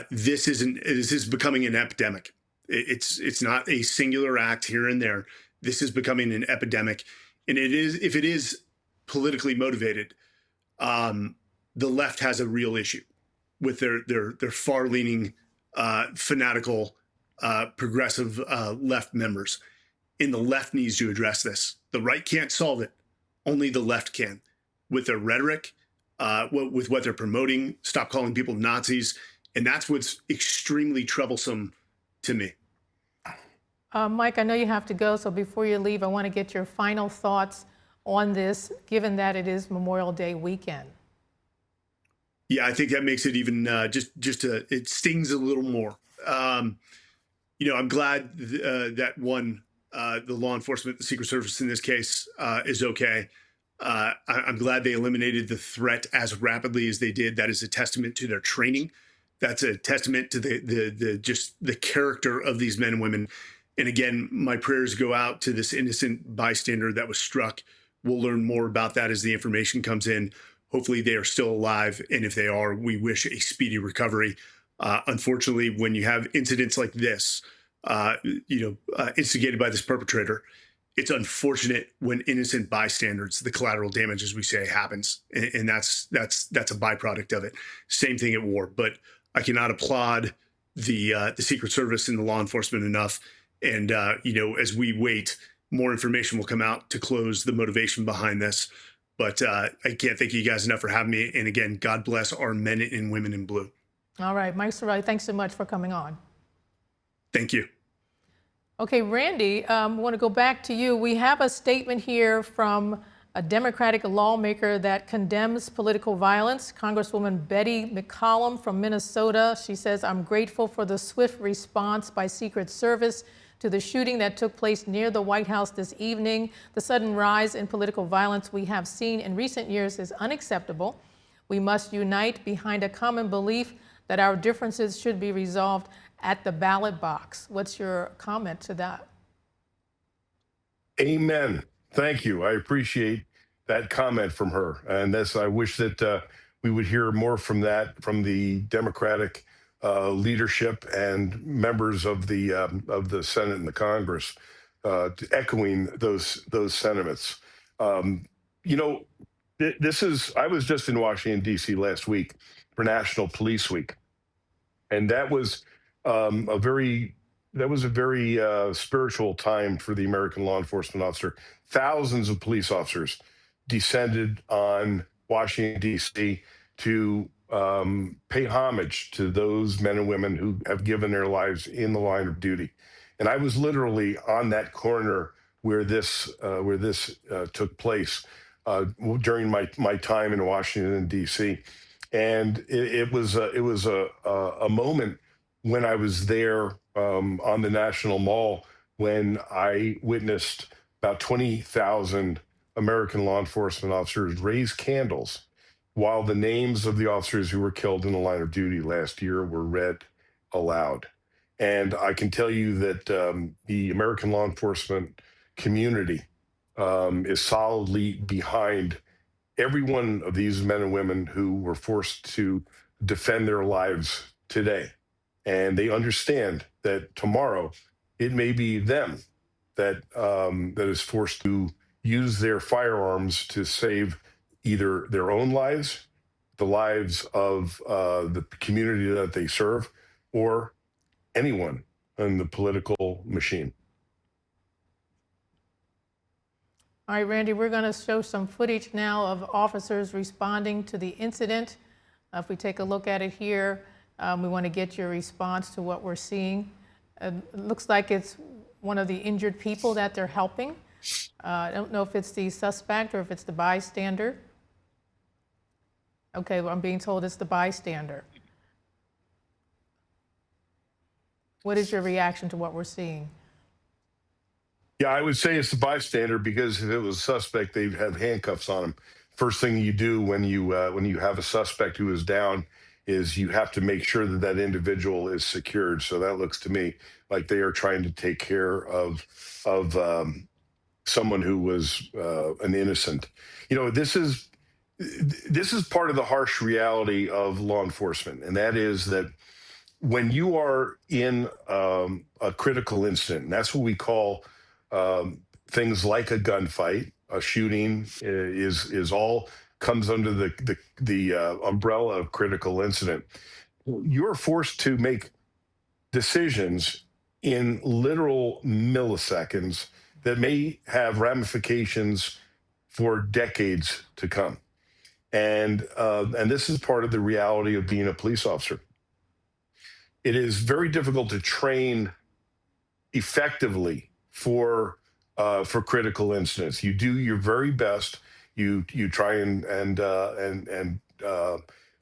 This is becoming an epidemic. It's not a singular act here and there. This is becoming an epidemic. And if it is politically motivated, the left has a real issue with their far-leaning, fanatical, progressive left members. And the left needs to address this. The right can't solve it. Only the left can. With their rhetoric, with what they're promoting, stop calling people Nazis. And that's what's extremely troublesome to me. Mike, I know you have to go, so before you leave, I want to get your final thoughts on this, given that it is Memorial Day weekend. Yeah, I think that makes it even it stings a little more. I'm glad that the law enforcement, the Secret Service in this case, is okay. I'm glad they eliminated the threat as rapidly as they did. That is a testament to their training. That's a testament to the character of these men and women. And again, my prayers go out to this innocent bystander that was struck. We'll learn more about that as the information comes in. Hopefully they are still alive. And if they are, we wish a speedy recovery. Unfortunately, when you have incidents like this, instigated by this perpetrator, it's unfortunate when innocent bystanders, the collateral damage, as we say, happens. And that's a byproduct of it. Same thing at war. But I cannot applaud the Secret Service and the law enforcement enough. And, as we wait, more information will come out to close the motivation behind this. But I can't thank you guys enough for having me. And again, God bless our men and women in blue. All right, Mike Sorelli, thanks so much for coming on. Thank you. Okay, Randy, I want to go back to you. We have a statement here from a Democratic lawmaker that condemns political violence. Congresswoman Betty McCollum from Minnesota. She says, "I'm grateful for the swift response by Secret Service to the shooting that took place near the White House this evening. The sudden rise in political violence we have seen in recent years is unacceptable. We must unite behind a common belief that our differences should be resolved at the ballot box." What's your comment to that? Amen. Thank you. I appreciate that comment from her. And I wish that we would hear more from the Democratic leadership and members of the Senate and the Congress, echoing those sentiments. I was just in Washington, D.C. last week for National Police Week. And that was a very that was a very spiritual time for the American law enforcement officer. Thousands of police officers descended on Washington, D.C. to pay homage to those men and women who have given their lives in the line of duty. And I was literally on that corner where this took place during my time in Washington, D.C. And it was a moment when I was there on the National Mall when I witnessed about 20,000 American law enforcement officers raise candles while the names of the officers who were killed in the line of duty last year were read aloud. And I can tell you that the American law enforcement community is solidly behind every one of these men and women who were forced to defend their lives today. And they understand that tomorrow it may be them that that is forced to use their firearms to save either their own lives, the lives of the community that they serve, or anyone in the political machine. All right, Randy, we're going to show some footage now of officers responding to the incident. If we take a look at it here, we want to get your response to what we're seeing. It looks like it's one of the injured people that they're helping. I don't know if it's the suspect or if it's the bystander. Okay, well, I'm being told it's the bystander. What is your reaction to what we're seeing? Yeah, I would say it's the bystander because if it was a suspect, they'd have handcuffs on him. First thing you do when you have a suspect who is down is you have to make sure that that individual is secured. So that looks to me like they are trying to take care of someone who was an innocent. You know, this is part of the harsh reality of law enforcement, and that is that when you are in a critical incident, and that's what we call things like a gunfight, a shooting is all comes under the umbrella of critical incident. You're forced to make decisions in literal milliseconds that may have ramifications for decades to come. And this is part of the reality of being a police officer. It is very difficult to train effectively for critical incidents. You do your very best. You try and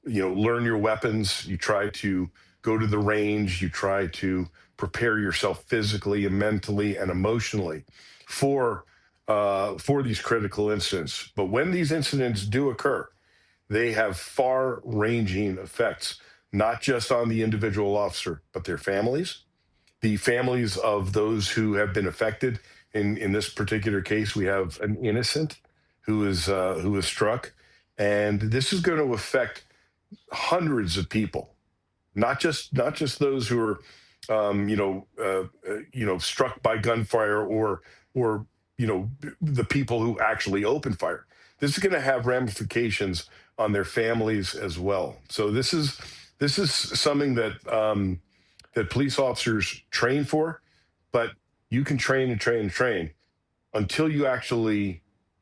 learn your weapons. You try to go to the range. You try to prepare yourself physically and mentally and emotionally for these critical incidents. But when these incidents do occur, they have far-ranging effects, not just on the individual officer, but their families, the families of those who have been affected. In this particular case, we have an innocent who is struck, and this is going to affect hundreds of people, not just those who are struck by gunfire or the people who actually open fire. This is going to have ramifications on their families as well. So this is something that that police officers train for, but you can train and train and train until you actually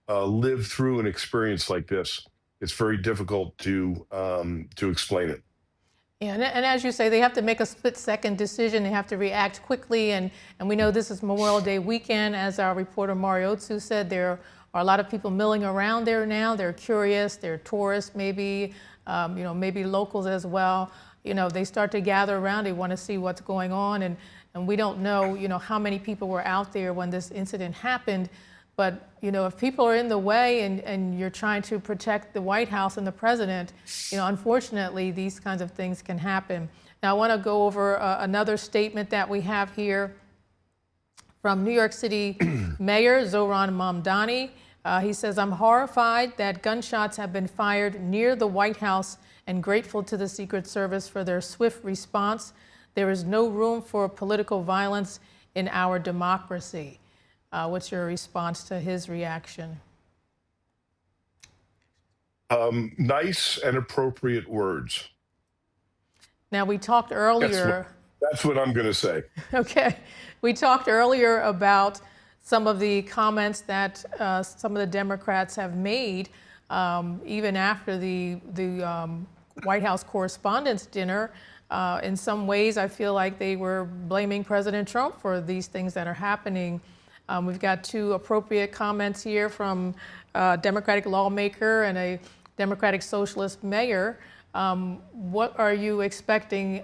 live through an experience like this. It's very difficult to explain it. Yeah, and as you say, they have to make a split-second decision. They have to react quickly, and we know this is Memorial Day weekend. As our reporter Mario Otsu said, there are a lot of people milling around there now. They're curious. They're tourists, maybe maybe locals as well. They start to gather around. They want to see what's going on, and we don't know how many people were out there when this incident happened. But if people are in the way and you're trying to protect the White House and the president, unfortunately, these kinds of things can happen. Now, I want to go over another statement that we have here from New York City Mayor Zohran Mamdani. He says, "I'm horrified that gunshots have been fired near the White House and grateful to the Secret Service for their swift response. There is no room for political violence in our democracy." What's your response to his reaction? Nice and appropriate words. Now, we talked earlier That's what I'm going to say. Okay. We talked earlier about some of the comments that some of the Democrats have made, even after the White House Correspondents' Dinner. In some ways, I feel like they were blaming President Trump for these things that are happening. We've got two appropriate comments here from a Democratic lawmaker and a Democratic Socialist mayor. What are you expecting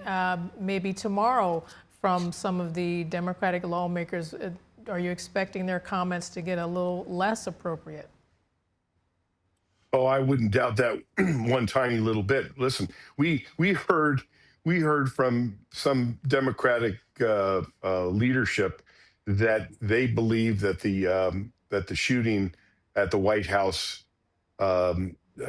maybe tomorrow from some of the Democratic lawmakers? Are you expecting their comments to get a little less appropriate? Oh, I wouldn't doubt that one tiny little bit. Listen, we heard from some Democratic leadership that they believe that the shooting at the White House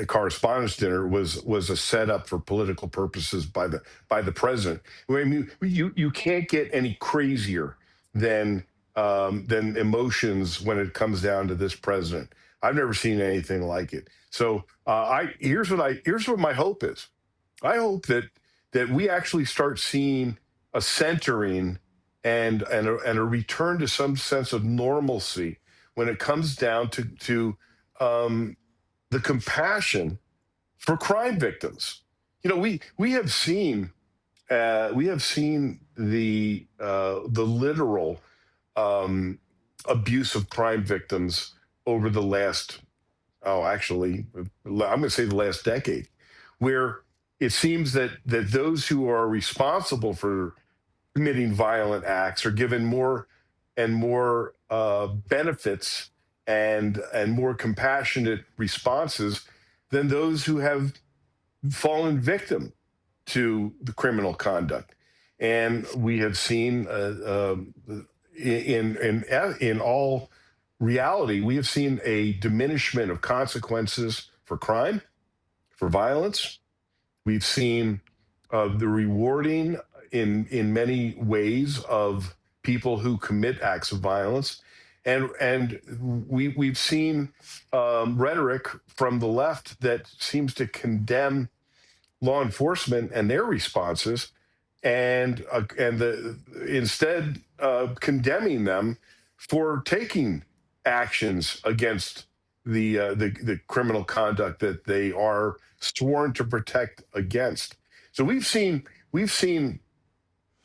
Correspondents' Dinner was a setup for political purposes by the president. I mean, you can't get any crazier than emotions when it comes down to this president. I've never seen anything like it. So here's what my hope is. I hope that we actually start seeing a centering and a return to some sense of normalcy when it comes down to the compassion for crime victims. You know, we have seen the literal abuse of crime victims over the last, I'm going to say the last decade, where it seems that those who are responsible for committing violent acts are given more and more benefits and more compassionate responses than those who have fallen victim to the criminal conduct. And we have seen in all reality, we have seen a diminishment of consequences for crime, for violence. We've seen the rewarding in many ways of people who commit acts of violence. And we've seen rhetoric from the left that seems to condemn law enforcement and their responses, and instead condemning them for taking actions against the criminal conduct that they are sworn to protect against. So we've seen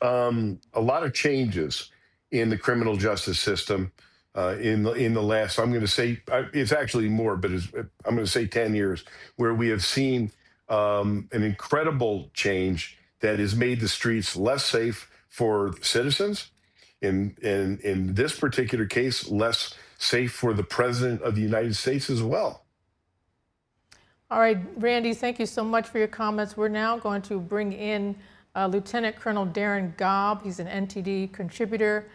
a lot of changes in the criminal justice system in the last, I'm going to say, it's actually more, but I'm going to say 10 years, where we have seen an incredible change that has made the streets less safe for citizens. In this particular case, less safe for the President of the United States as well. All right, Randy, thank you so much for your comments. We're now going to bring in Lieutenant Colonel Darren Gobb. He's an NTD contributor.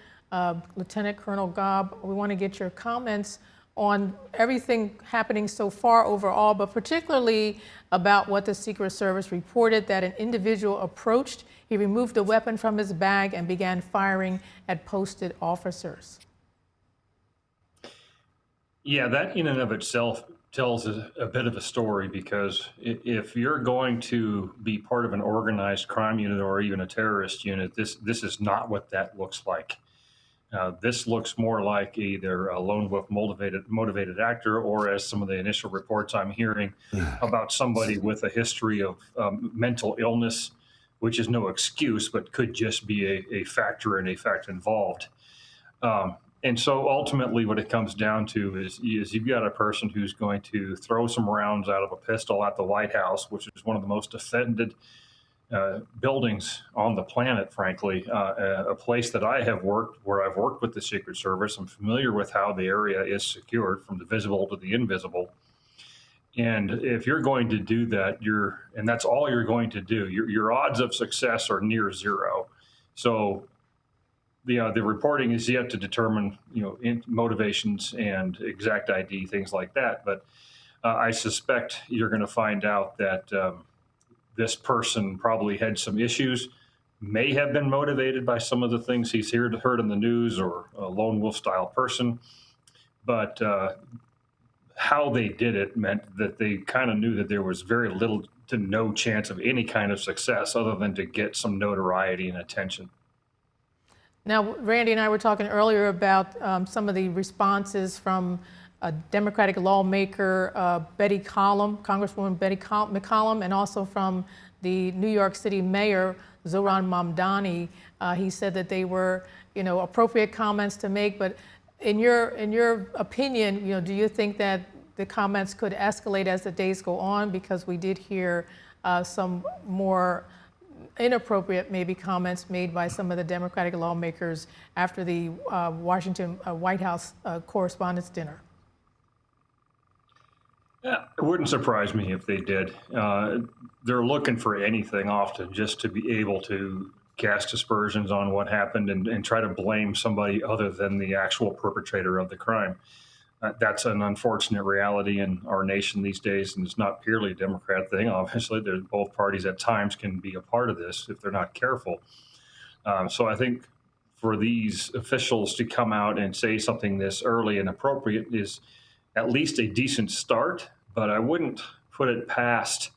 Lieutenant Colonel Gobb, we want to get your comments on everything happening so far overall, but particularly about what the Secret Service reported that an individual approached. He removed a weapon from his bag and began firing at posted officers. Yeah, that in and of itself tells a bit of a story, because if you're going to be part of an organized crime unit or even a terrorist unit, this is not what that looks like. This looks more like either a lone wolf motivated actor, or, as some of the initial reports I'm hearing, about somebody with a history of mental illness, which is no excuse, but could just be a factor and a fact involved. And so ultimately what it comes down to is you've got a person who's going to throw some rounds out of a pistol at the White House, which is one of the most defended buildings on the planet, frankly, a place that I have worked, where I've worked with the Secret Service. I'm familiar with how the area is secured from the visible to the invisible. And if you're going to do that, and that's all you're going to do, your odds of success are near zero. So the reporting is yet to determine, motivations and exact ID, things like that. But I suspect you're going to find out that this person probably had some issues, may have been motivated by some of the things he's heard in the news, or a lone wolf style person. But how they did it meant that they kind of knew that there was very little to no chance of any kind of success other than to get some notoriety and attention. Now, Randy and I were talking earlier about some of the responses from a Democratic lawmaker, Betty McCollum, Congresswoman Betty McCollum, and also from the New York City Mayor, Zohran Mamdani. He said that they were, appropriate comments to make. But in your opinion, do you think that the comments could escalate as the days go on? Because we did hear some more inappropriate, maybe, comments made by some of the Democratic lawmakers after the Washington White House Correspondents' Dinner. Yeah, it wouldn't surprise me if they did. They're looking for anything often just to be able to cast aspersions on what happened and try to blame somebody other than the actual perpetrator of the crime. That's an unfortunate reality in our nation these days, and it's not purely a Democrat thing. Obviously, both parties at times can be a part of this if they're not careful. So I think for these officials to come out and say something this early and appropriate is at least a decent start, but I wouldn't put it past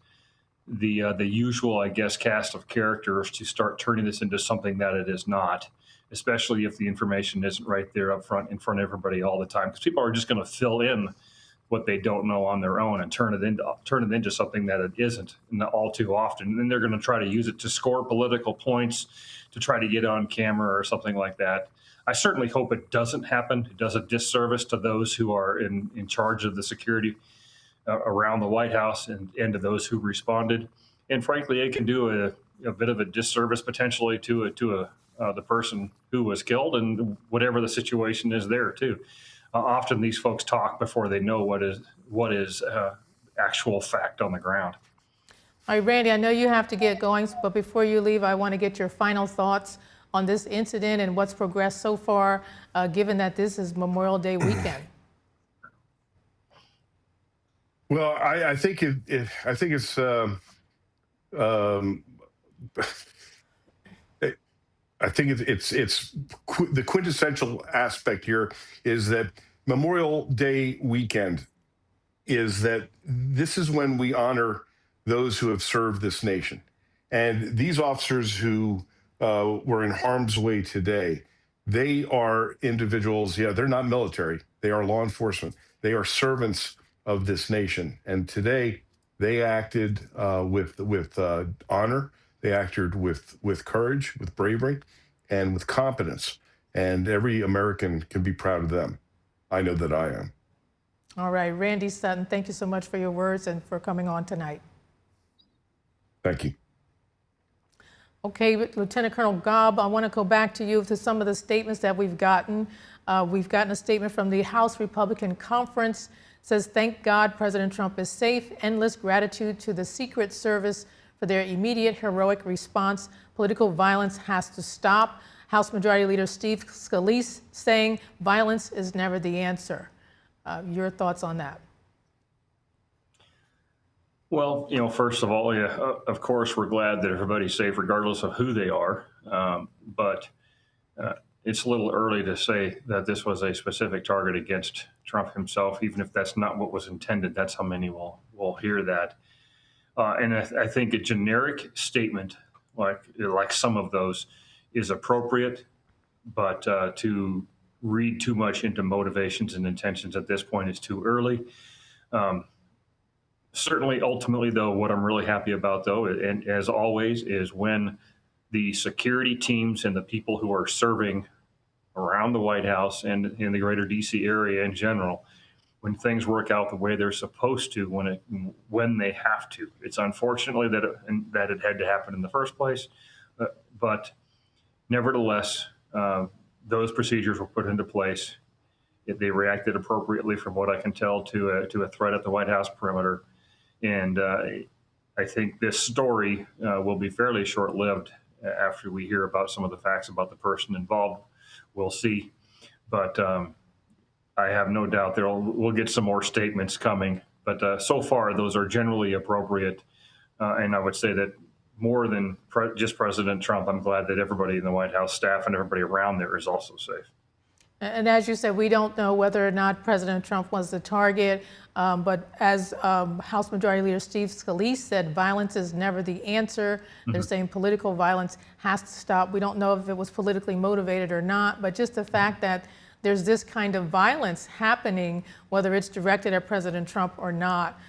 the usual, I guess, cast of characters to start turning this into something that it is not, especially if the information isn't right there up front in front of everybody all the time, because people are just going to fill in what they don't know on their own and turn it into something that it isn't, and all too often. And then they're going to try to use it to score political points, to try to get on camera or something like that. I certainly hope it doesn't happen. It does a disservice to those who are in charge of the security around the White House and to those who responded. And frankly, it can do a bit of a disservice potentially to the person who was killed and whatever the situation is there too. Often these folks talk before they know what is actual fact on the ground. All right, Randy, I know you have to get going, but before you leave, I want to get your final thoughts on this incident and what's progressed so far, given that this is Memorial Day weekend. Well, I think it's I think it's the quintessential aspect here is that Memorial Day weekend is that this is when we honor those who have served this nation. And these officers who were in harm's way today, they are individuals, they're not military, they are law enforcement, they are servants of this nation. And today they acted with honor, they acted with courage, with bravery, and with competence. And every American can be proud of them. I know that I am. All right, Randy Sutton, thank you so much for your words and for coming on tonight. Thank you. Okay, Lieutenant Colonel Gobb, I want to go back to you to some of the statements that we've gotten. We've gotten a statement from the House Republican Conference. It says, thank God President Trump is safe. Endless gratitude to the Secret Service for their immediate heroic response. Political violence has to stop. House Majority Leader Steve Scalise saying violence is never the answer. Your thoughts on that? Well, first of all, of course, we're glad that everybody's safe regardless of who they are. But it's a little early to say that this was a specific target against Trump himself, even if that's not what was intended. That's how many will hear that. And I think a generic statement like some of those is appropriate, but to read too much into motivations and intentions at this point is too early. Certainly, ultimately, though, what I'm really happy about, though, and as always, is when the security teams and the people who are serving around the White House and in the greater D.C. area in general, when things work out the way they're supposed to, when they have to. It's unfortunately that it had to happen in the first place, but nevertheless, those procedures were put into place. They reacted appropriately, from what I can tell, to a threat at the White House perimeter. And I think this story will be fairly short-lived after we hear about some of the facts about the person involved. We'll see. But I have no doubt we'll get some more statements coming. But so far, those are generally appropriate. And I would say that more than just President Trump, I'm glad that everybody in the White House staff and everybody around there is also safe. And as you said, we don't know whether or not President Trump was the target, but as House Majority Leader Steve Scalise said, violence is never the answer. They're saying political violence has to stop. We don't know if it was politically motivated or not, but just the fact that there's this kind of violence happening, whether it's directed at President Trump or not,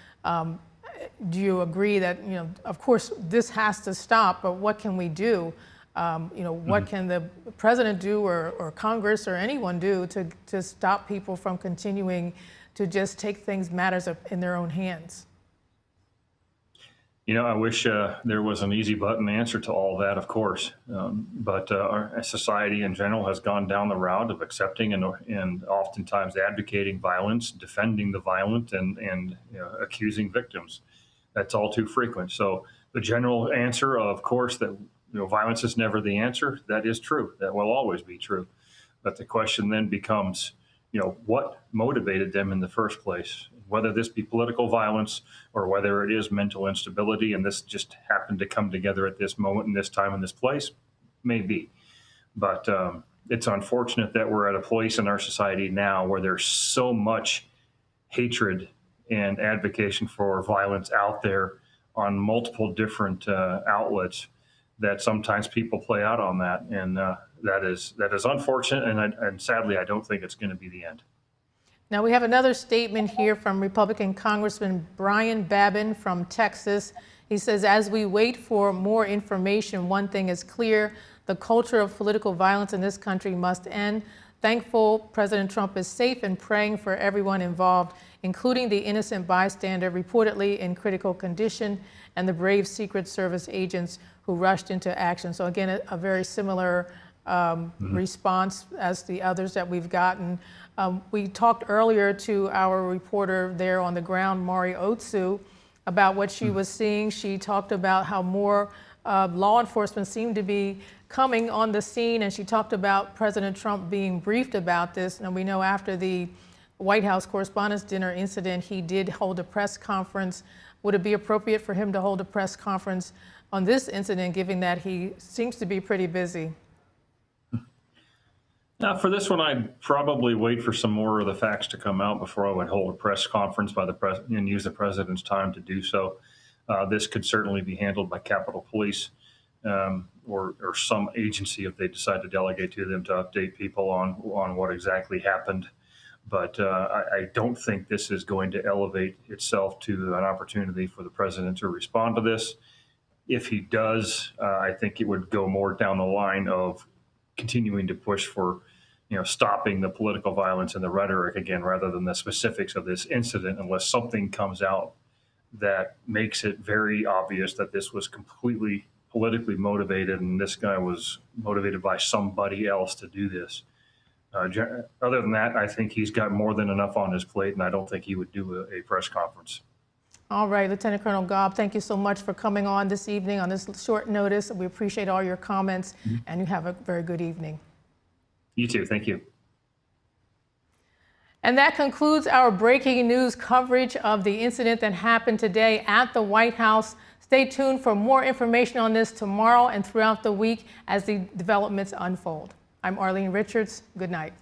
do you agree that, of course, this has to stop, but what can we do? What can the president do or Congress or anyone do to stop people from continuing to just take matters in their own hands? I wish there was an easy button answer to all that, of course. But our society in general has gone down the route of accepting and oftentimes advocating violence, defending the violent, and accusing victims. That's all too frequent. So the general answer, of course, that violence is never the answer. That is true. That will always be true. But the question then becomes, what motivated them in the first place? Whether this be political violence or whether it is mental instability, and this just happened to come together at this moment, in this time, in this place, maybe. But it's unfortunate that we're at a place in our society now where there's so much hatred and advocacy for violence out there on multiple different outlets, that sometimes people play out on that, and that is unfortunate, and sadly, I don't think it's going to be the end. Now we have another statement here from Republican Congressman Brian Babin from Texas. He says, as we wait for more information, one thing is clear: the culture of political violence in this country must end. Thankful President Trump is safe and praying for everyone involved, including the innocent bystander reportedly in critical condition and the brave Secret Service agents who rushed into action. So again, a very similar response as the others that we've gotten. We talked earlier to our reporter there on the ground, Mari Otsu, about what she was seeing. She talked about how more law enforcement seemed to be coming on the scene, and she talked about President Trump being briefed about this. And we know after the White House Correspondents' Dinner incident, he did hold a press conference. Would it be appropriate for him to hold a press conference on this incident, given that he seems to be pretty busy? Now, for this one, I'd probably wait for some more of the facts to come out before I would hold a press conference by the president and use the president's time to do so. This could certainly be handled by Capitol Police or some agency if they decide to delegate to them to update people on what exactly happened. But I don't think this is going to elevate itself to an opportunity for the president to respond to this. If he does, I think it would go more down the line of continuing to push for, stopping the political violence and the rhetoric again, rather than the specifics of this incident, unless something comes out that makes it very obvious that this was completely politically motivated and this guy was motivated by somebody else to do this. Other than that, I think he's got more than enough on his plate, and I don't think he would do a press conference. All right, Lieutenant Colonel Gobb, thank you so much for coming on this evening on this short notice. We appreciate all your comments, and you have a very good evening. You too. Thank you. And that concludes our breaking news coverage of the incident that happened today at the White House. Stay tuned for more information on this tomorrow and throughout the week as the developments unfold. I'm Arlene Richards. Good night.